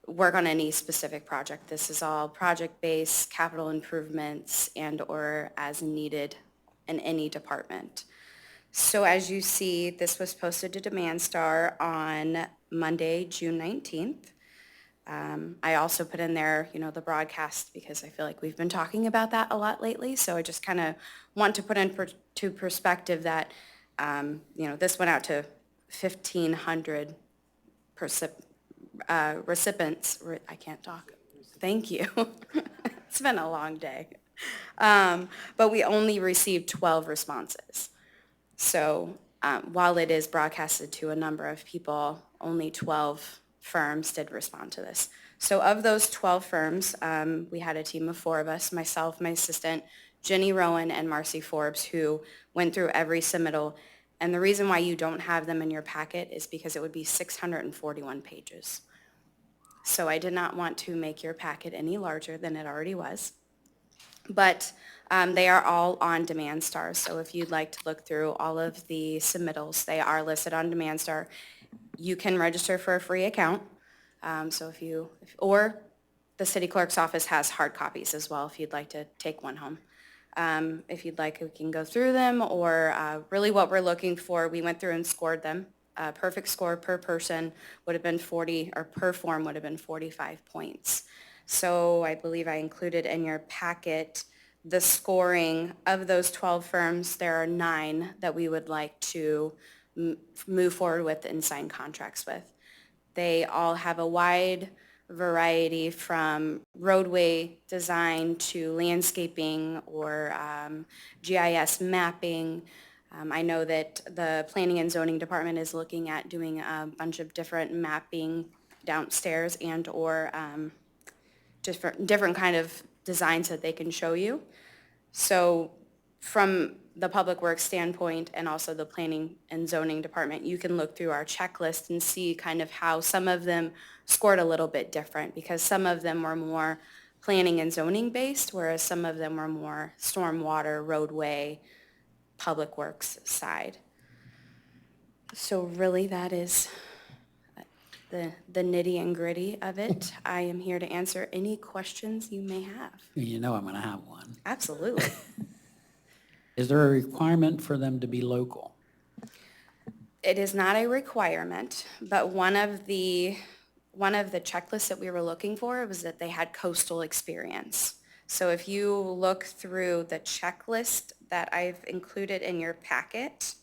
work on any specific project. This is all project-based capital improvements and/or as needed in any department. So as you see, this was posted to Demand Star on Monday, June 19th. I also put in there, the broadcast because I feel like we've been talking about that a lot lately. So I just kind of want to put into perspective that, this went out to 1,500 recipients. I can't talk. Thank you. It's been a long day. But we only received 12 responses. So while it is broadcasted to a number of people, only 12 firms did respond to this. So of those 12 firms, we had a team of 4 of us, myself, my assistant, Jenny Rowan, and Marcy Forbes, who went through every submittal. And the reason why you don't have them in your packet is because it would be 641 pages. So I did not want to make your packet any larger than it already was. But they are all on Demand Star, so if you'd like to look through all of the submittals, they are listed on Demand Star. You can register for a free account, or the city clerk's office has hard copies as well if you'd like to take one home. If you'd like, we can go through them, or really what we're looking for, we went through and scored them. Perfect score per person would have been 40, or per form would have been 45 points. So I believe I included in your packet the scoring of those 12 firms. There are 9 that we would like to move forward with and sign contracts with. They all have a wide variety from roadway design to landscaping or GIS mapping. I know that the Planning and Zoning Department is looking at doing a bunch of different mapping downstairs and or different kind of designs that they can show you. So from the Public Works standpoint and also the Planning and Zoning Department, you can look through our checklist and see kind of how some of them scored a little bit different because some of them were more planning and zoning based, whereas some of them were more stormwater, roadway, public works side. So really that is the nitty and gritty of it. I am here to answer any questions you may have. You know I'm going to have one. Absolutely. Is there a requirement for them to be local? It is not a requirement, but one of the checklists that we were looking for was that they had coastal experience. So if you look through the checklist that I've included in your packet,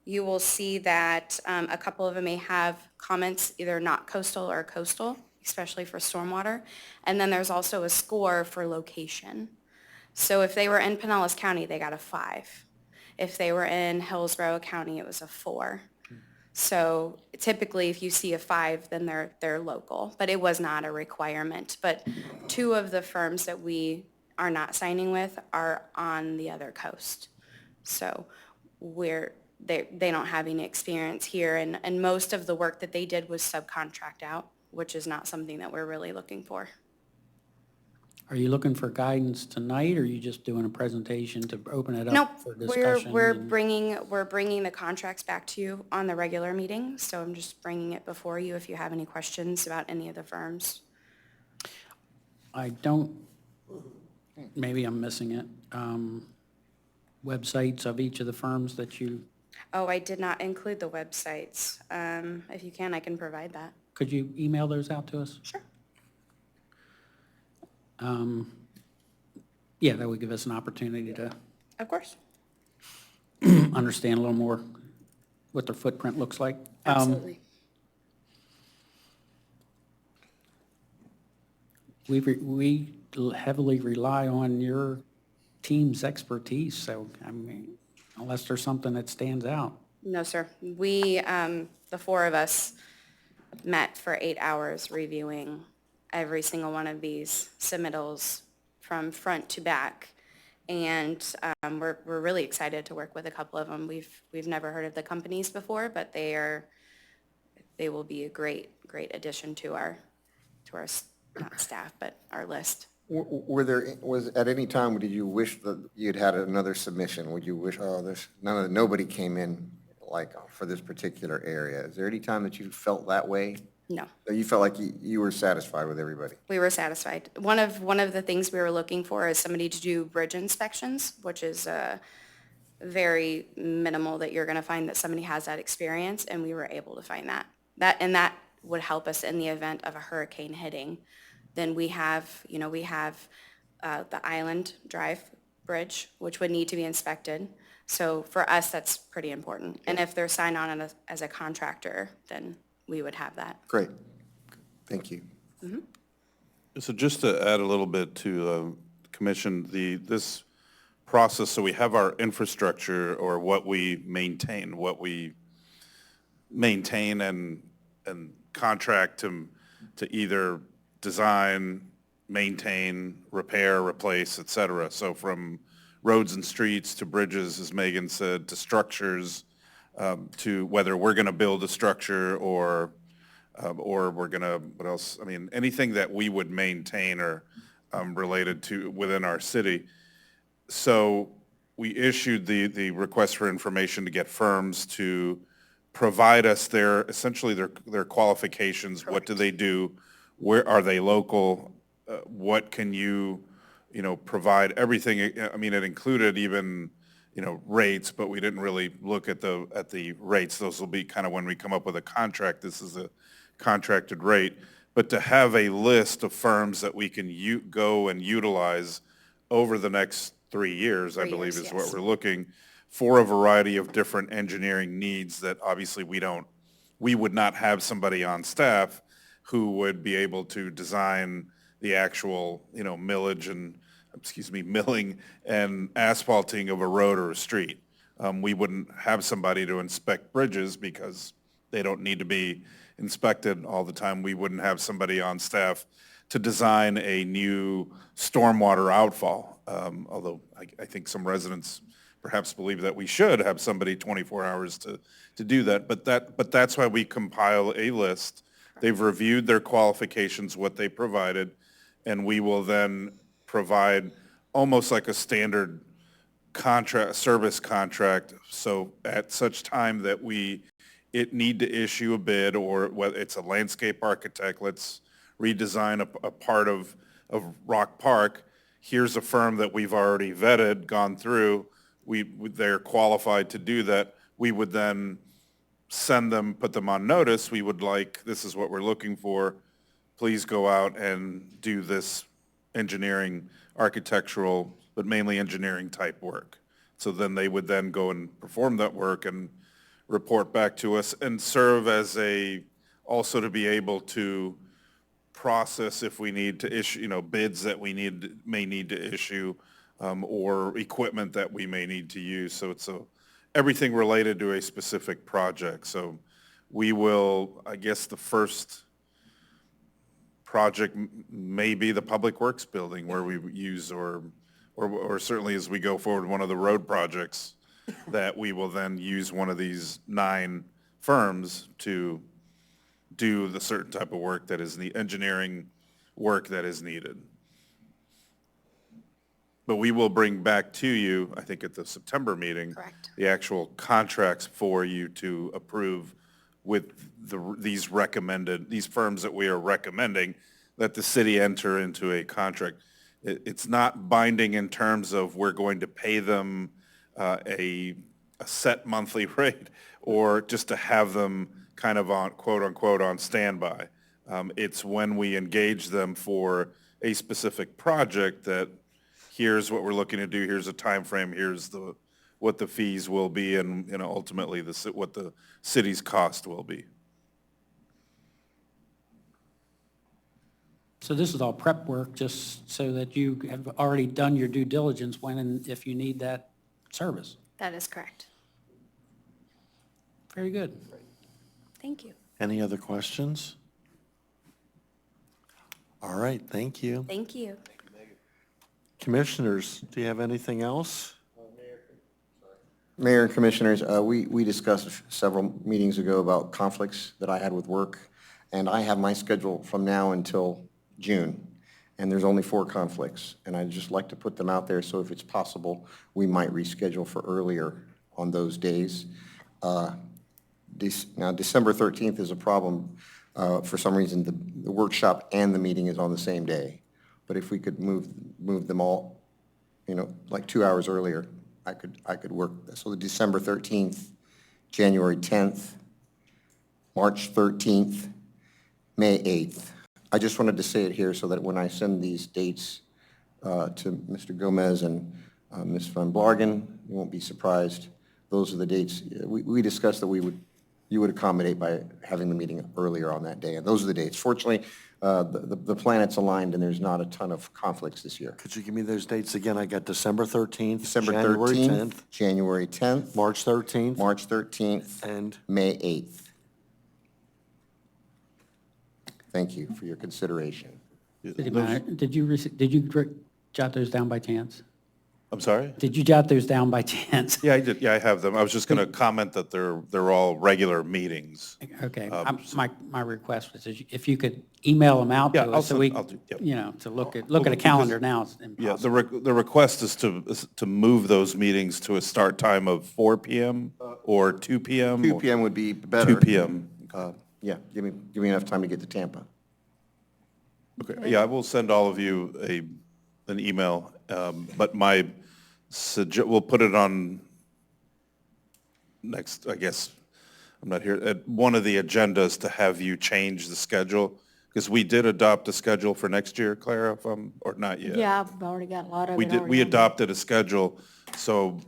you will see that a couple of them may have comments either not coastal or coastal, especially for stormwater. And then there's also a score for location. So if they were in Pinellas County, they got a 5. If they were in Hillsborough County, it was a 4. So typically, if you see a 5, then they're local, but it was not a requirement. But 2 of the firms that we are not signing with are on the other coast. So they don't have any experience here, and most of the work that they did was subcontract out, which is not something that we're really looking for. Are you looking for guidance tonight, or are you just doing a presentation to open it Nope, up for discussion? we're bringing the contracts back to you on the regular meeting, so I'm just bringing it before you if you have any questions about any of the firms. I don't, maybe I'm missing it. Websites of each of the firms that you, Oh, I did not include the websites. If you can, I can provide that. could you email those out to us? Sure. Yeah, that would give us an opportunity to Of course. understand a little more what their footprint looks like. Absolutely. We heavily rely on your team's expertise, so, I mean, unless there's something that stands out. No, sir. We, the 4 of us, met for 8 hours reviewing every single one of these submittals from front to back. And we're really excited to work with a couple of them. We've never heard of the companies before, but they will be a great addition to our not staff, but our list. Was at any time, did you wish that you'd had another submission? Would you wish, nobody came in like for this particular area? Is there any time that you felt that way? No. Or you felt like you were satisfied with everybody? We were satisfied. One of the things we were looking for is somebody to do bridge inspections, which is very minimal that you're going to find that somebody has that experience, and we were able to find that. That would help us in the event of a hurricane hitting. Then we have the Island Drive Bridge, which would need to be inspected. So for us, that's pretty important. And if they're signed on as a contractor, then we would have that. Great. Thank you. So just to add a little bit to Commission, this process, so we have our infrastructure or what we maintain and contract to either design, maintain, repair, replace, et cetera. So from roads and streets to bridges, as Megan said, to structures, to whether we're going to build a structure or we're going to, what else? I mean, anything that we would maintain or related to within our city. So we issued the request for information to get firms to provide us essentially their qualifications. Correct. What do they do? Where are they local? What can you provide? Everything. I mean, it included even rates, but we didn't really look at the rates. Those will be kind of when we come up with a contract. This is a contracted rate. But to have a list of firms that we can go and utilize over the next 3 years, I believe is what we're looking for, a variety of different engineering needs that obviously we would not have somebody on staff who would be able to design the actual, milling and asphalting of a road or a street. We wouldn't have somebody to inspect bridges because they don't need to be inspected all the time. We wouldn't have somebody on staff to design a new stormwater outfall, although I think some residents perhaps believe that we should have somebody 24 hours to do that. But that's why we compile a list. They've reviewed their qualifications, what they provided, and we will then provide almost like a standard contract, service contract. So at such time that it need to issue a bid, or whether it's a landscape architect, let's redesign a part of Rock Park, here's a firm that we've already vetted, gone through, they're qualified to do that. We would then send them, put them on notice, this is what we're looking for, please go out and do this engineering, architectural, but mainly engineering type work. So then they would then go and perform that work and report back to us and serve as also to be able to process if we need to issue, bids that we may need to issue, or equipment that we may need to use. So it's everything related to a specific project. So we will, I guess the first project may be the Public Works building where we use, or certainly as we go forward, one of the road projects that we will then use one of these 9 firms to do the certain type of work that is the engineering work that is needed. But we will bring back to you, I think at the September meeting, Correct. the actual contracts for you to approve with these firms that we are recommending that the city enter into a contract. It's not binding in terms of we're going to pay them a set monthly rate, or just to have them kind of on, quote unquote, on standby. It's when we engage them for a specific project that here's what we're looking to do, here's a time frame, here's what the fees will be, and ultimately what the city's cost will be. So this is all prep work, just so that you have already done your due diligence when and if you need that service. That is correct. Very good. Thank you. Any other questions? All right, thank you. Thank you. Commissioners, do you have anything else? Mayor and Commissioners, we discussed several meetings ago about conflicts that I had with work, and I have my schedule from now until June, and there's only 4 conflicts, and I'd just like to put them out there, so if it's possible, we might reschedule for earlier on those days. Now, December 13th is a problem. For some reason, the workshop and the meeting is on the same day, but if we could move them all, like 2 hours earlier, I could work. So the December 13th, January 10th, March 13th, May 8th. I just wanted to say it here so that when I send these dates to Mr. Gomez and Ms. Van Blargen, you won't be surprised. Those are the dates. We discussed that you would accommodate by having the meeting earlier on that day, and those are the dates. Fortunately, the planets aligned, and there's not a ton of conflicts this year. Could you give me those dates again? I got December 13th, December January 13th, 10th, January 10th, March 13th, March 13th, and May 8th. Thank you for your consideration. City Manager, did you jot those down by chance? I'm sorry? Did you jot those down by chance? Yeah, I did. Yeah, I have them. I was just going to comment that they're all regular meetings. Okay, my request was if you could email them out Yeah, to us, so we, I'll do- yep. to look at a calendar now, it's Yeah, impossible. the request is to move those meetings to a start time of 4 PM or 2 PM? 2 PM would be better. 2 PM. Yeah, give me enough time to get to Tampa. Okay, yeah, I will send all of you an email, but we'll put it on next, I guess, I'm not here, at one of the agendas to have you change the schedule, because we did adopt a schedule for next year, Clara, or not yet? Yeah, I've already got a lot of We it did, already we on there. adopted a schedule, so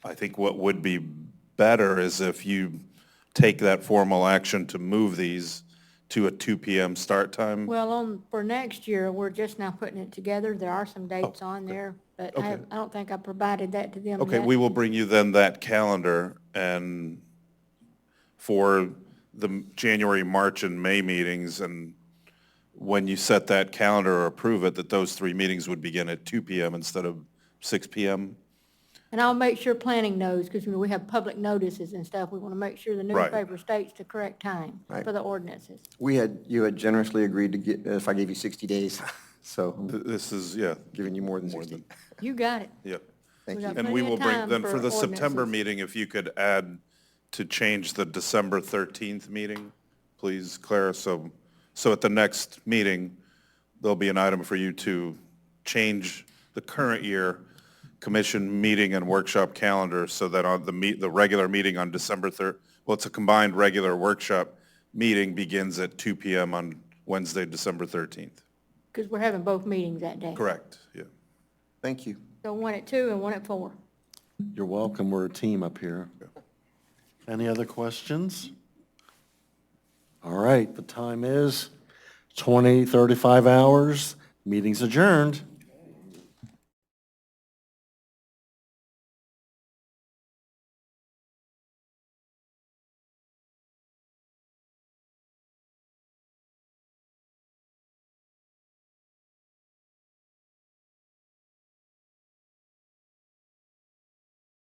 I think what would be better is if you take that formal action to move these to a 2 PM start time. Well, for next year, we're just now putting it together. There are some dates on there, but Okay. I don't think I provided that to them Okay, yet. we will bring you then that calendar, and for the January, March, and May meetings, and when you set that calendar or approve it, that those 3 meetings would begin at 2 PM instead of 6 PM. And I'll make sure planning knows, because we have public notices and stuff. We want to make sure the Right. newspaper states the correct time Right. for the ordinances. You had generously agreed to get, if I gave you 60 days, So This is, yeah, giving you more than 60. You got it. yep. Thank We you. got And plenty we of will bring, time then for the September ordinances. meeting, if you could add to change the December 13th meeting, please, Clara. So at the next meeting, there'll be an item for you to change the current year commission meeting and workshop calendar so that on the regular meeting on December 3rd, well, it's a combined regular workshop meeting begins at 2 PM on Wednesday, December 13th. Because we're having both meetings that day. Correct, yeah. Thank you. So one at 2 and one at 4. You're welcome. We're a team up here. Any other questions? All right, the time is 20:35 hours. Meeting's adjourned.